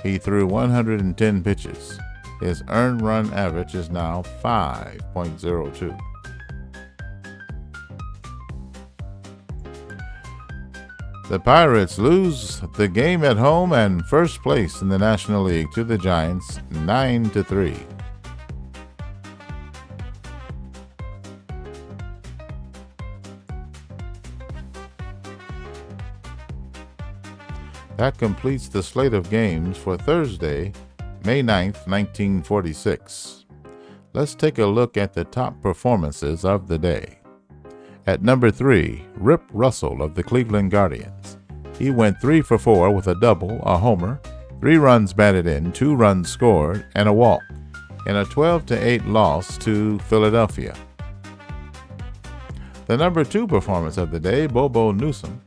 He threw 110 pitches. His earned run average is now 5.02. The Pirates lose the game at home and first place in the National League to the Giants 9-3. That completes the slate of games for Thursday, May 9th, 1946. Let's take a look at the top performances of the day. At number 3, Rip Russell of the Cleveland Guardians. He went 3 for 4 with a double, a homer, 3 runs batted in, 2 runs scored, and a walk in a 12-8 loss to Philadelphia. The number 2 performance of the day, Bobo Newsom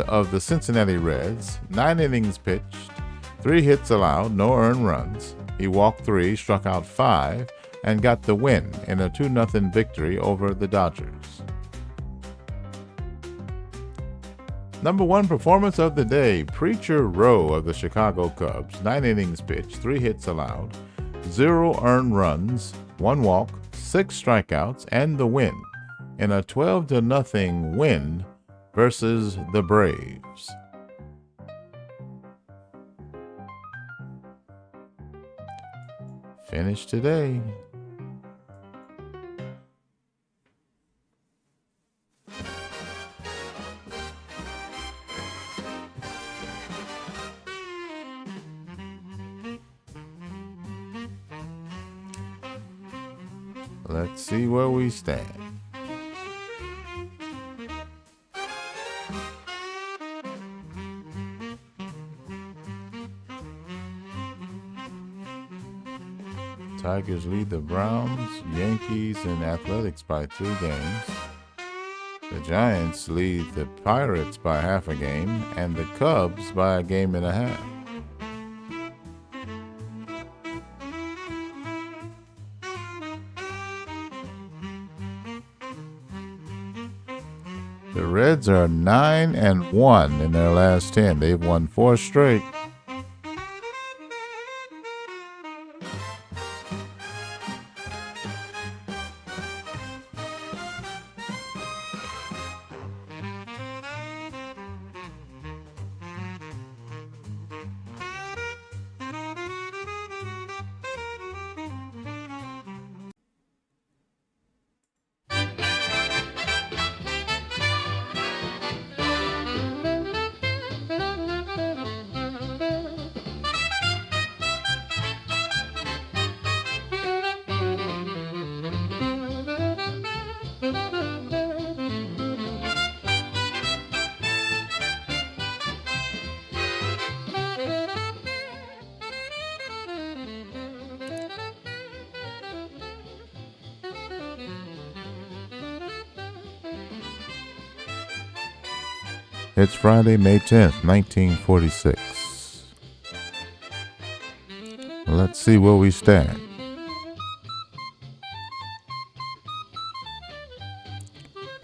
of the Cincinnati Reds, 9 innings pitched, 3 hits allowed, no earned runs. He walked 3, struck out 5, and got the win in a 2-0 victory over the Dodgers. Number 1 performance of the day, Preacher Rowe of the Chicago Cubs, 9 innings pitched, 3 hits allowed, 0 earned runs, 1 walk, 6 strikeouts, and the win in a 12-0 win versus the Braves. Finished today. Let's see where we stand. Tigers lead the Browns, Yankees, and Athletics by 2 games. The Giants lead the Pirates by half a game, and the Cubs by a game and a half. The Reds are 9-1 in their last 10. They've won 4 straight. It's Friday, May 10th, 1946. Let's see where we stand.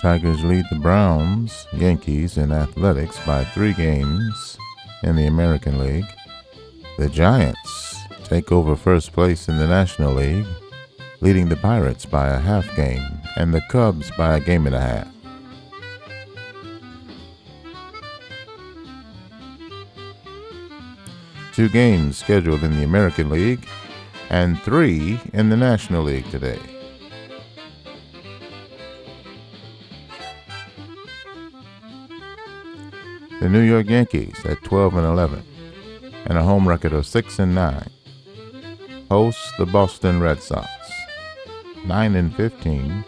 Tigers lead the Browns, Yankees in athletics by 3 games in the American League. The Giants take over first place in the National League, leading the Pirates by a half game and the Cubs by a game and a half. Two games scheduled in the American League and 3 in the National League today. The New York Yankees at 12-11 and a home record of 6-9 hosts the Boston Red Sox. 9-15.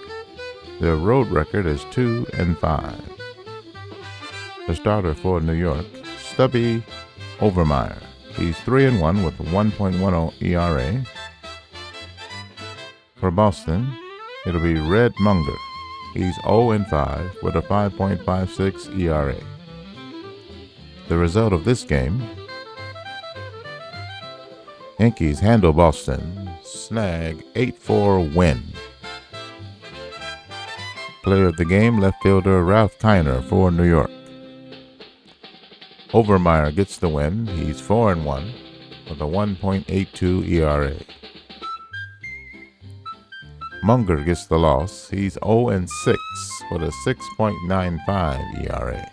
Their road record is 2-5. The starter for New York, Stubby Overmeyer. He's 3-1 with a 1.10 ERA. For Boston, it'll be Red Munger. He's 0-5 with a 5.56 ERA. The result of this game: Yankees handle Boston, snag 8-4 win. Player of the game, left fielder Ralph Kiner for New York. Overmeyer gets the win. He's 4-1 with a 1.82 ERA. Munger gets the loss. He's 0-6 with a 6.95 ERA.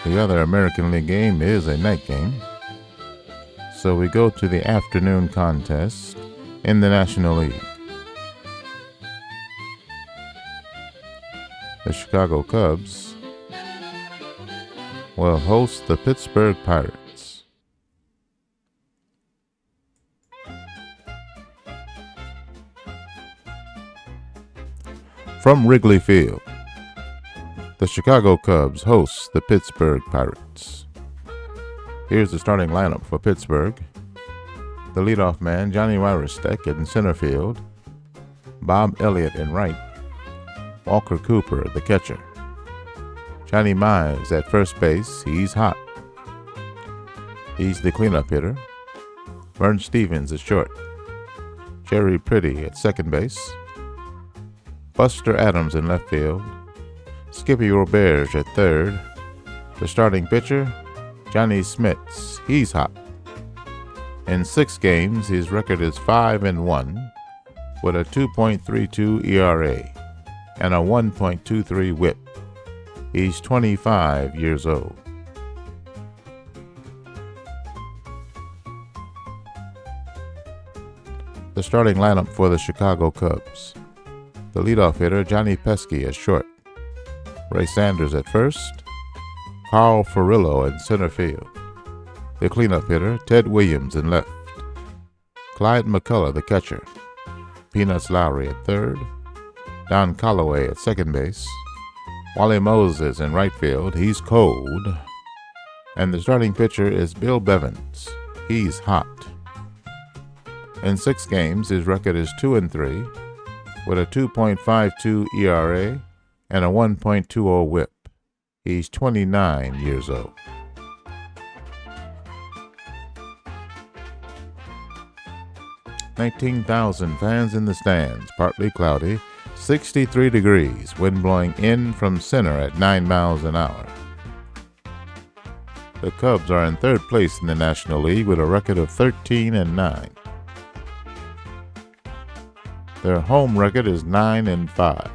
The other American League game is a night game, so we go to the afternoon contest in the National League. The Chicago Cubs will host the Pittsburgh Pirates. From Wrigley Field, the Chicago Cubs host the Pittsburgh Pirates. Here's the starting lineup for Pittsburgh. The leadoff man, Johnny Wyrostek, in center field. Bob Elliott in right. Walker Cooper, the catcher. Johnny Mize at first base. He's hot. He's the cleanup hitter. Vern Stevens at short. Jerry Pretty at second base. Buster Adams in left field. Skippy Roberge at third. The starting pitcher, Johnny Smits. He's hot. In 6 games, his record is 5-1 with a 2.32 ERA and a 1.23 WHIP. He's 25 years old. The starting lineup for the Chicago Cubs. The leadoff hitter, Johnny Pesky, at short. Ray Sanders at first. Carl Furillo in center field. The cleanup hitter, Ted Williams in left. Clyde McCullough, the catcher. Peanuts Lowry at third. Don Calloway at second base. Wally Moses in right field. He's cold. And the starting pitcher is Bill Bevins. He's hot. In 6 games, his record is 2-3 with a 2.52 ERA and a 1.20 WHIP. He's 29 years old. "19,000 fans in the stands, partly cloudy, 63 degrees, wind blowing in from center at 9 miles an hour. The Cubs are in third place in the National League with a record of 13-9. Their home record is 9-5.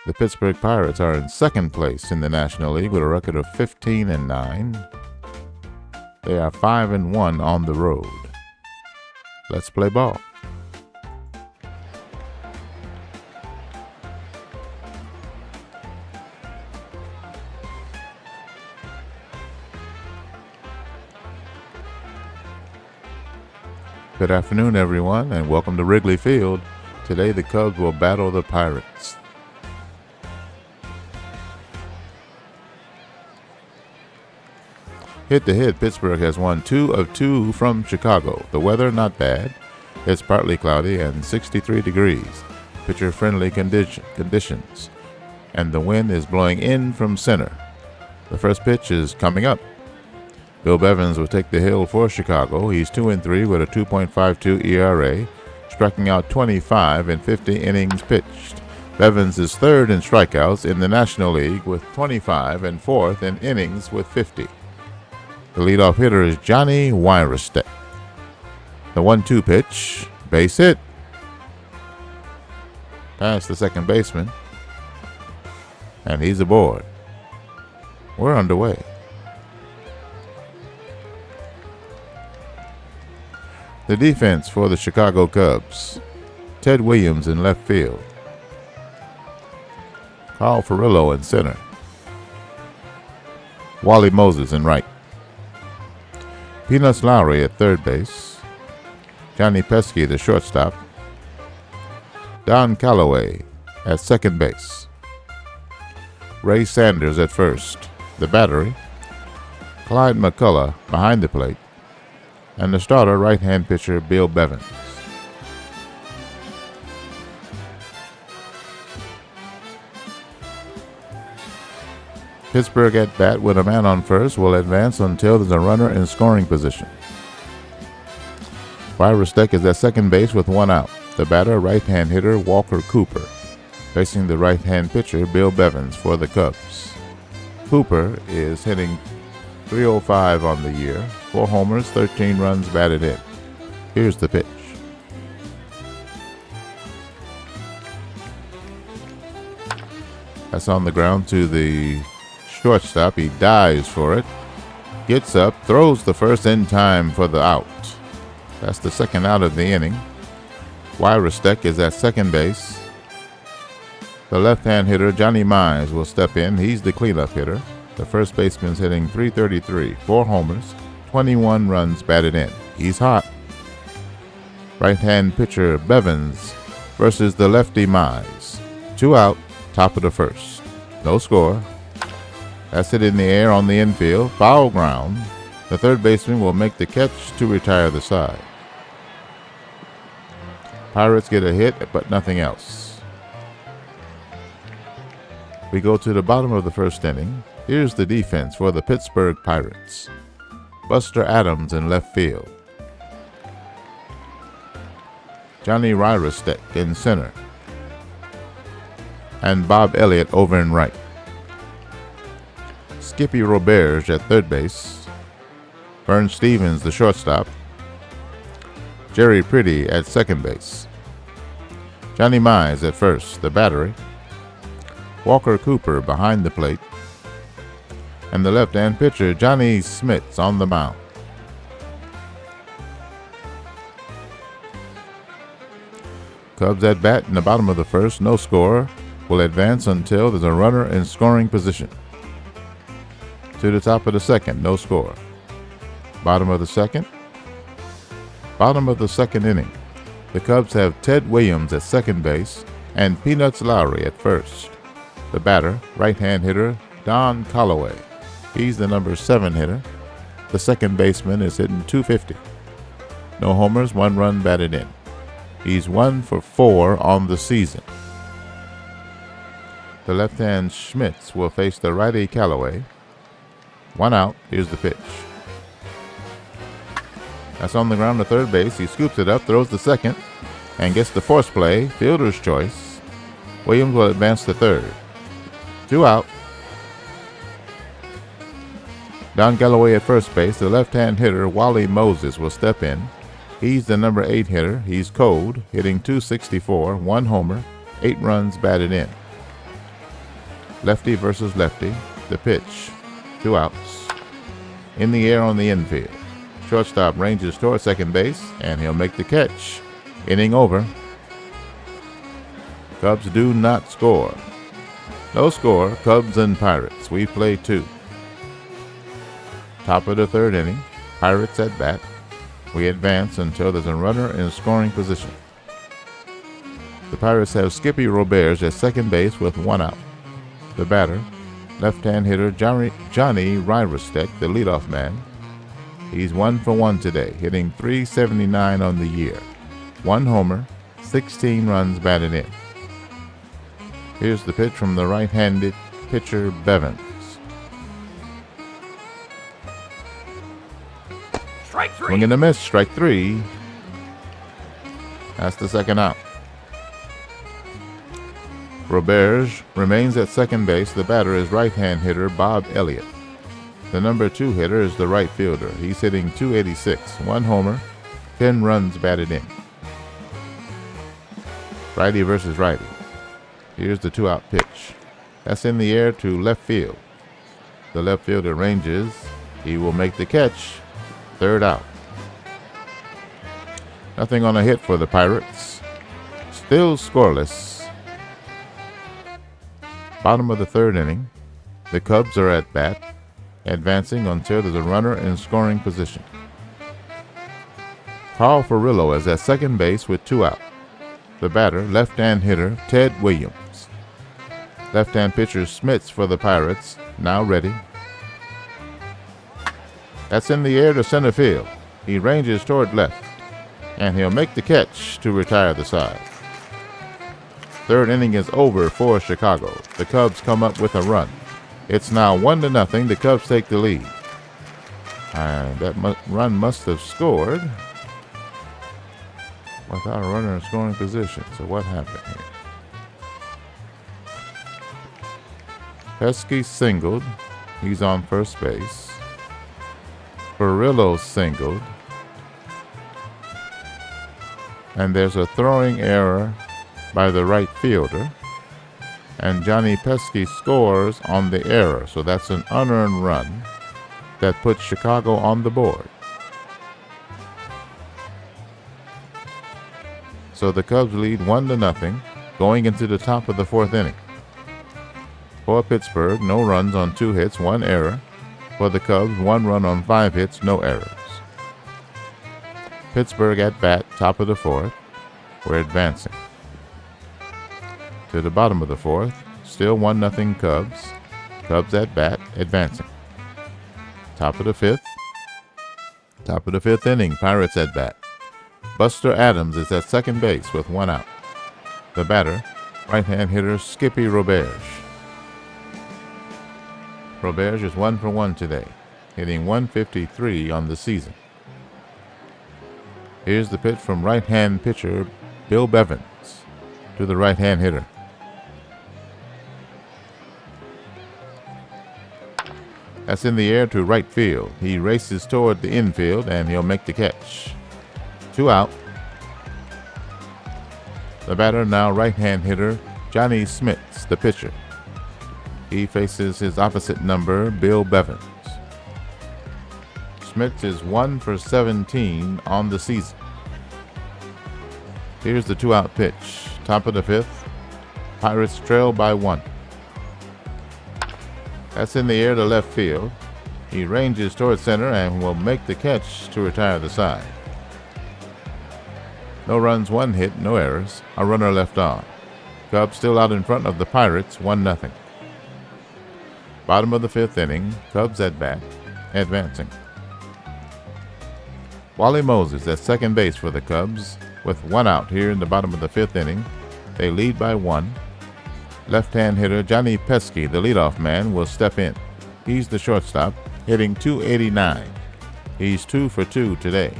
The Pittsburgh Pirates are in second place in the National League with a record of 15-9. They are 5-1 on the road. Let's play ball. Good afternoon, everyone, and welcome to Wrigley Field. Today, the Cubs will battle the Pirates. Hit-to-hit, Pittsburgh has won 2 of 2 from Chicago. The weather, not bad. It's partly cloudy and 63 degrees. Pitcher-friendly conditions. And the wind is blowing in from center. The first pitch is coming up. Bill Bevins will take the hill for Chicago. He's 2-3 with a 2.52 ERA, striking out 25 in 50 innings pitched. Bevins is third in strikeouts in the National League with 25 and fourth in innings with 50. The leadoff hitter is Johnny Wyrostek. The 1-2 pitch, base hit. Past the second baseman, and he's aboard. We're underway. The defense for the Chicago Cubs: Ted Williams in left field, Carl Furillo in center, Wally Moses in right, Peanuts Lowry at third base, Johnny Pesky the shortstop, Don Calloway at second base, Ray Sanders at first, the battery, Clyde McCullough behind the plate, and the starter right-hand pitcher Bill Bevins. Pittsburgh at bat with a man on first will advance until there's a runner in scoring position. Wyrostek is at second base with one out. The batter, right-hand hitter Walker Cooper, facing the right-hand pitcher Bill Bevins for the Cubs. Cooper is hitting .305 on the year, 4 homers, 13 runs batted in. Here's the pitch. That's on the ground to the shortstop. He dives for it, gets up, throws the first in time for the out. That's the second out of the inning. Wyrostek is at second base. The left-hand hitter Johnny Mize will step in. He's the cleanup hitter. The first baseman's hitting .333, 4 homers, 21 runs batted in. He's hot. Right-hand pitcher Bevins versus the lefty Mize. 2 out, top of the first. No score. That's hit in the air on the infield. Foul ground. The third baseman will make the catch to retire the side. Pirates get a hit, but nothing else. We go to the bottom of the first inning. Here's the defense for the Pittsburgh Pirates: Buster Adams in left field, Johnny Wyrostek in center, and Bob Elliott over in right. Skippy Roberge at third base, Vern Stevens the shortstop, Jerry Pretty at second base, Johnny Mize at first, the battery, Walker Cooper behind the plate, and the left-hand pitcher Johnny Smits on the mound. Cubs at bat in the bottom of the first, no score, will advance until there's a runner in scoring position. To the top of the second, no score. Bottom of the second inning. The Cubs have Ted Williams at second base and Peanuts Lowry at first. The batter, right-hand hitter Don Calloway. He's the number 7 hitter. The second baseman is hitting .250. No homers, 1 run batted in. He's 1 for 4 on the season. The left-hand Schmitz will face the righty Calloway. 1 out. Here's the pitch. That's on the ground to third base. He scoops it up, throws the second, and gets the force play, fielder's choice. Williams will advance to third. 2 out. Don Calloway at first base. The left-hand hitter Wally Moses will step in. He's the number 8 hitter. He's cold, hitting .264, 1 homer, 8 runs batted in. Lefty versus lefty. The pitch. 2 outs. In the air on the infield. Shortstop ranges toward second base, and he'll make the catch. Inning over. Cubs do not score. No score, Cubs and Pirates. We play 2. Top of the third inning. Pirates at bat. We advance until there's a runner in scoring position. The Pirates have Skippy Roberge at second base with 1 out. The batter, left-hand hitter Johnny Wyrostek, the leadoff man. He's 1 for 1 today, hitting .379 on the year. 1 homer, 16 runs batted in. Here's the pitch from the right-handed pitcher Bevins.
Strike three.
Swing and a miss, strike three. That's the second out. Roberge remains at second base. The batter is right-hand hitter Bob Elliott. The number 2 hitter is the right fielder. He's hitting .286, 1 homer, 10 runs batted in. Righty versus righty. Here's the 2-out pitch. That's in the air to left field. The left fielder ranges. He will make the catch. Third out. Nothing on a hit for the Pirates. Still scoreless. Bottom of the third inning. The Cubs are at bat, advancing until there's a runner in scoring position. Carl Furillo is at second base with 2 out. The batter, left-hand hitter Ted Williams. Left-hand pitcher Smits for the Pirates, now ready. That's in the air to center field. He ranges toward left, and he'll make the catch to retire the side. Third inning is over for Chicago. The Cubs come up with a run. It's now 1-0. The Cubs take the lead. That run must have scored without a runner in scoring position. So what happened here? Pesky singled. He's on first base. Furillo singled. And there's a throwing error by the right fielder. And Johnny Pesky scores on the error. So that's an unearned run that puts Chicago on the board. So the Cubs lead 1-0 going into the top of the fourth inning. For Pittsburgh, no runs on 2 hits, 1 error. For the Cubs, 1 run on 5 hits, no errors. Pittsburgh at bat, top of the fourth. We're advancing. To the bottom of the fourth, still 1-0 Cubs. Cubs at bat, advancing. Top of the fifth. Top of the fifth inning, Pirates at bat. Buster Adams is at second base with 1 out. The batter, right-hand hitter Skippy Roberge. Roberge is 1 for 1 today, hitting .153 on the season. Here's the pitch from right-hand pitcher Bill Bevins to the right-hand hitter. That's in the air to right field. He races toward the infield and he'll make the catch. 2 out. The batter, now right-hand hitter Johnny Smits, the pitcher. He faces his opposite number, Bill Bevins. Smits is 1 for 17 on the season. Here's the 2-out pitch. Top of the fifth. Pirates trail by 1. That's in the air to left field. He ranges toward center and will make the catch to retire the side. No runs, 1 hit, no errors. A runner left on. Cubs still out in front of the Pirates, 1-0. Bottom of the fifth inning, Cubs at bat, advancing. Wally Moses at second base for the Cubs with 1 out here in the bottom of the fifth inning. They lead by 1. Left-hand hitter Johnny Pesky, the leadoff man, will step in. He's the shortstop, hitting .289. He's 2 for 2 today.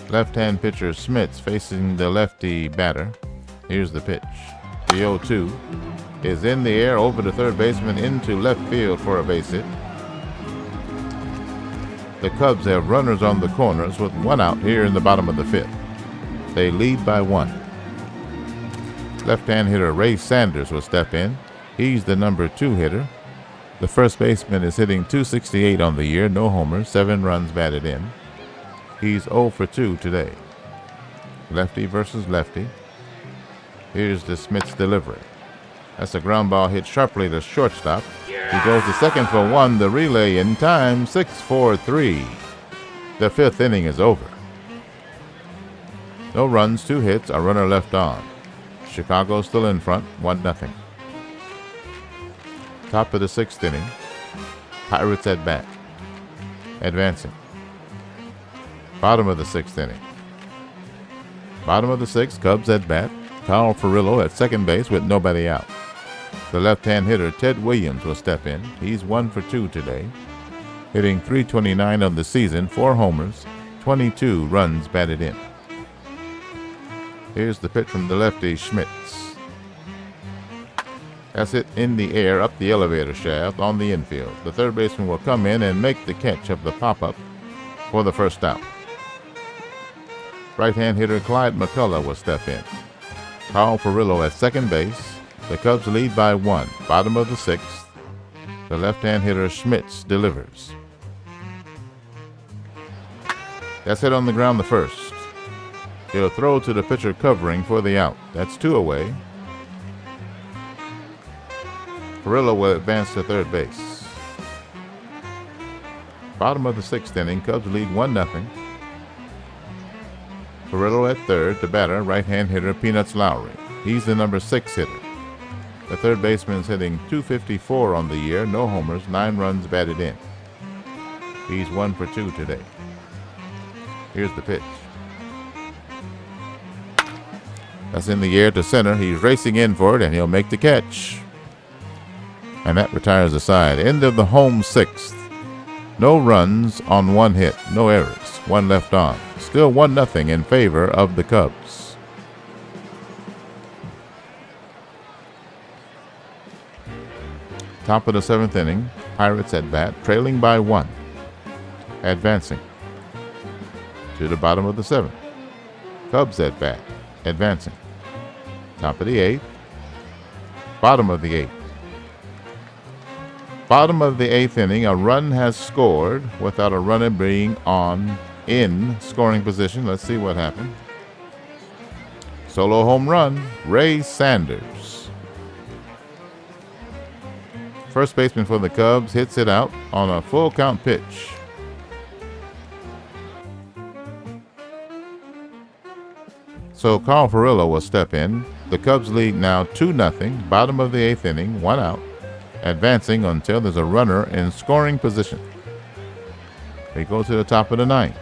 Left-hand pitcher Smits facing the lefty batter. Here's the pitch. The 0-2 is in the air over the third baseman into left field for a base hit. The Cubs have runners on the corners with 1 out here in the bottom of the fifth. They lead by 1. Left-hand hitter Ray Sanders will step in. He's the number 2 hitter. The first baseman is hitting .268 on the year, no homers, 7 runs batted in. He's 0 for 2 today. Lefty versus lefty. Here's the Smits delivery. That's a ground ball hit sharply to shortstop. He goes to second for 1. The relay in time, 6-4-3. The fifth inning is over. No runs, 2 hits, a runner left on. Chicago still in front, 1-0. Top of the sixth inning. Pirates at bat. Advancing. Bottom of the sixth inning. Bottom of the sixth, Cubs at bat. Carl Furillo at second base with nobody out. The left-hand hitter Ted Williams will step in. He's 1 for 2 today, hitting .329 on the season, 4 homers, 22 runs batted in. Here's the pitch from the lefty, Schmitz. That's it in the air up the elevator shaft on the infield. The third baseman will come in and make the catch of the pop-up for the first out. Right-hand hitter Clyde McCullough will step in. Carl Furillo at second base. The Cubs lead by 1. Bottom of the 6th. The left-hand hitter Schmitz delivers. That's hit on the ground the first. He'll throw to the pitcher covering for the out. That's 2 away. Furillo will advance to third base. Bottom of the 6th inning, Cubs lead 1-0. Furillo at third, the batter, right-hand hitter Peanuts Lowry. He's the number 6 hitter. The third baseman's hitting .254 on the year, no homers, 9 runs batted in. He's 1 for 2 today. Here's the pitch. That's in the air to center. He's racing in for it, and he'll make the catch. And that retires the side. End of the home 6th. No runs on 1 hit, no errors, 1 left on. Still 1-0 in favor of the Cubs. Top of the 7th inning, Pirates at bat, trailing by 1. Advancing to the bottom of the 7th. Cubs at bat, advancing. Top of the 8th, bottom of the 8th. Bottom of the 8th inning, a run has scored without a runner being in scoring position. Let's see what happened. Solo home run, Ray Sanders. First baseman for the Cubs hits it out on a full count pitch. So Carl Furillo will step in. The Cubs lead now 2-0. Bottom of the 8th inning, 1 out. Advancing until there's a runner in scoring position. They go to the top of the 9th.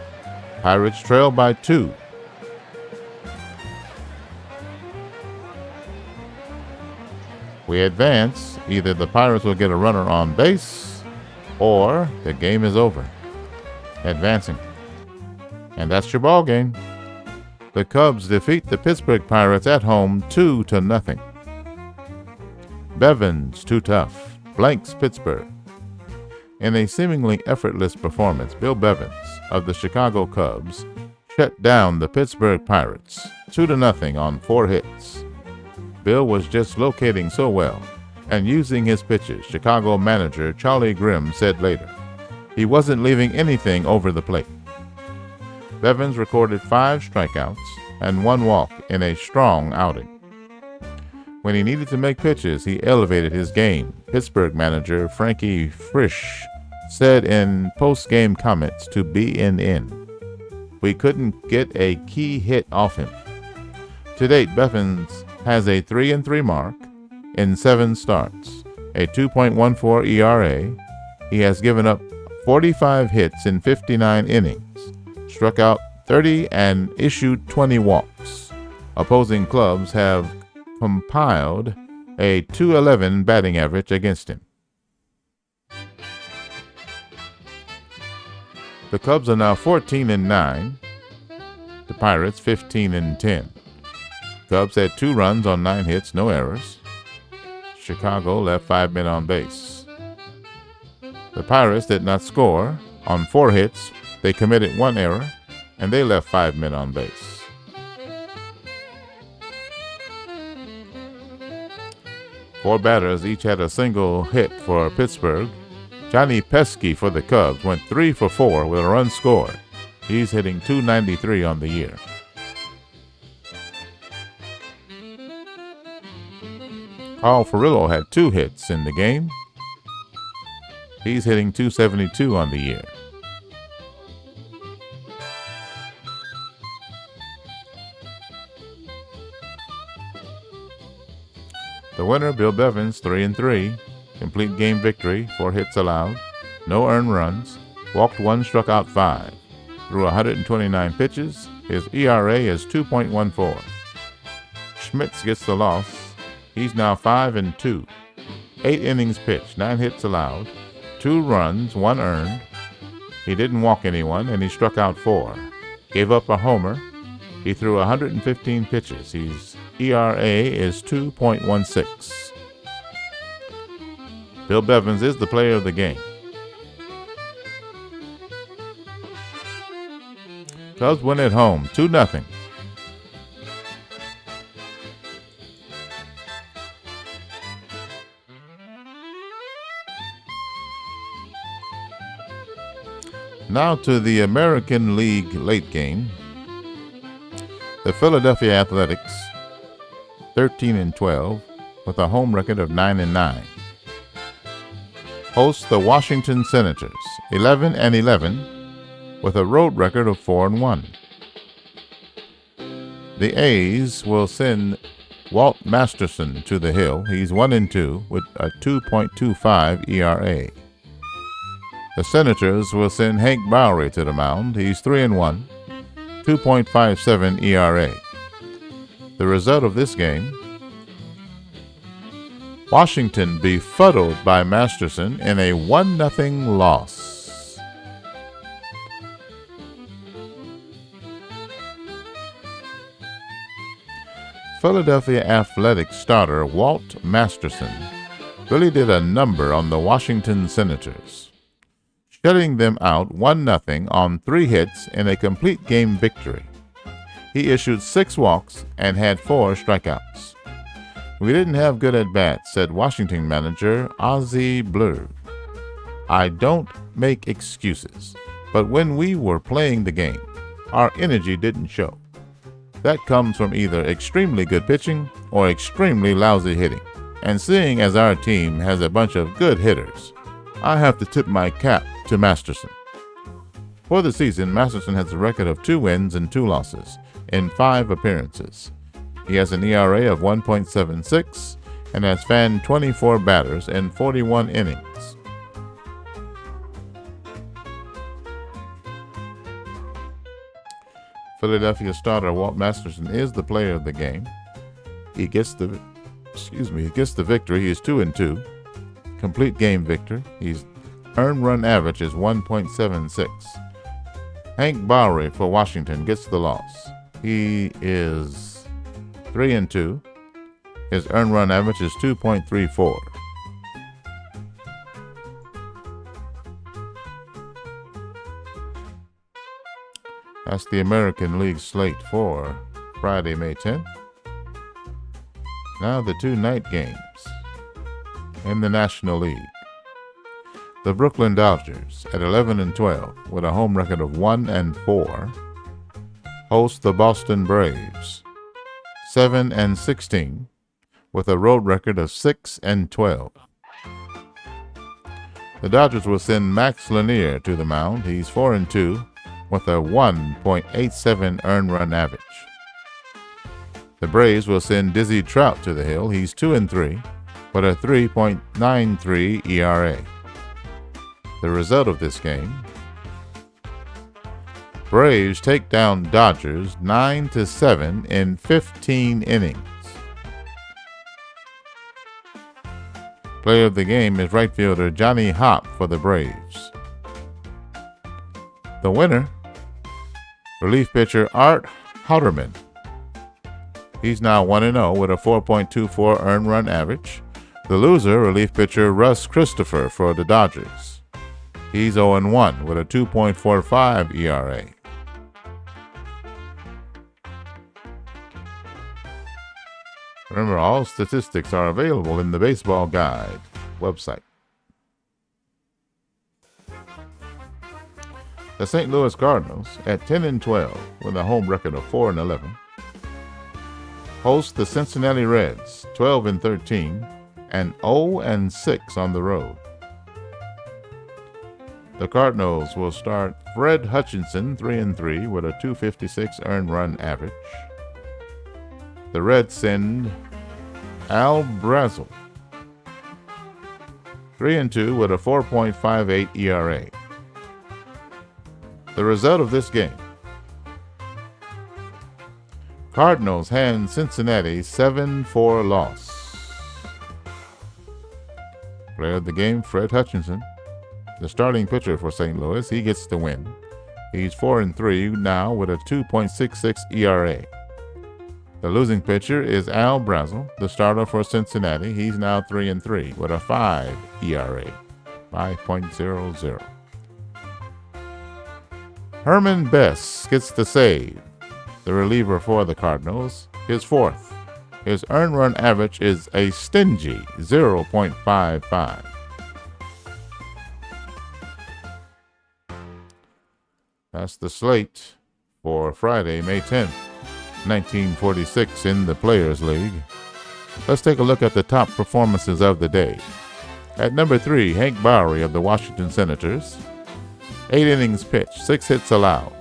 Pirates trail by 2. We advance. Either the Pirates will get a runner on base or the game is over. Advancing. And that's your ball game. The Cubs defeat the Pittsburgh Pirates at home 2-0. Bevins, too tough. Blanks Pittsburgh. In a seemingly effortless performance, Bill Bevins of the Chicago Cubs shut down the Pittsburgh Pirates 2-0 on 4 hits. Bill was just locating so well and using his pitches, Chicago manager Charlie Grimm said later. He wasn't leaving anything over the plate. Bevins recorded 5 strikeouts and 1 walk in a strong outing. When he needed to make pitches, he elevated his game, Pittsburgh manager Frankie Frisch said in post-game comments to BNN. We couldn't get a key hit off him. To date, Bevins has a 3-3 mark in 7 starts, a 2.14 ERA. He has given up 45 hits in 59 innings, struck out 30 and issued 20 walks. Opposing clubs have compiled a .211 batting average against him. The Cubs are now 14-9. The Pirates 15-10. Cubs had 2 runs on 9 hits, no errors. Chicago left 5 men on base. The Pirates did not score on 4 hits. They committed 1 error, and they left 5 men on base. Four batters each had a single hit for Pittsburgh. Johnny Pesky for the Cubs went 3 for 4 with a run scored. He's hitting .293 on the year. Carl Furillo had 2 hits in the game. He's hitting .272 on the year. The winner, Bill Bevins, 3-3. Complete game victory, 4 hits allowed, no earned runs, walked 1, struck out 5. Through 129 pitches, his ERA is 2.14. Schmitz gets the loss. He's now 5-2. 8 innings pitched, 9 hits allowed, 2 runs, 1 earned, He didn't walk anyone, and he struck out 4. Gave up a homer. He threw 115 pitches. His ERA is 2.16. Bill Bevins is the player of the game. Cubs win at home, 2-0. Now to the American League late game. The Philadelphia Athletics, 13-12, with a home record of 9-9. Hosts the Washington Senators, 11-11, with a road record of 4-1. The A's will send Walt Masterson to the hill. He's 1-2 with a 2.25 ERA. The Senators will send Hank Bowry to the mound. He's 3-1, 2.57 ERA. The result of this game: Washington befuddled by Masterson in a 1-0 loss. Philadelphia Athletics starter Walt Masterson really did a number on the Washington Senators, shutting them out 1-0 on 3 hits in a complete game victory. He issued 6 walks and had 4 strikeouts. "We didn't have good at-bats," said Washington manager Ozzie Blurb. "I don't make excuses, but when we were playing the game, our energy didn't show. That comes from either extremely good pitching or extremely lousy hitting. And seeing as our team has a bunch of good hitters, I have to tip my cap to Masterson." For the season, Masterson has a record of 2 wins and 2 losses in 5 appearances. He has an ERA of 1.76 and has fanned 24 batters in 41 innings. Philadelphia starter Walt Masterson is the player of the game. He gets the victory. He is 2-2, complete game victor. His earned run average is 1.76. Hank Bowry for Washington gets the loss. He is 3-2. His earned run average is 2.34. That's the American League slate for Friday, May 10th. Now the 2 night games in the National League. The Brooklyn Dodgers at 11-12 with a home record of 1-4 host the Boston Braves, 7-16 with a road record of 6-12. The Dodgers will send Max Lanier to the mound. He's 4-2 with a 1.87 earned run average. The Braves will send Dizzy Trout to the hill. He's 2-3 with a 3.93 ERA. The result of this game: Braves take down Dodgers 9-7 in 15 innings. Player of the game is right fielder Johnny Hopp for the Braves. The winner, relief pitcher Art Houterman. He's now 1-0 with a 4.24 earned run average. The loser, relief pitcher Russ Christopher for the Dodgers. He's 0-1 with a 2.45 ERA. Remember, all statistics are available in the Baseball Guide website. The St. Louis Cardinals, at 10-12 with a home record of 4-11, host the Cincinnati Reds, 12-13 and 0-6 on the road. The Cardinals will start Fred Hutchinson, 3-3 with a 2.56 earned run average. The Reds send Al Brazel, 3-2 with a 4.58 ERA. The result of this game: Cardinals hand Cincinnati 7-4 loss. Player of the game, Fred Hutchinson. the starting pitcher for St. Louis. He gets the win. He's 4-3 now with a 2.66 ERA. The losing pitcher is Al Brazel, the starter for Cincinnati. He's now 3-3 with a 5 ERA, 5.00. Herman Bess gets the save, the reliever for the Cardinals, his fourth. His earned run average is a stingy 0.55. That's the slate for Friday, May 10th, 1946 in the Players League. Let's take a look at the top performances of the day. At number 3, Hank Bowery of the Washington Senators. 8 innings pitched, 6 hits allowed,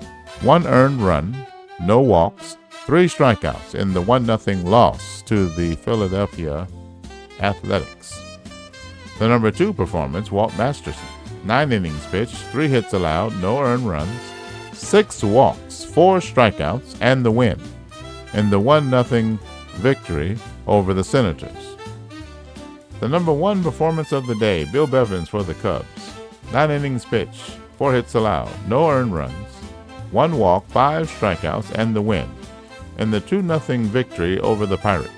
1 earned run, no walks, 3 strikeouts in the 1-0 loss to the Philadelphia Athletics. The number 2 performance, Walt Masterson. 9 innings pitched, 3 hits allowed, no earned runs, 6 walks, 4 strikeouts, and the win in the 1-0 victory over the Senators. The number 1 performance of the day, Bill Bevins for the Cubs. 9 innings pitched, 4 hits allowed, no earned runs, 1 walk, 5 strikeouts, and the win in the 2-0 victory over the Pirates.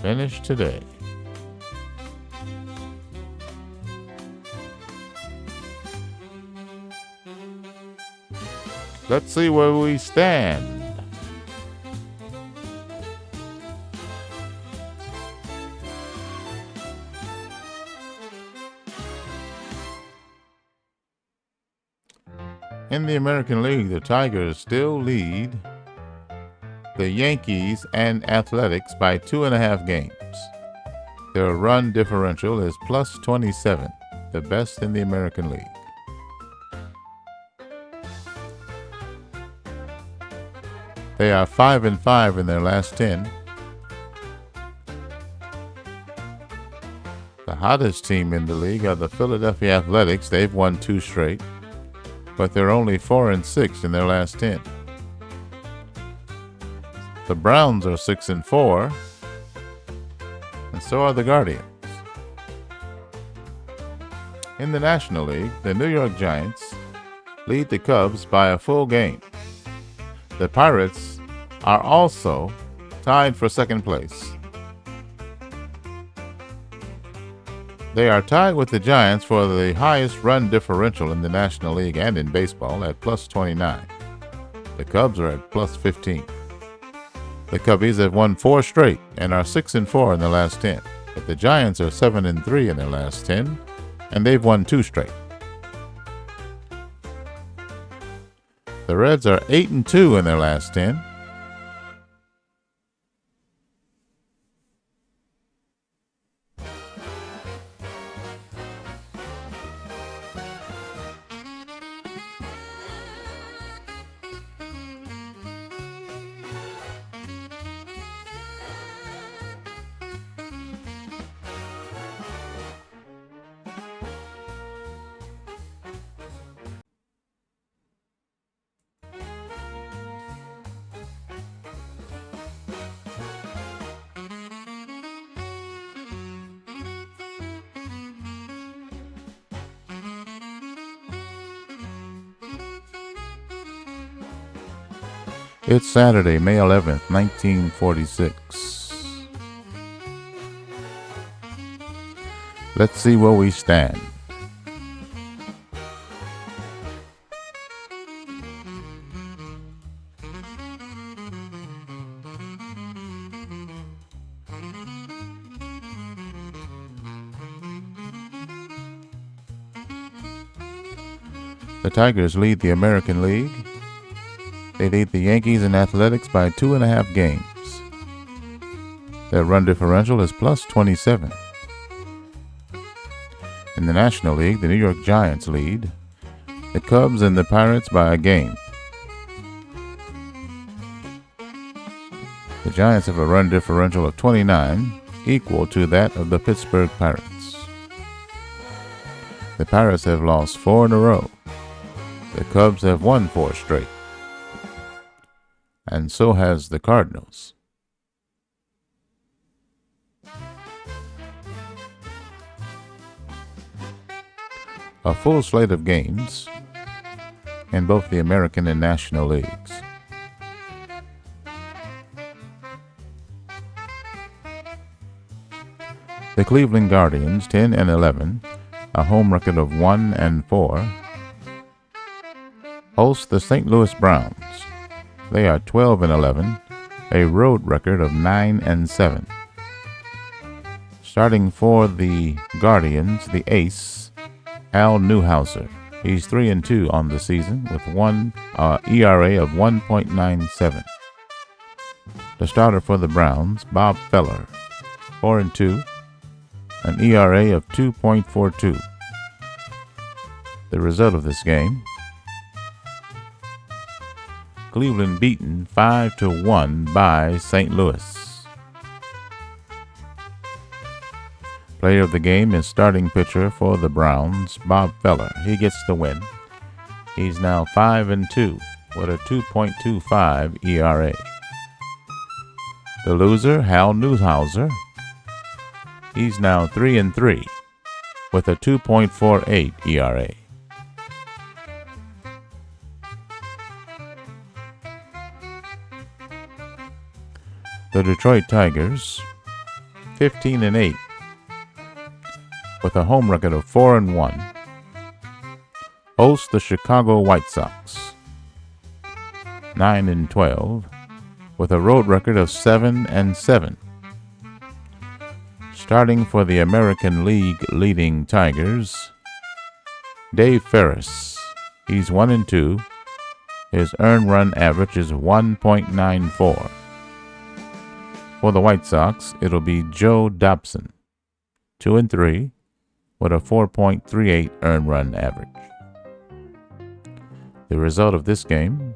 Finished today. Let's see where we stand. In the American League, the Tigers still lead the Yankees and Athletics by 2.5 games. Their run differential is plus 27, the best in the American League. They are 5-5 in their last 10. The hottest team in the league are the Philadelphia Athletics. They've won 2 straight, but they're only 4-6 in their last 10. The Browns are 6-4, and so are the Guardians. In the National League, the New York Giants lead the Cubs by a full game. The Pirates are also tied for second place. They are tied with the Giants for the highest run differential in the National League and in baseball at plus 29. The Cubs are at plus 15. The Cubbies have won 4 straight and are 6-4 in their last 10. But the Giants are 7-3 in their last 10, and they've won 2 straight. The Reds are 8-2 in their last 10. It's Saturday, May 11th, 1946. Let's see where we stand. The Tigers lead the American League. They lead the Yankees and Athletics by 2.5 games. Their run differential is plus 27. In the National League, the New York Giants lead the Cubs and the Pirates by a game. The Giants have a run differential of 29, equal to that of the Pittsburgh Pirates. The Pirates have lost 4 in a row. The Cubs have won 4 straight. And so has the Cardinals. A full slate of games in both the American and National Leagues. The Cleveland Guardians, 10-11, a home record of 1-4, host the St. Louis Browns. They are 12-11, a road record of 9-7. Starting for the Guardians, the ace, Al Newhouser. He's 3-2 on the season with one ERA of 1.97. The starter for the Browns, Bob Feller, 4-2, an ERA of 2.42. The result of this game: Cleveland beaten 5-1 by St. Louis. Player of the game is starting pitcher for the Browns, Bob Feller. He gets the win. He's now 5-2 with a 2.25 ERA. The loser, Hal Newhouser. He's now 3-3 with a 2.48 ERA. The Detroit Tigers, 15-8 with a home record of 4-1, host the Chicago White Sox, 9-12 with a road record of 7-7. Starting for the American League leading Tigers, Dave Ferris. He's 1-2. His earned run average is 1.94. For the White Sox, it'll be Joe Dobson, 2-3, with a 4.38 earned run average. The result of this game: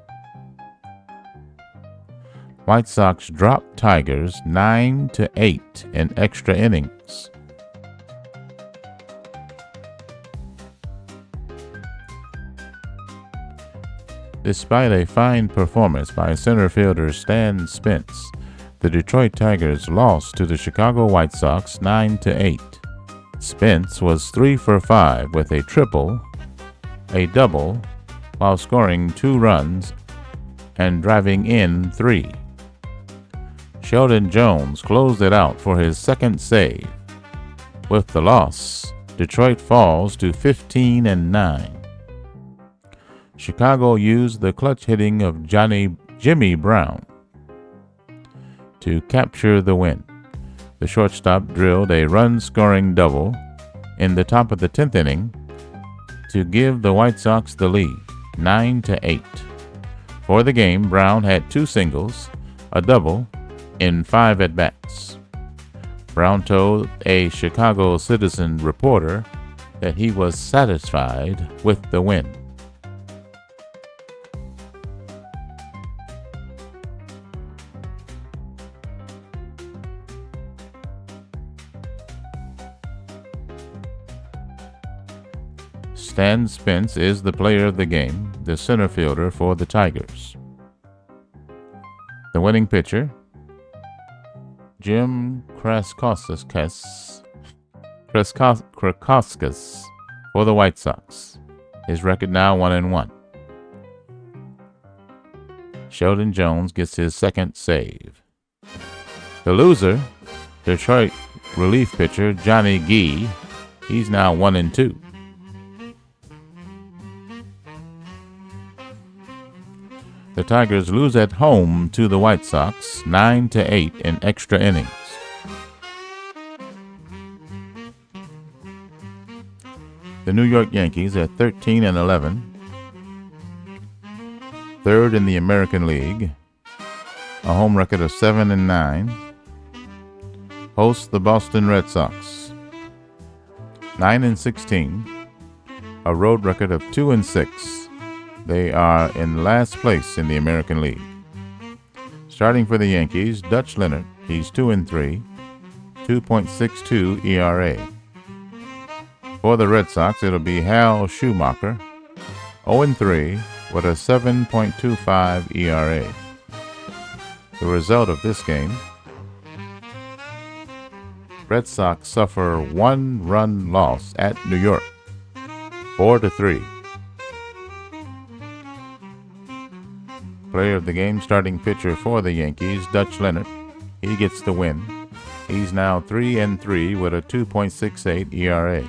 White Sox drop Tigers 9-8 in extra innings. Despite a fine performance by center fielder Stan Spence, the Detroit Tigers lost to the Chicago White Sox 9-8. Spence was 3 for 5 with a triple, a double, while scoring 2 runs and driving in 3. Sheldon Jones closed it out for his second save. With the loss, Detroit falls to 15-9. Chicago used the clutch hitting of Jimmy Brown to capture the win. The shortstop drilled a run-scoring double in the top of the 10th inning to give the White Sox the lead, 9-8. For the game, Brown had 2 singles, a double, in 5 at-bats. Brown told a Chicago Citizen reporter that he was satisfied with the win. Stan Spence is the player of the game, the center fielder for the Tigers. The winning pitcher, Jim Krakauskas for the White Sox. His record now 1-1. Sheldon Jones gets his second save. The loser, Detroit relief pitcher Johnny Gee. He's now 1-2. The Tigers lose at home to the White Sox 9-8 in extra innings. The New York Yankees at 13-11, third in the American League, a home record of 7-9, host the Boston Red Sox, 9-16, a road record of 2-6. They are in last place in the American League. Starting for the Yankees, Dutch Leonard. He's 2-3, 2.62 ERA. For the Red Sox, it'll be Hal Schumacher, 0-3 with a 7.25 ERA. The result of this game: Red Sox suffer 1-run loss at New York. 4-3. Player of the game, starting pitcher for the Yankees, Dutch Leonard. He gets the win. He's now 3-3 with a 2.68 ERA.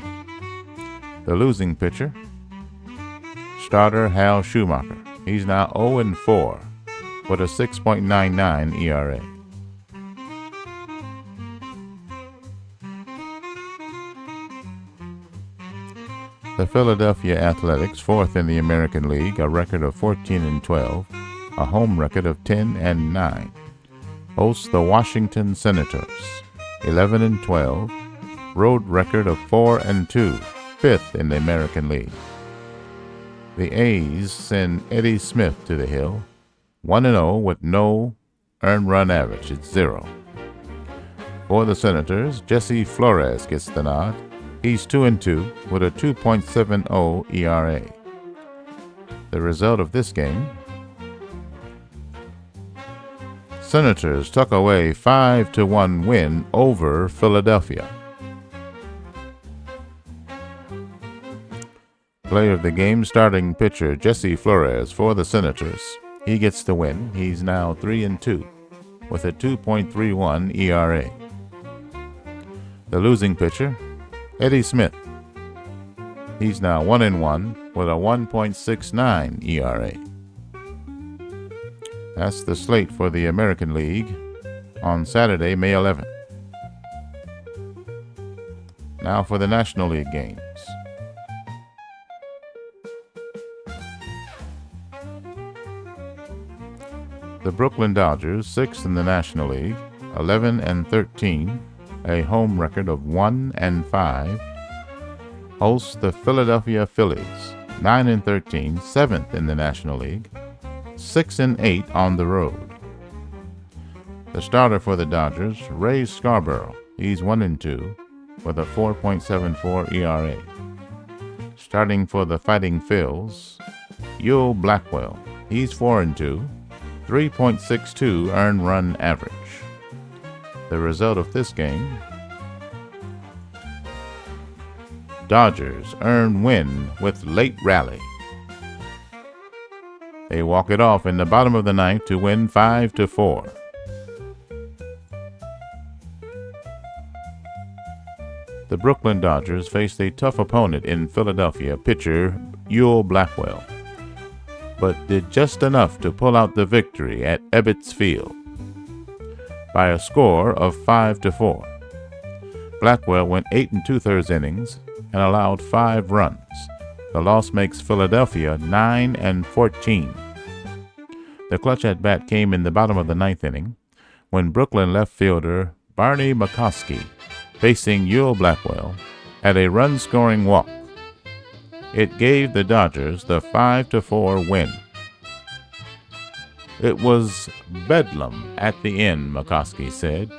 The losing pitcher, starter Hal Schumacher. He's now 0-4 with a 6.99 ERA. The Philadelphia Athletics, fourth in the American League, a record of 14-12, a home record of 10-9, hosts the Washington Senators, 11-12, road record of 4-2, fifth in the American League. The A's send Eddie Smith to the hill, 1-0 with no earned run average. It's 0. For the Senators, Jesse Flores gets the nod. He's 2-2 with a 2.70 ERA. The result of this game: Senators tuck away 5-1 win over Philadelphia. Player of the game, starting pitcher Jesse Flores for the Senators. He gets the win. He's now 3-2 with a 2.31 ERA. The losing pitcher, Eddie Smith. He's now 1-1 with a 1.69 ERA. That's the slate for the American League on Saturday, May 11th. Now for the National League games. The Brooklyn Dodgers, sixth in the National League, 11-13, a home record of 1-5, hosts the Philadelphia Phillies, 9-13, seventh in the National League, 6-8 on the road. The starter for the Dodgers, Ray Scarborough. He's 1-2 with a 4.74 ERA. Starting for the Fighting Phils, Yule Blackwell. He's 4-2, 3.62 earned run average. The result of this game: Dodgers earn win with late rally. They walk it off in the bottom of the ninth to win 5-4. The Brooklyn Dodgers faced a tough opponent in Philadelphia pitcher Yule Blackwell, but did just enough to pull out the victory at Ebbets Field by a score of 5-4. Blackwell went 8 2/3 innings and allowed 5 runs. The loss makes Philadelphia 9-14. The clutch at bat came in the bottom of the ninth inning when Brooklyn left fielder Barney McCoskey, facing Yule Blackwell, had a run-scoring walk. It gave the Dodgers the 5-4 win. It was bedlam at the end, McCoskey said.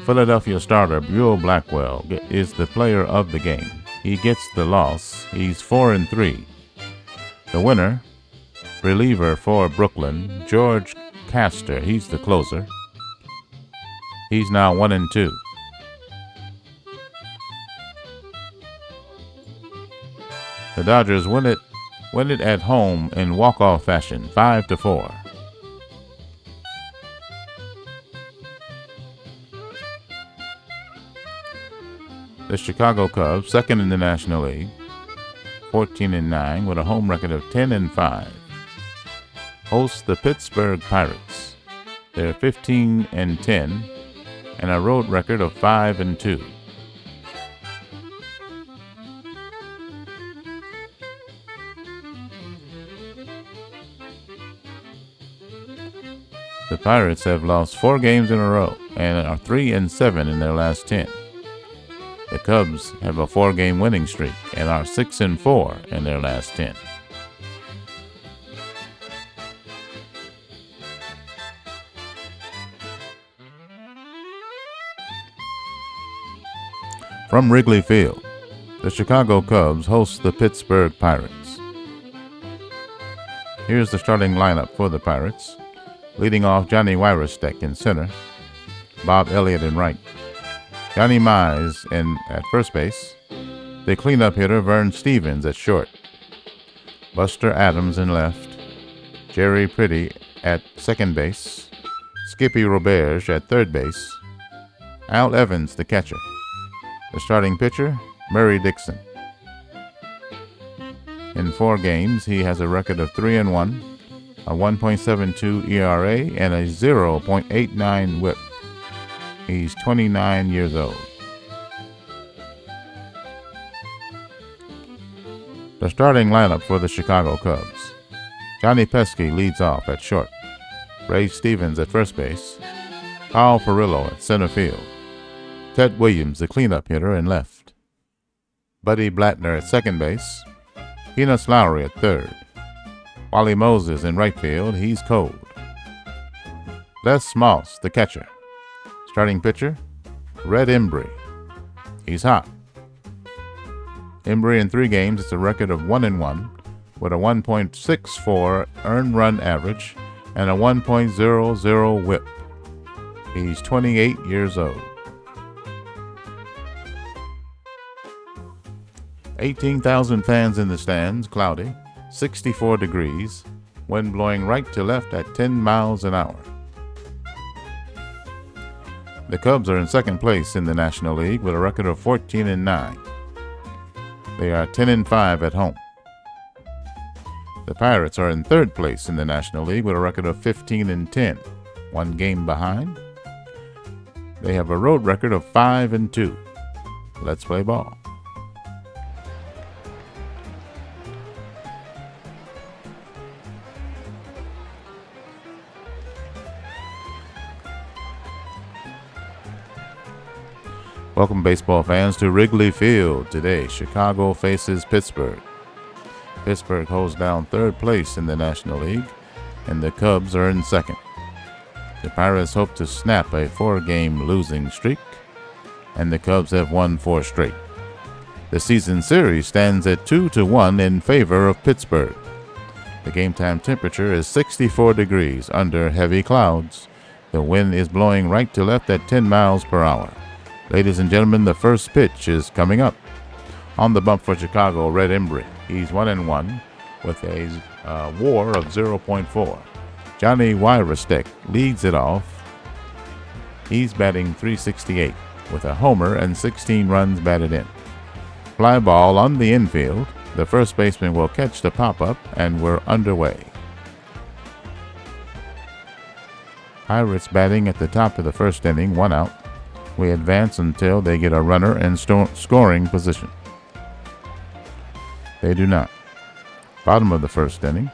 Philadelphia starter Yule Blackwell is the player of the game. He gets the loss. He's 4-3. The winner, reliever for Brooklyn, George Castor. He's the closer. He's now 1-2. The Dodgers win it at home in walk-off fashion, 5-4. The Chicago Cubs, second in the National League, 14-9 with a home record of 10-5, hosts the Pittsburgh Pirates. They're 15-10 and a road record of 5-2. The Pirates have lost 4 games in a row and are 3-7 in their last 10. The Cubs have a 4-game winning streak and are 6-4 in their last 10. From Wrigley Field, the Chicago Cubs host the Pittsburgh Pirates. Here's the starting lineup for the Pirates. Leading off, Johnny Wyrostek in center, Bob Elliott in right, Johnny Mize at first base, the cleanup hitter Vern Stevens at short, Buster Adams in left, Jerry Pretty at second base, Skippy Roberge at third base, Al Evans the catcher. The starting pitcher, Murray Dixon. In 4 games, he has a record of 3-1, a 1.72 ERA, and a 0.89 WHIP. He's 29 years old. The starting lineup for the Chicago Cubs. Johnny Pesky leads off at short, Ray Stevens at first base, Carl Perillo at center field, Ted Williams, the cleanup hitter, in left, Buddy Blattner at second base, Peanuts Lowry at third, Wally Moses in right field, he's cold, Les Moss, the catcher. Starting pitcher, Red Embry, he's hot. Embry in 3 games, it's a record of 1-1 with a 1.64 earned run average and a 1.00 WHIP. He's 28 years old. 18,000 fans in the stands, cloudy, 64 degrees, wind blowing right to left at 10 miles an hour. The Cubs are in second place in the National League with a record of 14-9. They are 10-5 at home. The Pirates are in third place in the National League with a record of 15-10, 1 game behind. They have a road record of 5-2. Let's play ball. Welcome, baseball fans, to Wrigley Field. Today, Chicago faces Pittsburgh. Pittsburgh holds down third place in the National League, and the Cubs are in second. The Pirates hope to snap a 4-game losing streak, and the Cubs have won 4 straight. The season series stands at 2-1 in favor of Pittsburgh. The game time temperature is 64 degrees under heavy clouds. The wind is blowing right to left at 10 miles per hour. Ladies and gentlemen, the first pitch is coming up. On the bump for Chicago, Red Embry. He's 1-1 with a WAR of 0.4. Johnny Wyrostek leads it off. He's batting .368 with a homer and 16 runs batted in. Fly ball on the infield. The first baseman will catch the pop-up, and we're underway. Pirates batting at the top of the first inning, 1 out. We advance until they get a runner in scoring position. They do not. Bottom of the first inning.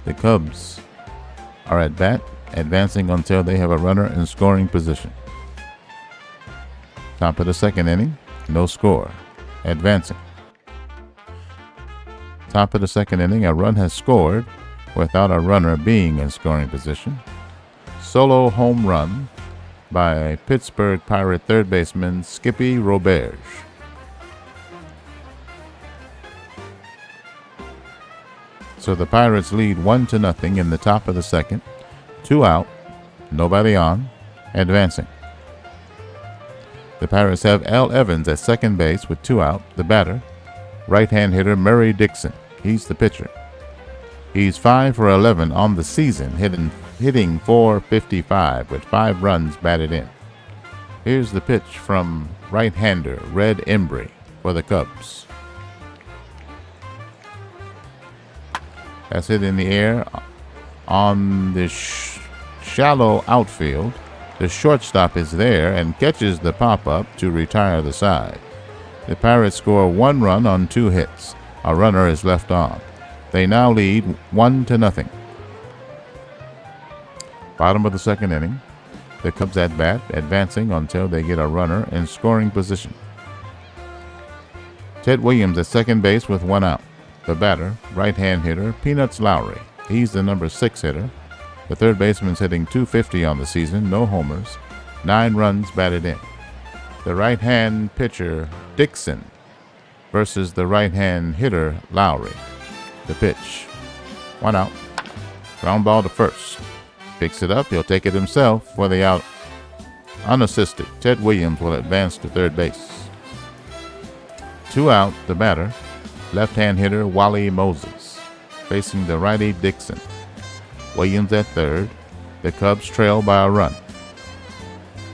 The Cubs are at bat, advancing until they have a runner in scoring position. Top of the second inning, no score. Advancing. Top of the second inning, a run has scored without a runner being in scoring position. Solo home run by Pittsburgh Pirate third baseman Skippy Roberge. So the Pirates lead 1-0 in the top of the second. 2 out, nobody on, advancing. The Pirates have Al Evans at second base with 2 out. The batter, right-hand hitter Murray Dixon. He's the pitcher. He's 5 for 11 on the season, hitting .455 with 5 runs batted in. Here's the pitch from right-hander Red Embry for the Cubs. That's hit in the air on the shallow outfield. The shortstop is there and catches the pop-up to retire the side. The Pirates score 1 run on 2 hits. A runner is left on. They now lead 1-0. Bottom of the second inning. The Cubs at bat, advancing until they get a runner in scoring position. Ted Williams at second base with 1 out. The batter, right-hand hitter Peanuts Lowry. He's the number 6 hitter. The third baseman's hitting .250 on the season, no homers, 9 runs batted in. The right-hand pitcher Dixon versus the right-hand hitter Lowry. The pitch. 1 out. Ground ball to first. Picks it up. He'll take it himself for the out. Unassisted. Ted Williams will advance to third base. 2 out. The batter, left-hand hitter Wally Moses, facing the righty Dixon. Williams at third. The Cubs trail by a run.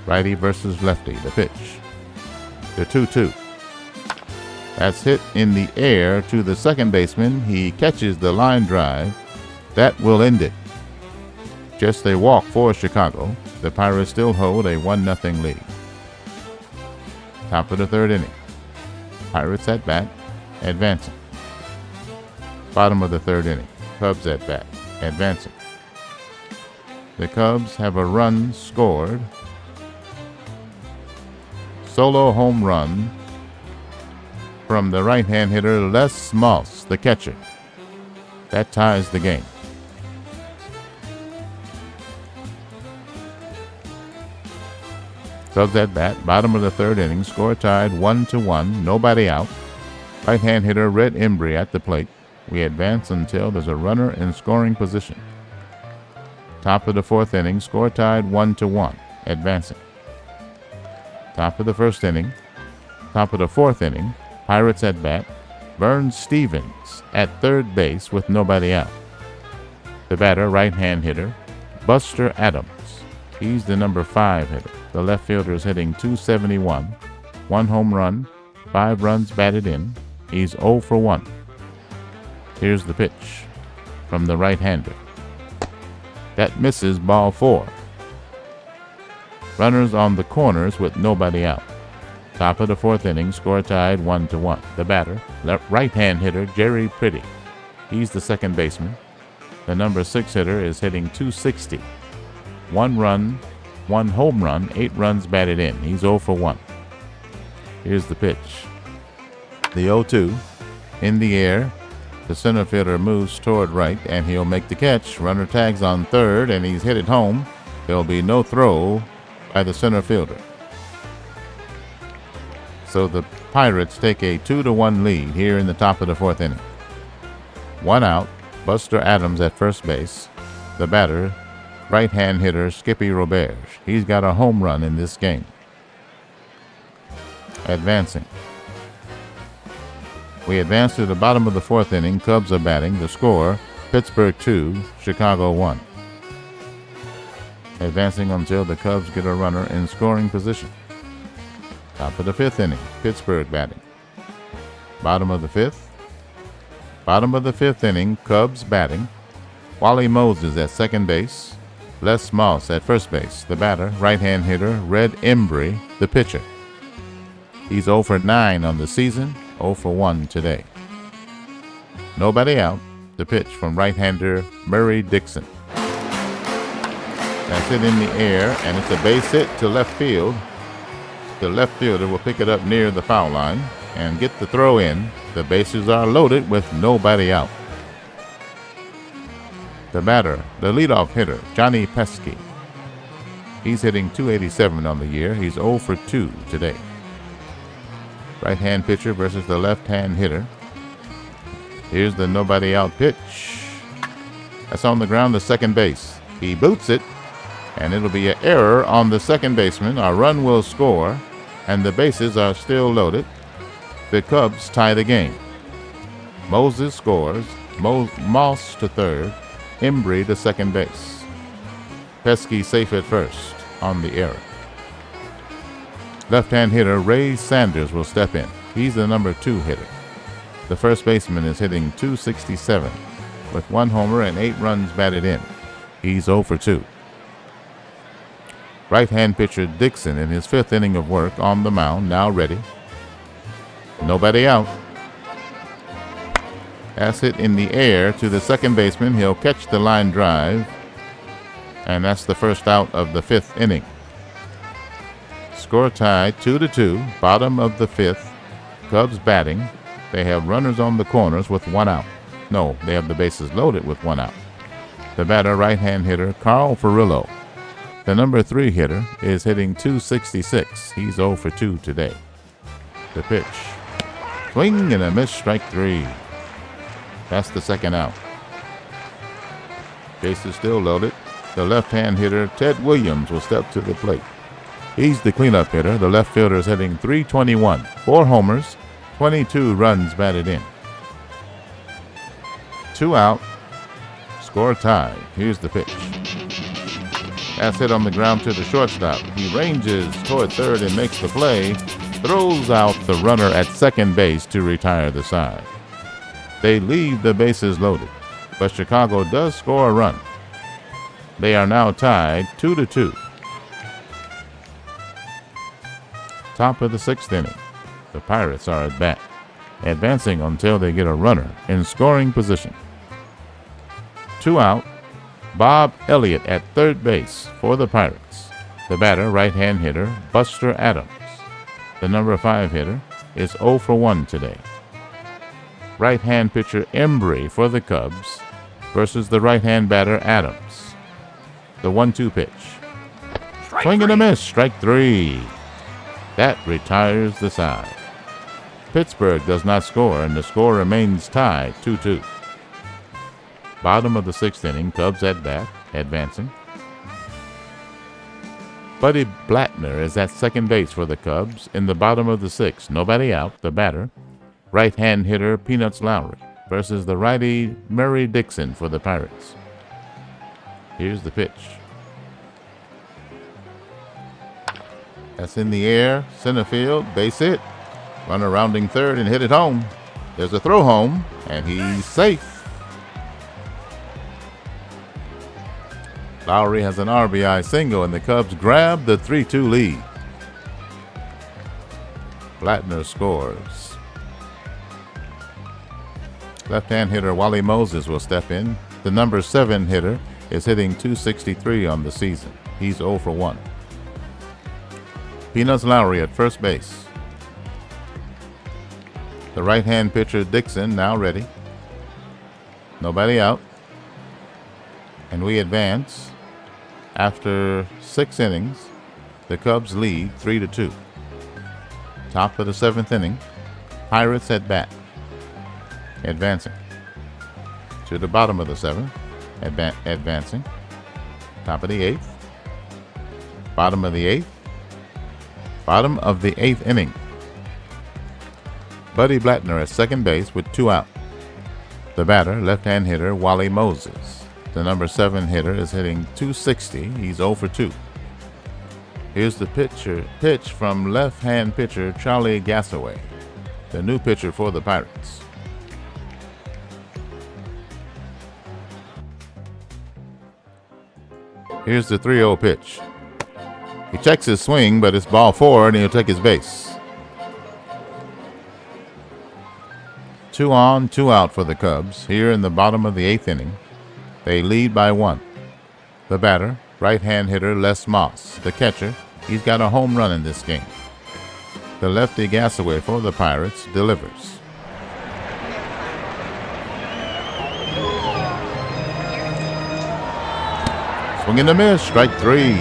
Righty versus lefty. The pitch. The 2-2. That's hit in the air to the second baseman. He catches the line drive. That will end it. Just a walk for Chicago. The Pirates still hold a 1-0 lead. Top of the third inning. Pirates at bat, advancing. Bottom of the third inning. Cubs at bat, advancing. The Cubs have a run scored. Solo home run from the right-hand hitter Les Moss, the catcher. That ties the game. Cubs at bat, bottom of the third inning, score tied 1-1, nobody out. Right-hand hitter Red Embry at the plate. We advance until there's a runner in scoring position. Top of the fourth inning, score tied 1-1, advancing. Top of the first inning, top of the fourth inning, Pirates at bat, Vern Stevens at third base with nobody out. The batter, right-hand hitter Buster Adams. He's the number 5 hitter. The left fielder is hitting .271, 1 home run, 5 runs batted in. He's 0 for 1. Here's the pitch from the right-hander. That misses, ball 4. Runners on the corners with nobody out. Top of the fourth inning, score tied 1-1. The batter, right-hand hitter Jerry Pretty. He's the second baseman. The number 6 hitter is hitting .260. 1 run, 1 home run, 8 runs batted in. He's 0 for 1. Here's the pitch. The 0-2. In the air. The center fielder moves toward right, and he'll make the catch. Runner tags on third, and he's hit it home. There'll be no throw by the center fielder. So the Pirates take a 2-1 lead here in the top of the fourth inning. 1 out. Buster Adams at first base. The batter, right-hand hitter Skippy Roberge. He's got a home run in this game. Advancing. We advance to the bottom of the fourth inning. Cubs are batting. The score, Pittsburgh 2, Chicago 1. Advancing until the Cubs get a runner in scoring position. Top of the fifth inning. Pittsburgh batting. Bottom of the fifth. Bottom of the fifth inning. Cubs batting. Wally Moses at second base. Les Moss at first base. The batter, right-hand hitter Red Embry, the pitcher. He's 0 for 9 on the season, 0 for 1 today. Nobody out. The pitch from right-hander Murray Dixon. That's it in the air, and it's a base hit to left field. The left fielder will pick it up near the foul line and get the throw in. The bases are loaded with nobody out. The batter, the leadoff hitter, Johnny Pesky. He's hitting .287 on the year. He's 0 for 2 today. Right-hand pitcher versus the left-hand hitter. Here's the nobody out pitch. That's on the ground to second base. He boots it, and it'll be an error on the second baseman. A run will score, and the bases are still loaded. The Cubs tie the game. Moses scores. Moss to third. Embry to second base. Pesky safe at first on the error. Left-hand hitter Ray Sanders will step in. He's the number 2 hitter. The first baseman is hitting .267 with 1 homer and 8 runs batted in. He's 0 for 2. Right-hand pitcher Dixon in his 5th inning of work on the mound, now ready. Nobody out. That's hit in the air to the second baseman. He'll catch the line drive, and that's the first out of the 5th inning. Score tied 2-2, bottom of the 5th. Cubs batting. They have runners on the corners with 1 out. No, they have the bases loaded with 1 out. The batter, right-hand hitter Carl Furillo. The number 3 hitter is hitting .266. He's 0 for 2 today. The pitch. Swing and a miss, strike 3. That's the second out. Bases still loaded. The left-hand hitter, Ted Williams, will step to the plate. He's the cleanup hitter. The left fielder is hitting .321, 4 homers, 22 runs batted in. 2 out, score tied. Here's the pitch. That's hit on the ground to the shortstop. He ranges toward third and makes the play, throws out the runner at second base to retire the side. They leave the bases loaded, but Chicago does score a run. They are now tied 2-2. Top of the 6th inning. The Pirates are at bat, advancing until they get a runner in scoring position. 2 out. Bob Elliott at third base for the Pirates. The batter, right-hand hitter, Buster Adams. The number 5 hitter is 0 for 1 today. Right-hand pitcher Embry for the Cubs versus the right-hand batter Adams. The 1-2 pitch. Swing and a miss, strike 3. That retires the side. Pittsburgh does not score, and the score remains tied 2-2. Bottom of the 6th inning, Cubs at bat, advancing. Buddy Blattner is at second base for the Cubs in the bottom of the 6th. Nobody out. The batter, right-hand hitter Peanuts Lowry versus the righty Murray Dixon for the Pirates. Here's the pitch. That's in the air, center field, base hit. Runner rounding third and hit it home. There's a throw home, and he's safe. Lowry has an RBI single, and the Cubs grab the 3-2 lead. Blattner scores. Left-hand hitter Wally Moses will step in. The number 7 hitter is hitting .263 on the season. He's 0 for 1. Peanuts Lowry at first base. The right-hand pitcher Dixon now ready. Nobody out. And we advance. After 6 innings, the Cubs lead 3-2. Top of the 7th inning, Pirates at bat. Advancing. To the bottom of the 7th, advancing. Top of the 8th. Bottom of the 8th. Bottom of the 8th inning. Buddy Blattner at second base with 2 out. The batter, left-hand hitter Wally Moses. The number 7 hitter is hitting .260. He's 0 for 2. Here's the pitch from left-hand pitcher Charlie Gassaway, the new pitcher for the Pirates. Here's the 3-0 pitch. He checks his swing, but it's ball 4, and he'll take his base. 2 on, 2 out for the Cubs here in the bottom of the 8th inning. They lead by 1. The batter, right-hand hitter Les Moss. The catcher, he's got a home run in this game. The lefty Gassaway for the Pirates delivers. Swing and a miss, strike 3.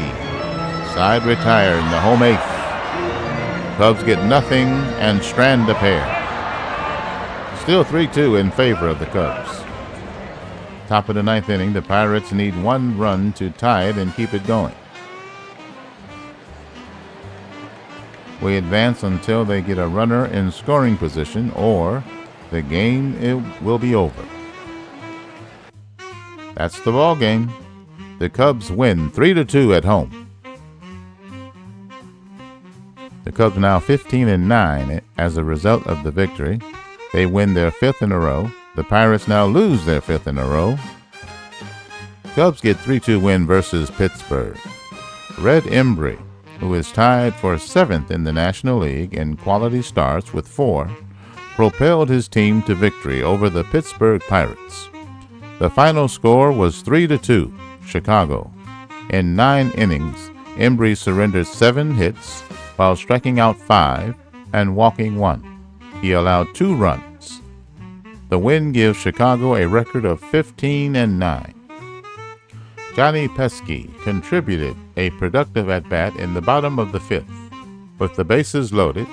Side retired in the home 8th. Cubs get nothing and strand a pair. Still 3-2 in favor of the Cubs. Top of the 9th inning, the Pirates need 1 run to tie it and keep it going. We advance until they get a runner in scoring position, or the game will be over. That's the ball game. The Cubs win 3-2 at home. The Cubs now 15-9 as a result of the victory. They win their 5th in a row. The Pirates now lose their 5th in a row. Cubs get 3-2 win versus Pittsburgh. Red Embry, who is tied for 7th in the National League in quality starts with 4, propelled his team to victory over the Pittsburgh Pirates. The final score was 3-2, Chicago. In 9 innings, Embry surrendered 7 hits while striking out 5 and walking 1. He allowed 2 runs. The win gives Chicago a record of 15-9. Johnny Pesky contributed a productive at-bat in the bottom of the 5th. With the bases loaded,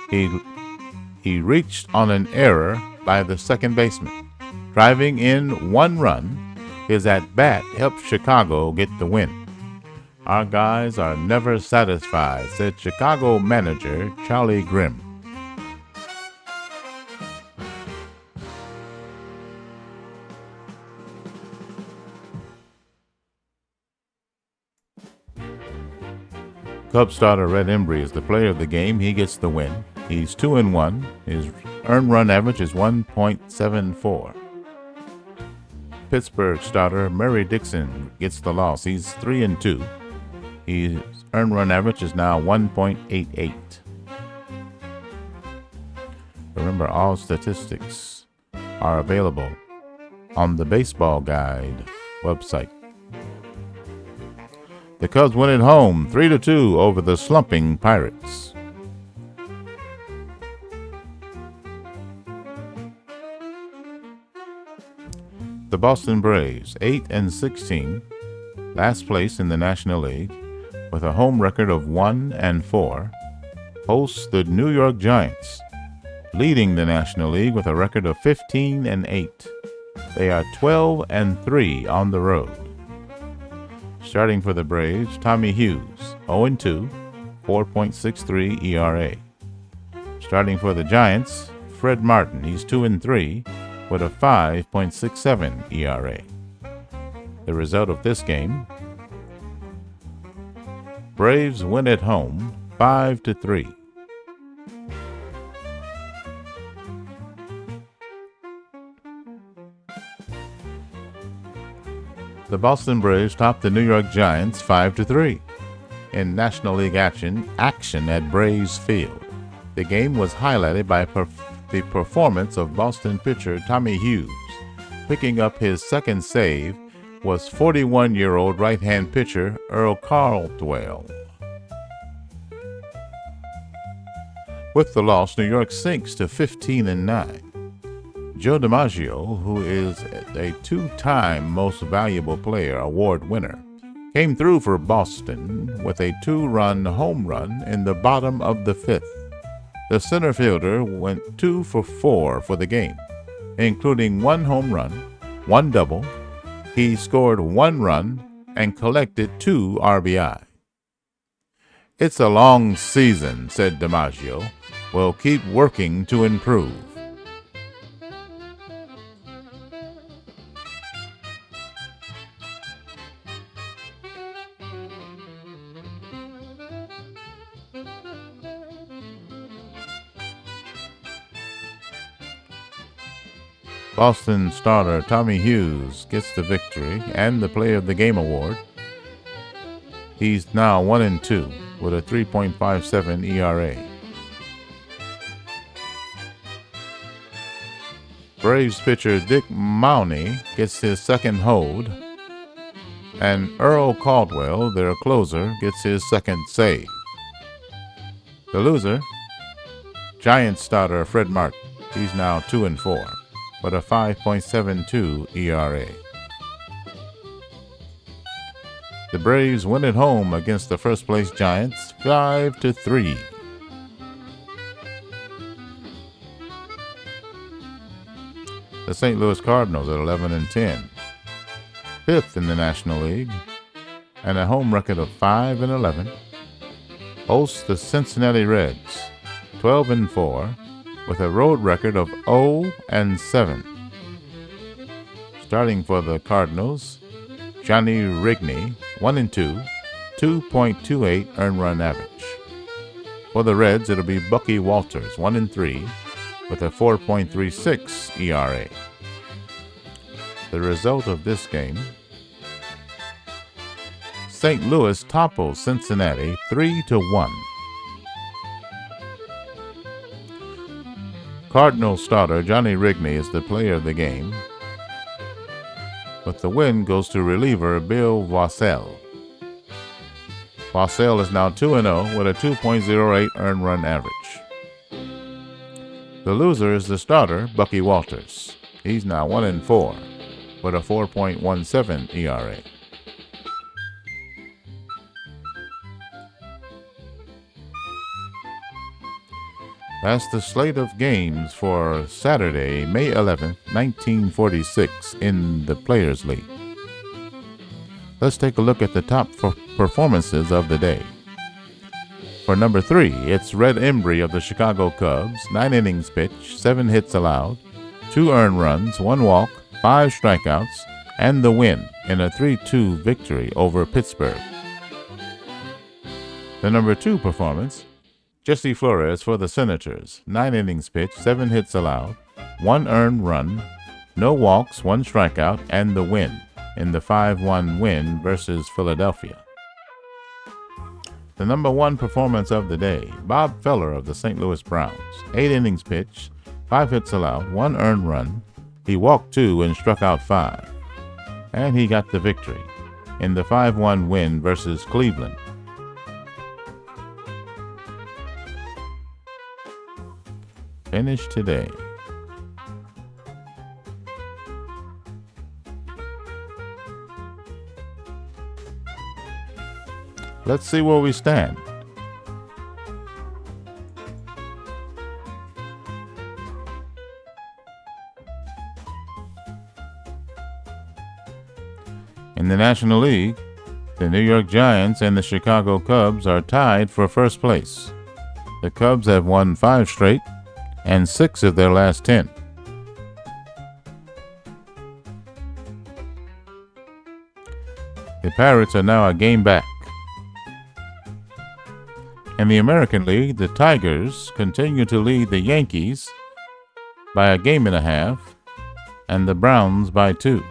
he reached on an error by the second baseman. Driving in 1 run, His at-bat helped Chicago get the win. Our guys are never satisfied, said Chicago manager Charlie Grimm. Cubs starter Red Embry is the player of the game. He gets the win. He's 2-1. His earned run average is 1.74. Pittsburgh starter Murray Dixon gets the loss. He's 3-2. His earned run average is now 1.88. Remember, all statistics are available on the Baseball Guide website. The Cubs win at home 3-2 over the slumping Pirates. The Boston Braves, 8-16, last place in the National League, with a home record of 1-4, hosts the New York Giants, leading the National League with a record of 15-8. They are 12-3 on the road. Starting for the Braves, Tommy Hughes, 0-2, 4.63 ERA. Starting for the Giants, Fred Martin, he's 2-3, with a 5.67 ERA. The result of this game: Braves win at home 5-3. The Boston Braves topped the New York Giants 5-3 in National League action at Braves Field. The game was highlighted by the performance of Boston pitcher Tommy Hughes. Picking up his second save was 41-year-old right-hand pitcher Earl Caldwell. With the loss, New York sinks to 15-9. Joe DiMaggio, who is a two-time Most Valuable Player award winner, came through for Boston with a 2-run home run in the bottom of the 5th. The center fielder went 2 for 4 for the game, including 1 home run, 1 double. He scored 1 run and collected 2 RBI. "It's a long season," said DiMaggio. "We'll keep working to improve." Boston starter Tommy Hughes gets the victory and the Player of the Game award. He's now 1-2 with a 3.57 ERA. Braves pitcher Dick Mauney gets his second hold, and Earl Caldwell, their closer, gets his second save. The loser, Giants starter Fred Martin. He's now 2-4. With a 5.72 ERA. The Braves win at home against the first-place Giants 5-3. The St. Louis Cardinals at 11-10, 5th in the National League, and a home record of 5-11, hosts the Cincinnati Reds, 12-4. with a road record of 0-7. Starting for the Cardinals, Johnny Rigney, 1-2, 2.28 earned run average. For the Reds, it'll be Bucky Walters, 1-3, with a 4.36 ERA. The result of this game: St. Louis topples Cincinnati 3-1. Cardinal starter Johnny Rigney is the player of the game, but the win goes to reliever Bill Wassell. Wassell is now 2-0 with a 2.08 earned run average. The loser is the starter Bucky Walters. He's now 1-4 with a 4.17 ERA. That's the slate of games for Saturday, May 11th, 1946 in the Players League. Let's take a look at the top performances of the day. For number 3, it's Red Embry of the Chicago Cubs, 9 innings pitched, 7 hits allowed, 2 earned runs, 1 walk, 5 strikeouts, and the win in a 3-2 victory over Pittsburgh. The number 2 performance, Jesse Flores for the Senators, 9 innings pitched, 7 hits allowed, 1 earned run, no walks, 1 strikeout, and the win in the 5-1 win versus Philadelphia. The number 1 performance of the day, Bob Feller of the St. Louis Browns, 8 innings pitched, 5 hits allowed, 1 earned run. He walked 2 and struck out 5. And he got the victory in the 5-1 win versus Cleveland. Finish today. Let's see where we stand. In the National League, the New York Giants and the Chicago Cubs are tied for first place. The Cubs have won 5 straight and 6 of their last 10. The Pirates are now a game back. In the American League, the Tigers continue to lead the Yankees by a game and a half and the Browns by 2.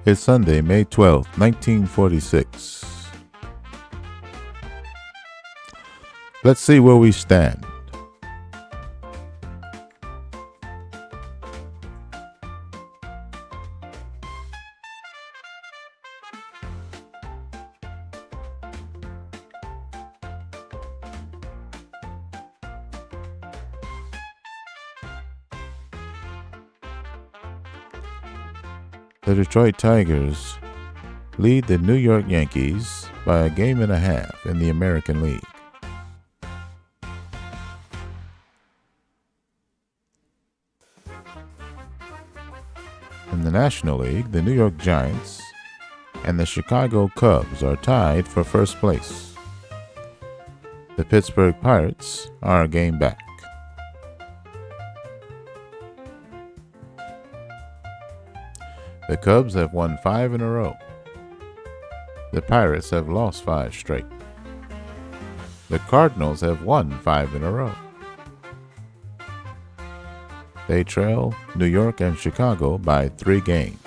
It's Sunday, May 12, 1946. Let's see where we stand. The Detroit Tigers lead the New York Yankees by a game and a half in the American League. In the National League, the New York Giants and the Chicago Cubs are tied for first place. The Pittsburgh Pirates are a game back. The Cubs have won 5 in a row. The Pirates have lost 5 straight. The Cardinals have won 5 in a row. They trail New York and Chicago by 3 games.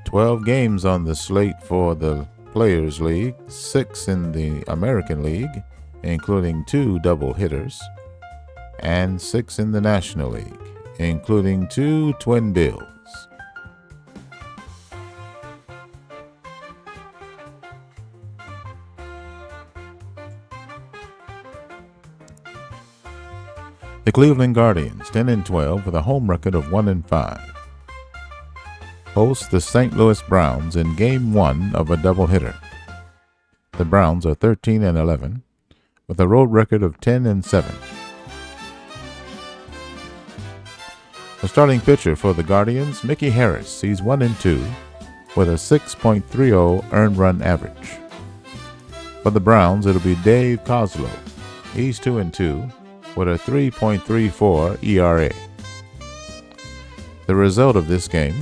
"12 games on the slate for the Players League, 6 in the American League, including 2 double hitters, and 6 in the National League, including 2 twin bills. The Cleveland Guardians, 10-12 with a home record of 1-5. Host the St. Louis Browns in Game 1 of a doubleheader. The Browns are 13-11 with a road record of 10-7. The starting pitcher for the Guardians, Mickey Harris, he's 1-2 with a 6.30 earned run average. For the Browns, it'll be Dave Kozlow. He's 2-2 with a 3.34 ERA. The result of this game: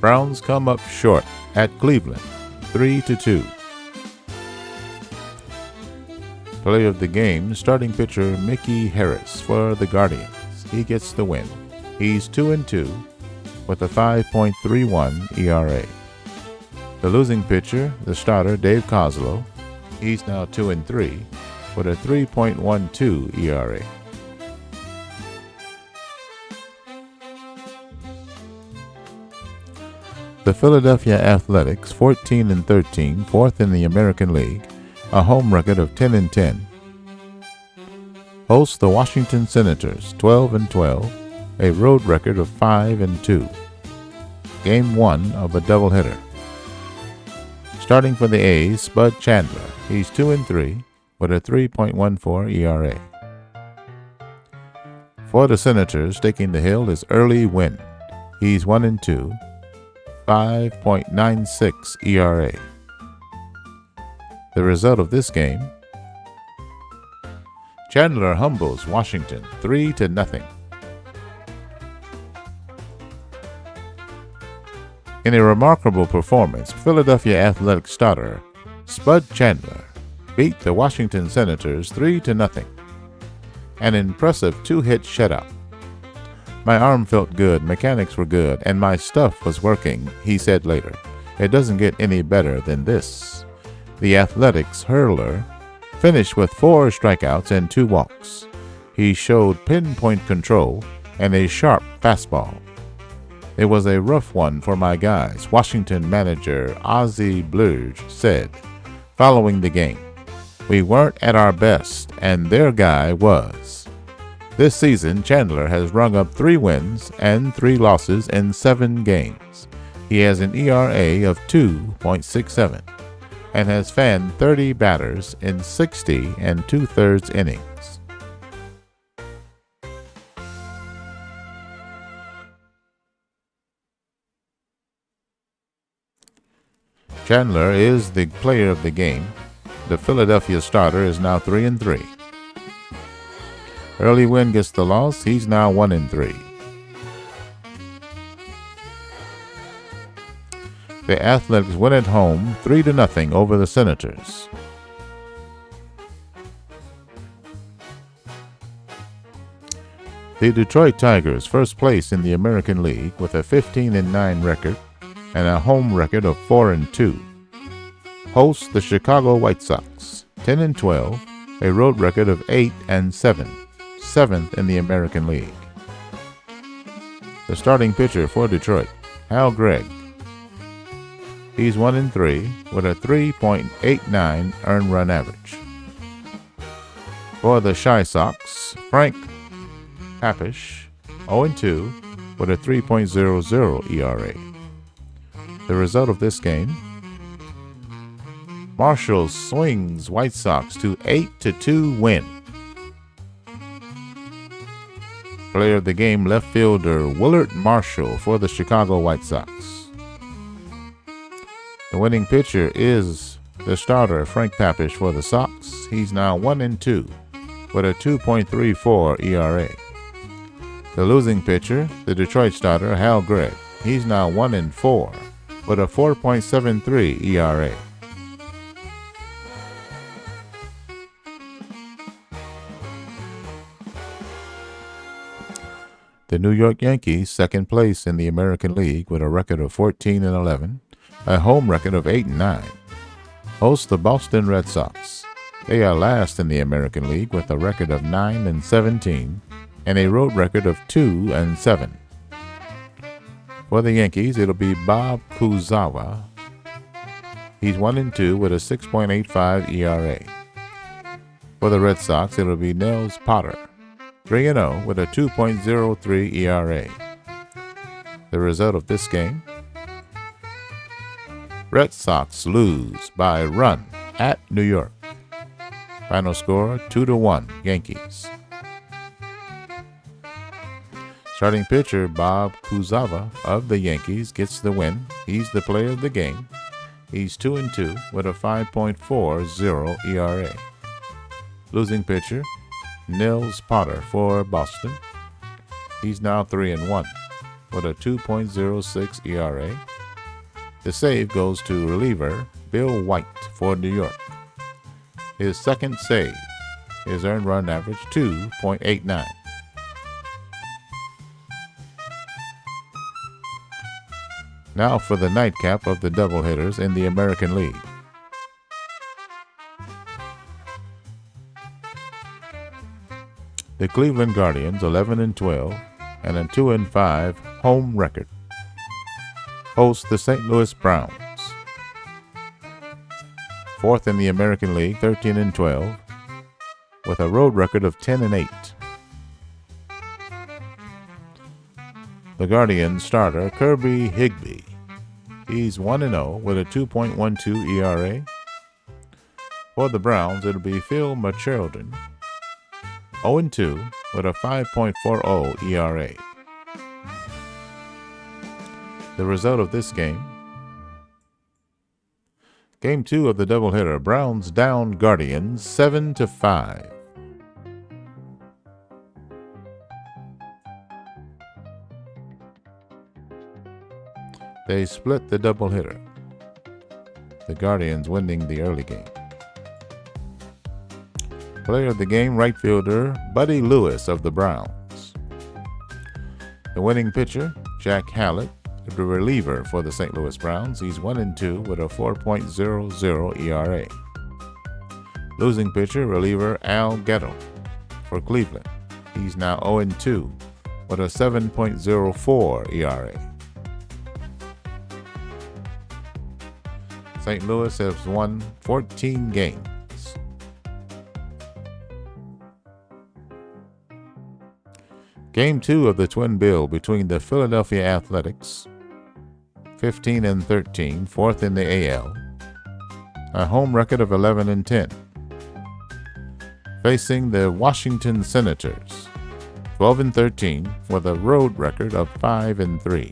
Browns come up short at Cleveland, 3-2. Player of the game, starting pitcher Mickey Harris for the Guardians. he gets the win. He's 2-2 with a 5.31 ERA. The losing pitcher, the starter, Dave Kozlow, he's now 2-3 with a 3.12 ERA. The Philadelphia Athletics, 14-13, fourth in the American League, a home record of 10-10. Hosts the Washington Senators, 12-12, a road record of 5-2. Game 1 of a doubleheader. Starting for the A's, Spud Chandler. He's 2-3 with a 3.14 ERA. For the Senators, taking the hill is Early Wynn. He's 1-2, 5.96 ERA. The result of this game: Chandler humbles Washington 3-0. In a remarkable performance, Philadelphia Athletic starter Spud Chandler beat the Washington Senators 3-0. An impressive 2-hit shutout. My arm felt good, mechanics were good, and my stuff was working, he said later. It doesn't get any better than this. The Athletics hurler finished with 4 strikeouts and 2 walks. He showed pinpoint control and a sharp fastball. It was a rough one for my guys, Washington manager PITTSBURGH said following the game. We weren't at our best, and their guy was. This season, Chandler has rung up 3 wins and 3 losses in 7 games. He has an ERA of 2.67 and has fanned 30 batters in 60 2/3 innings. Chandler is the player of the game. The Philadelphia starter is now 3-3. Early Wynn gets the loss. He's now 1-3. The Athletics win at home 3-0 over the Senators. The Detroit Tigers, first place in the American League with a 15-9 record and a home record of 4-2. Hosts the Chicago White Sox, 10-12, a road record of 8-7, seventh in the American League. The starting pitcher for Detroit, Hal Gregg. He's 1-3 with a 3.89 earned run average. For the Chi Sox, Frank Papish, 0-2 with a 3.00 ERA. The result of this game: Marshall swings White Sox to 8-2 win. Player of the game, left fielder Willard Marshall for the Chicago White Sox. The winning pitcher is the starter Frank Papish for the Sox. He's now 1-2 with a 2.34 ERA. The losing pitcher, the Detroit starter Hal Gregg. He's now 1-4 with a 4.73 ERA. The New York Yankees, second place in the American League with a record of 14-11, a home record of 8-9, host the Boston Red Sox. They are last in the American League with a record of 9-17 and a road record of 2-7. For the Yankees, it'll be Bob Kuzawa. He's 1-2 with a 6.85 ERA. For the Red Sox, it'll be Nels Potter, 3-0 with a 2.03 ERA. The result of this game: Red Sox lose by a run at New York. Final score 2-1 Yankees. Starting pitcher Bob Kuzawa of the Yankees gets the win. He's the player of the game. He's 2-2 with a 5.40 ERA. Losing pitcher Nels Potter for Boston. He's now 3-1 with a 2.06 ERA. The save goes to reliever Bill White for New York. His second save. His earned run average 2.89. Now for the nightcap of the doubleheaders in the American League. The Cleveland Guardians, 11-12, and a 2-5 home record, host the St. Louis Browns. Fourth in the American League, 13-12, with a road record of 10-8. The Guardians starter, Kirby Higbee. He's 1-0 with a 2.12 ERA. For the Browns, it'll be Phil Machildren, 0-2 with a 5.40 ERA. The result of this game: Game 2 of the doubleheader, Browns down Guardians 7-5. They split the doubleheader, the Guardians winning the early game. Player of the game, right fielder Buddy Lewis of the Browns. The winning pitcher, Jack Hallett, the reliever for the St. Louis Browns. He's 1-2 with a 4.00 ERA. Losing pitcher, reliever Al Gettle for Cleveland. He's now 0-2 with a 7.04 ERA. St. Louis has won 14 games. Game 2 of the twin bill between the Philadelphia Athletics, 15-13, fourth in the AL, a home record of 11-10, facing the Washington Senators, 12-13, with a road record of 5-3,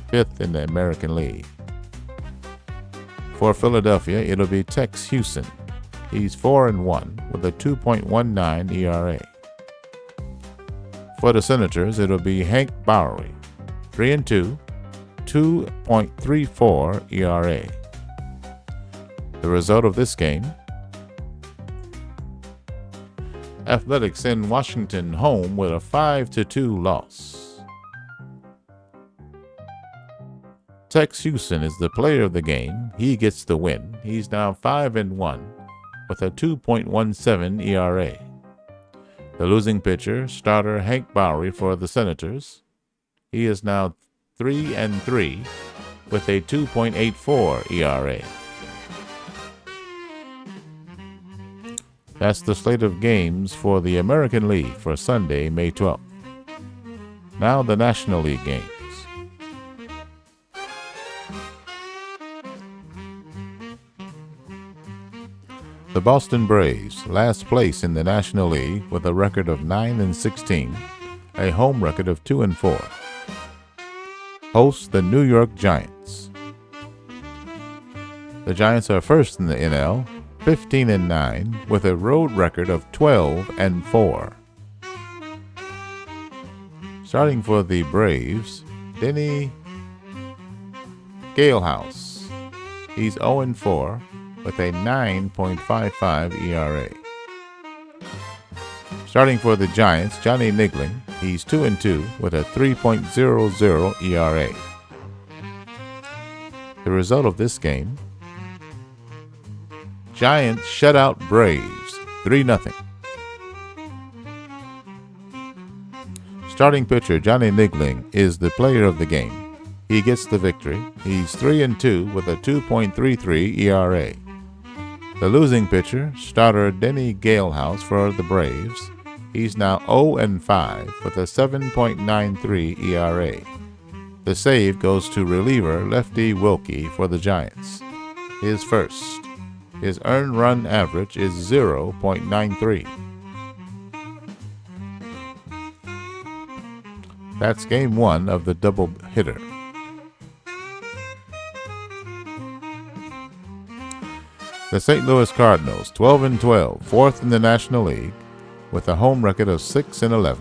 fifth in the American League. For Philadelphia, it'll be Tex Houston. He's 4-1 with a 2.19 ERA. For the Senators, it'll be Hank Bowery, 3-2, 2.34 ERA. The result of this game: Athletics send Washington home with a 5-2 loss. Tex Houston is the player of the game. He gets the win. He's now 5-1 with a 2.17 ERA. The losing pitcher, starter Hank Bowery for the Senators. He is now 3-3 with a 2.84 ERA. That's the slate of games for the American League for Sunday, May 12th. Now the National League games. The Boston Braves, last place in the National League with a record of 9-16, a home record of 2-4, host the New York Giants. The Giants are first in the NL, 15-9, with a road record of 12-4. Starting for the Braves, Denny Galehouse. He's 0-4 with a 9.55 ERA. Starting for the Giants, Johnny Nigling. He's 2-2 with a 3.00 ERA. The result of this game: Giants shut out Braves 3-0. Starting pitcher Johnny Nigling is the player of the game. He gets the victory. He's 3-2 with a 2.33 ERA. The losing pitcher, starter Denny Galehouse for the Braves, he's now 0-5 with a 7.93 ERA. The save goes to reliever Lefty Wilkie for the Giants, his first. His earned run average is 0.93. That's game 1 of the doubleheader. The St. Louis Cardinals, 12-12, fourth in the National League, with a home record of 6-11,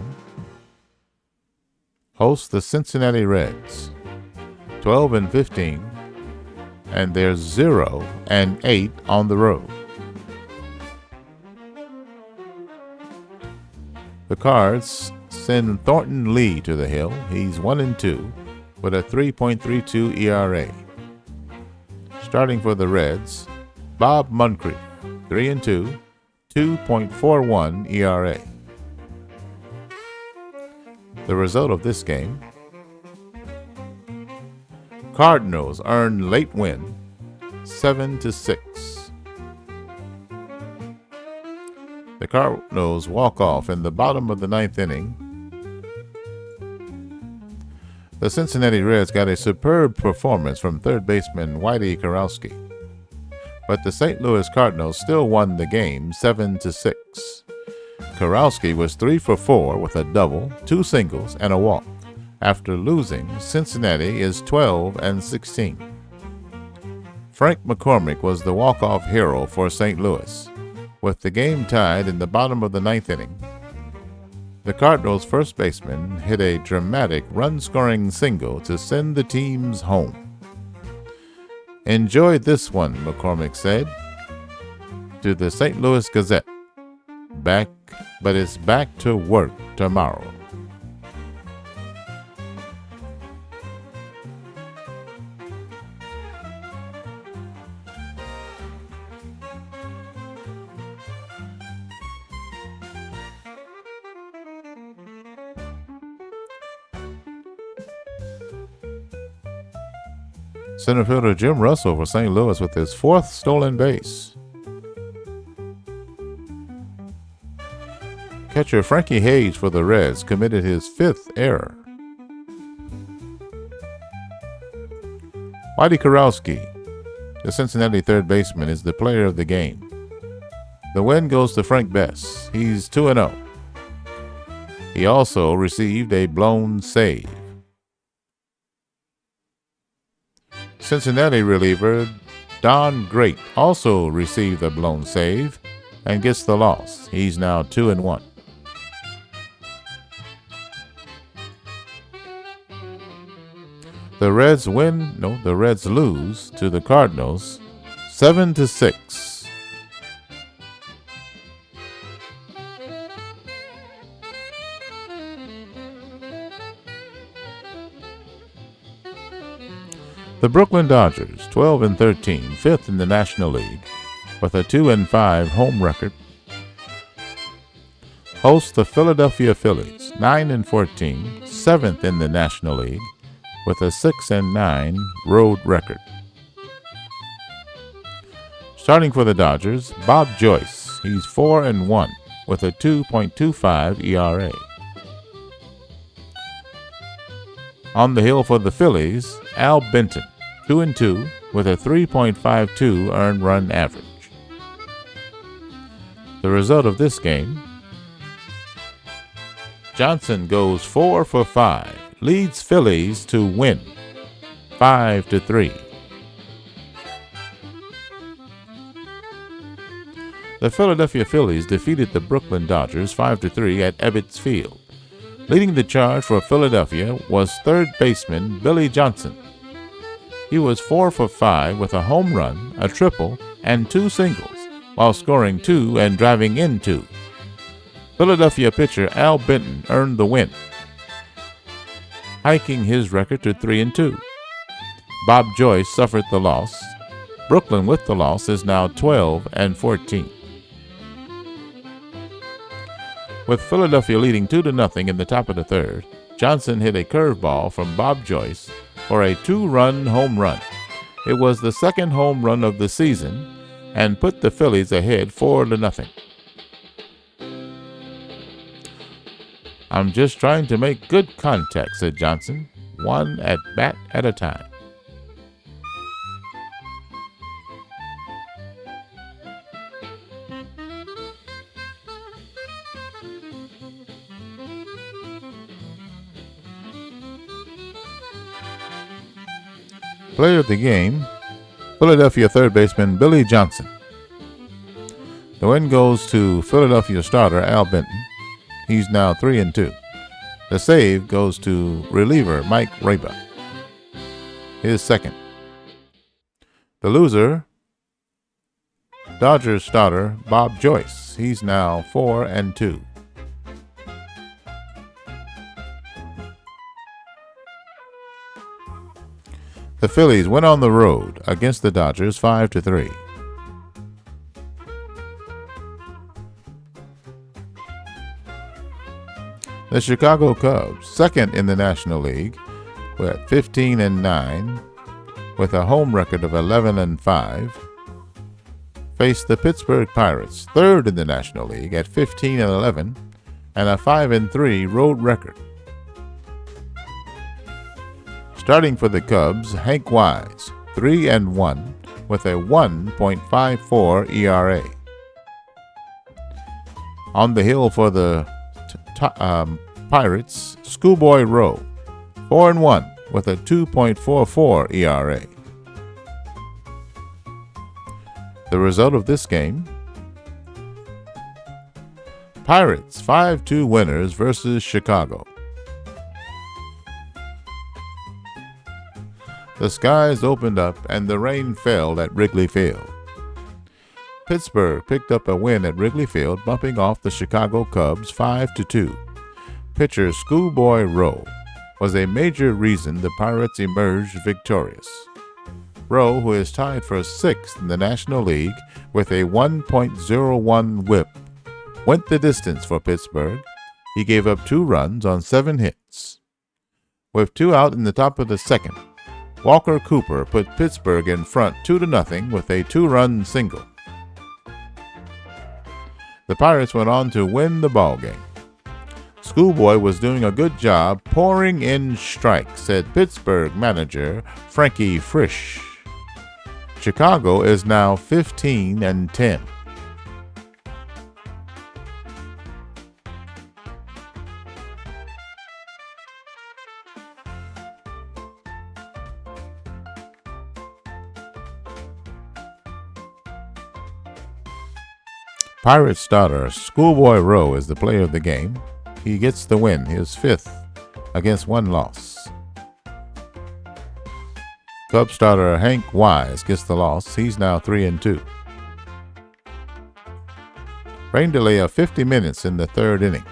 host the Cincinnati Reds, 12-15, and they're 0-8 on the road. The Cards send Thornton Lee to the hill. He's 1-2 with a 3.32 ERA. Starting for the Reds, Bob Moncrief, 3-2, 2.41 ERA. The result of this game: Cardinals earned late win, 7-6. The Cardinals walk off in the bottom of the ninth inning. The Cincinnati Reds got a superb performance from third baseman Whitey Kurowski, but the St. Louis Cardinals still won the game 7-6. Kurowski was 3 for 4 with a double, 2 singles, and a walk. After losing, Cincinnati is 12-16. Frank McCormick was the walk-off hero for St. Louis. With the game tied in the bottom of the ninth inning, the Cardinals' first baseman hit a dramatic run-scoring single to send the teams home. "Enjoyed this one," McCormick said to the St. Louis Gazette. But it's back to work tomorrow." Center fielder Jim Russell for St. Louis with his 4th stolen base. Catcher Frankie Hayes for the Reds committed his 5th error. Whitey Kurowski, the Cincinnati third baseman, is the player of the game. The win goes to Frank Bess. He's 2-0. He also received a blown save. Cincinnati reliever Don Great also received a blown save and gets the loss. He's now 2-1. The Reds lose to the Cardinals 7-6. The Brooklyn Dodgers, 12-13, 5th in the National League, with a 2-5 home record, host the Philadelphia Phillies, 9-14, 7th in the National League, with a 6-9 road record. Starting for the Dodgers, Bob Joyce. He's 4-1 with a 2.25 ERA. On the hill for the Phillies, Al Benton, 2-2 with a 3.52 earned run average. The result of this game: Johnson goes 4 for 5, leads Phillies to win 5-3. The Philadelphia Phillies defeated the Brooklyn Dodgers 5-3 at Ebbets Field. Leading the charge for Philadelphia was third baseman Billy Johnson. He was 4 for 5 with a home run, a triple, and 2 singles, while scoring 2 and driving in 2. Philadelphia pitcher Al Benton earned the win, hiking his record to 3-2. Bob Joyce suffered the loss. Brooklyn, with the loss, is now 12-14. With Philadelphia leading 2-0 in the top of the third, Johnson hit a curveball from Bob Joyce for a 2-run home run. It was the second home run of the season and put the Phillies ahead 4-0. "I'm just trying to make good contact," said Johnson, "one at bat at a time." Player of the game, Philadelphia third baseman Billy Johnson. The win goes to Philadelphia starter Al Benton. He's now 3-2. The save goes to reliever Mike Raba, his second. The loser, Dodgers starter Bob Joyce. He's now 4-2. The Phillies went on the road against the Dodgers 5-3. The Chicago Cubs, second in the National League, were at 15-9 with a home record of 11-5, faced the Pittsburgh Pirates, third in the National League at 15-11 and a 5-3 road record. Starting for the Cubs, Hank Wise, 3-1 with a 1.54 ERA. On the hill for the Pirates, Schoolboy Rowe, 4-1 with a 2.44 ERA. The result of this game: Pirates 5-2 winners versus Chicago. The skies opened up and the rain fell at Wrigley Field. Pittsburgh picked up a win at Wrigley Field, bumping off the Chicago Cubs 5-2. Pitcher Schoolboy Rowe was a major reason the Pirates emerged victorious. Rowe, who is tied for sixth in the National League with a 1.01 whip, went the distance for Pittsburgh. He gave up 2 runs on 7 hits. With 2 out in the top of the second, Walker Cooper put Pittsburgh in front 2-0 with a 2-run single. The Pirates went on to win the ballgame. Schoolboy was doing a good job pouring in strikes, said Pittsburgh manager Frankie Frisch. Chicago is now 15-10. Pirates starter Schoolboy Rowe is the player of the game. He gets the win, his 5th, against 1 loss. Cubs starter Hank Wise gets the loss. He's now 3-2. Rain delay of 50 minutes in the 3rd inning.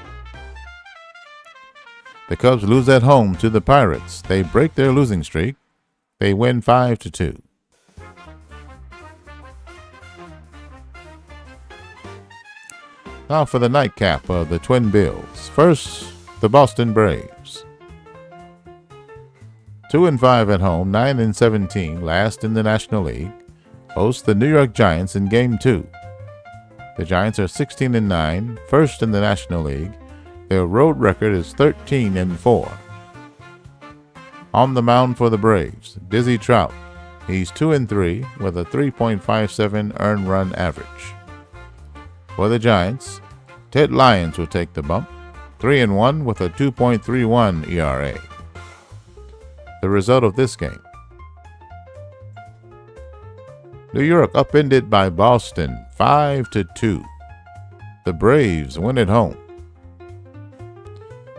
The Cubs lose at home to the Pirates. They break their losing streak. They win 5-2. Now for the nightcap of the Twin Bills. First, the Boston Braves. 2-5 at home, 9-17, last in the National League, host the New York Giants in Game 2. The Giants are 16-9, first in the National League. Their road record is 13-4. On the mound for the Braves, Dizzy Trout. He's 2-3 with a 3.57 earned run average. For the Giants, Ted Lyons will take the bump, 3-1 with a 2.31 ERA. The result of this game: New York upended by Boston 5-2. The Braves win at home.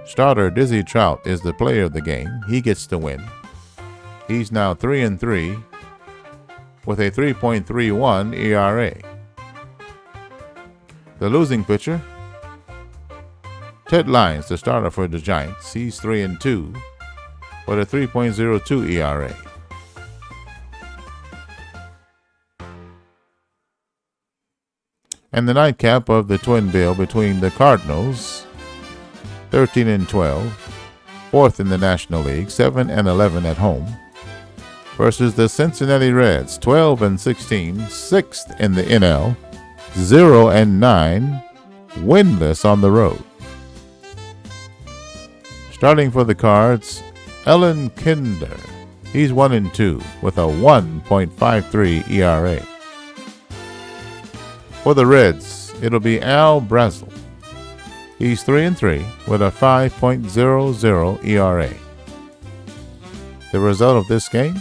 Starter Dizzy Trout is the player of the game. He gets the win. He's now 3-3 with a 3.31 ERA. The losing pitcher, Ted Lyons, the starter for the Giants. He's 3-2 with a 3.02 ERA. And the nightcap of the Twin Bill between the Cardinals, 13-12, 4th in the National League, 7-11 at home, versus the Cincinnati Reds, 12-16, 6th in the NL, 0-9, winless on the road. Starting for the Cards, Ellen Kinder. He's 1-2 with a 1.53 ERA. For the Reds, it'll be Al Brazel. He's 3-3 with a 5.00 ERA. The result of this game: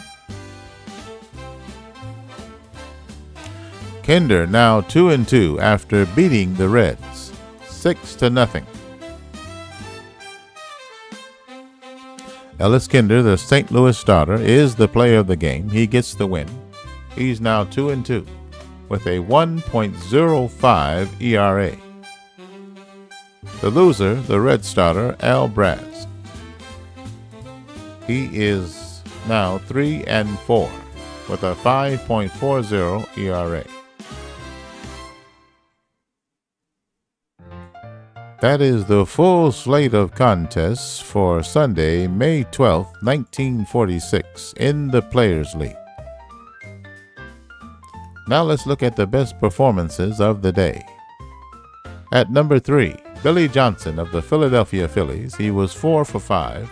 Kinder now 2-2 after beating the Reds 6-0. Ellis Kinder, the St. Louis starter, is the player of the game. He gets the win. He's now 2-2 with a 1.05 ERA. The loser, the Red starter, Al Brazel. He is now 3-4, with a 5.40 ERA. That is the full slate of contests for Sunday, May 12, 1946, in the Players' League. Now let's look at the best performances of the day. At number 3, Billy Johnson of the Philadelphia Phillies. He was 4 for 5.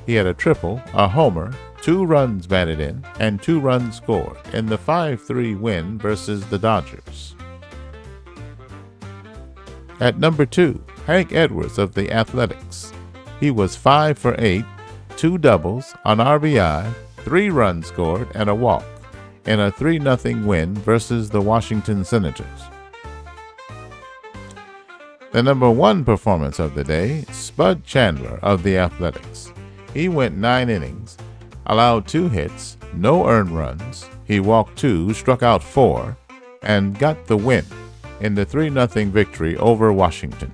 He had a triple, a homer, 2 runs batted in, and 2 runs scored in the 5-3 win versus the Dodgers. At number 2, Hank Edwards of the Athletics. He was 5 for 8, 2 doubles, an RBI, 3 runs scored, and a walk in a 3-0 win versus the Washington Senators. The number 1 performance of the day, Spud Chandler of the Athletics. He went 9 innings, allowed 2 hits, no earned runs. He walked 2, struck out 4, and got the win in the 3-0 victory over Washington.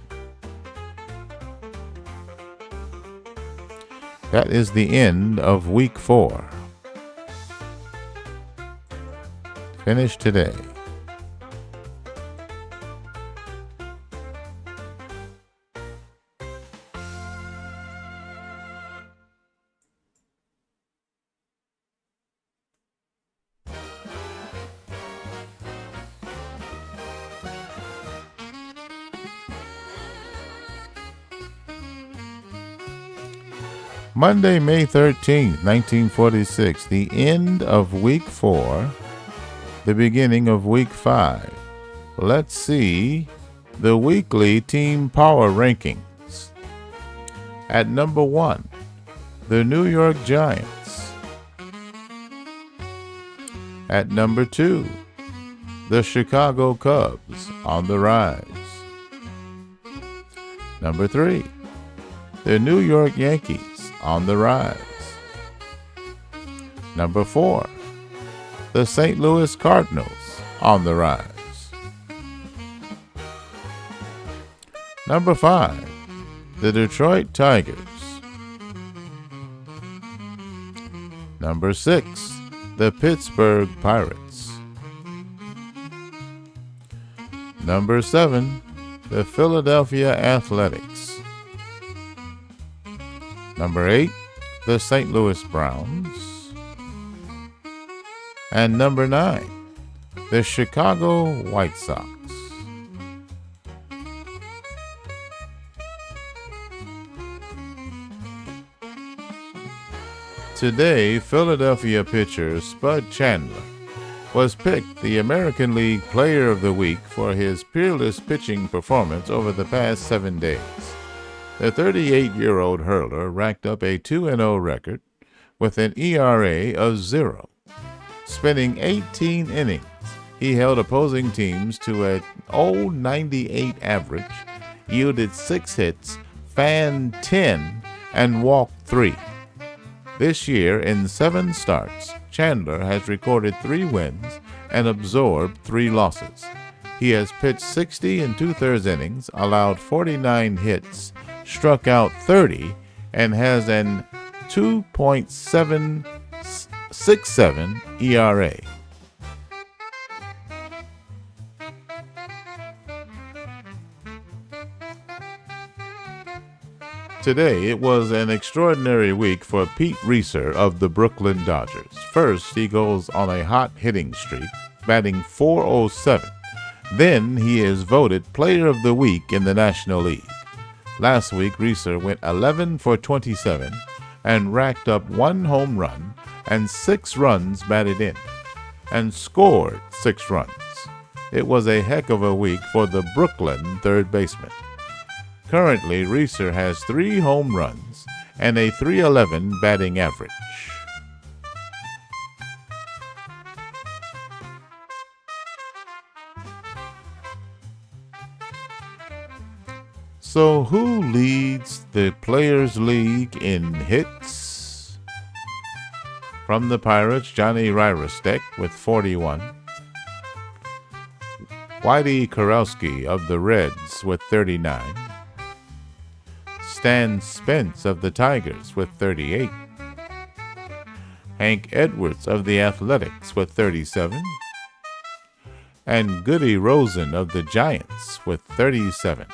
That is the end of Week 4. Finished today. Monday, May 13, 1946, the end of Week 4, the beginning of Week 5. Let's see the weekly team power rankings. At number 1, the New York Giants. At number 2, the Chicago Cubs on the rise. Number 3, the New York Yankees on the rise. Number 4, the St. Louis Cardinals on the rise. Number 5, the Detroit Tigers. Number 6, the Pittsburgh Pirates. Number 7, the Philadelphia Athletics. Number 8, the St. Louis Browns. And number 9, the Chicago White Sox. Today, Philadelphia pitcher Spud Chandler was picked the American League Player of the Week for his peerless pitching performance over the past 7 days. The 38-year-old hurler racked up a 2-0 record with an ERA of 0. Spending 18 innings, he held opposing teams to an .098 average, yielded 6 hits, fanned 10, and walked 3. This year, in 7 starts, Chandler has recorded 3 wins and absorbed 3 losses. He has pitched 60 2/3 innings, allowed 49 hits, struck out 30, and has an 2.767 ERA. Today, it was an extraordinary week for Pete Reeser of the Brooklyn Dodgers. First, he goes on a hot hitting streak, batting .407. Then, he is voted Player of the Week in the National League. Last week, Reeser went 11 for 27 and racked up 1 home run and 6 runs batted in, and scored 6 runs. It was a heck of a week for the Brooklyn third baseman. Currently, Reeser has 3 home runs and a .311 batting average. So who leads the Players' League in hits? From the Pirates, Johnny Ryrostek with 41. Whitey Kurowski of the Reds with 39. Stan Spence of the Tigers with 38. Hank Edwards of the Athletics with 37, and Goody Rosen of the Giants with 37.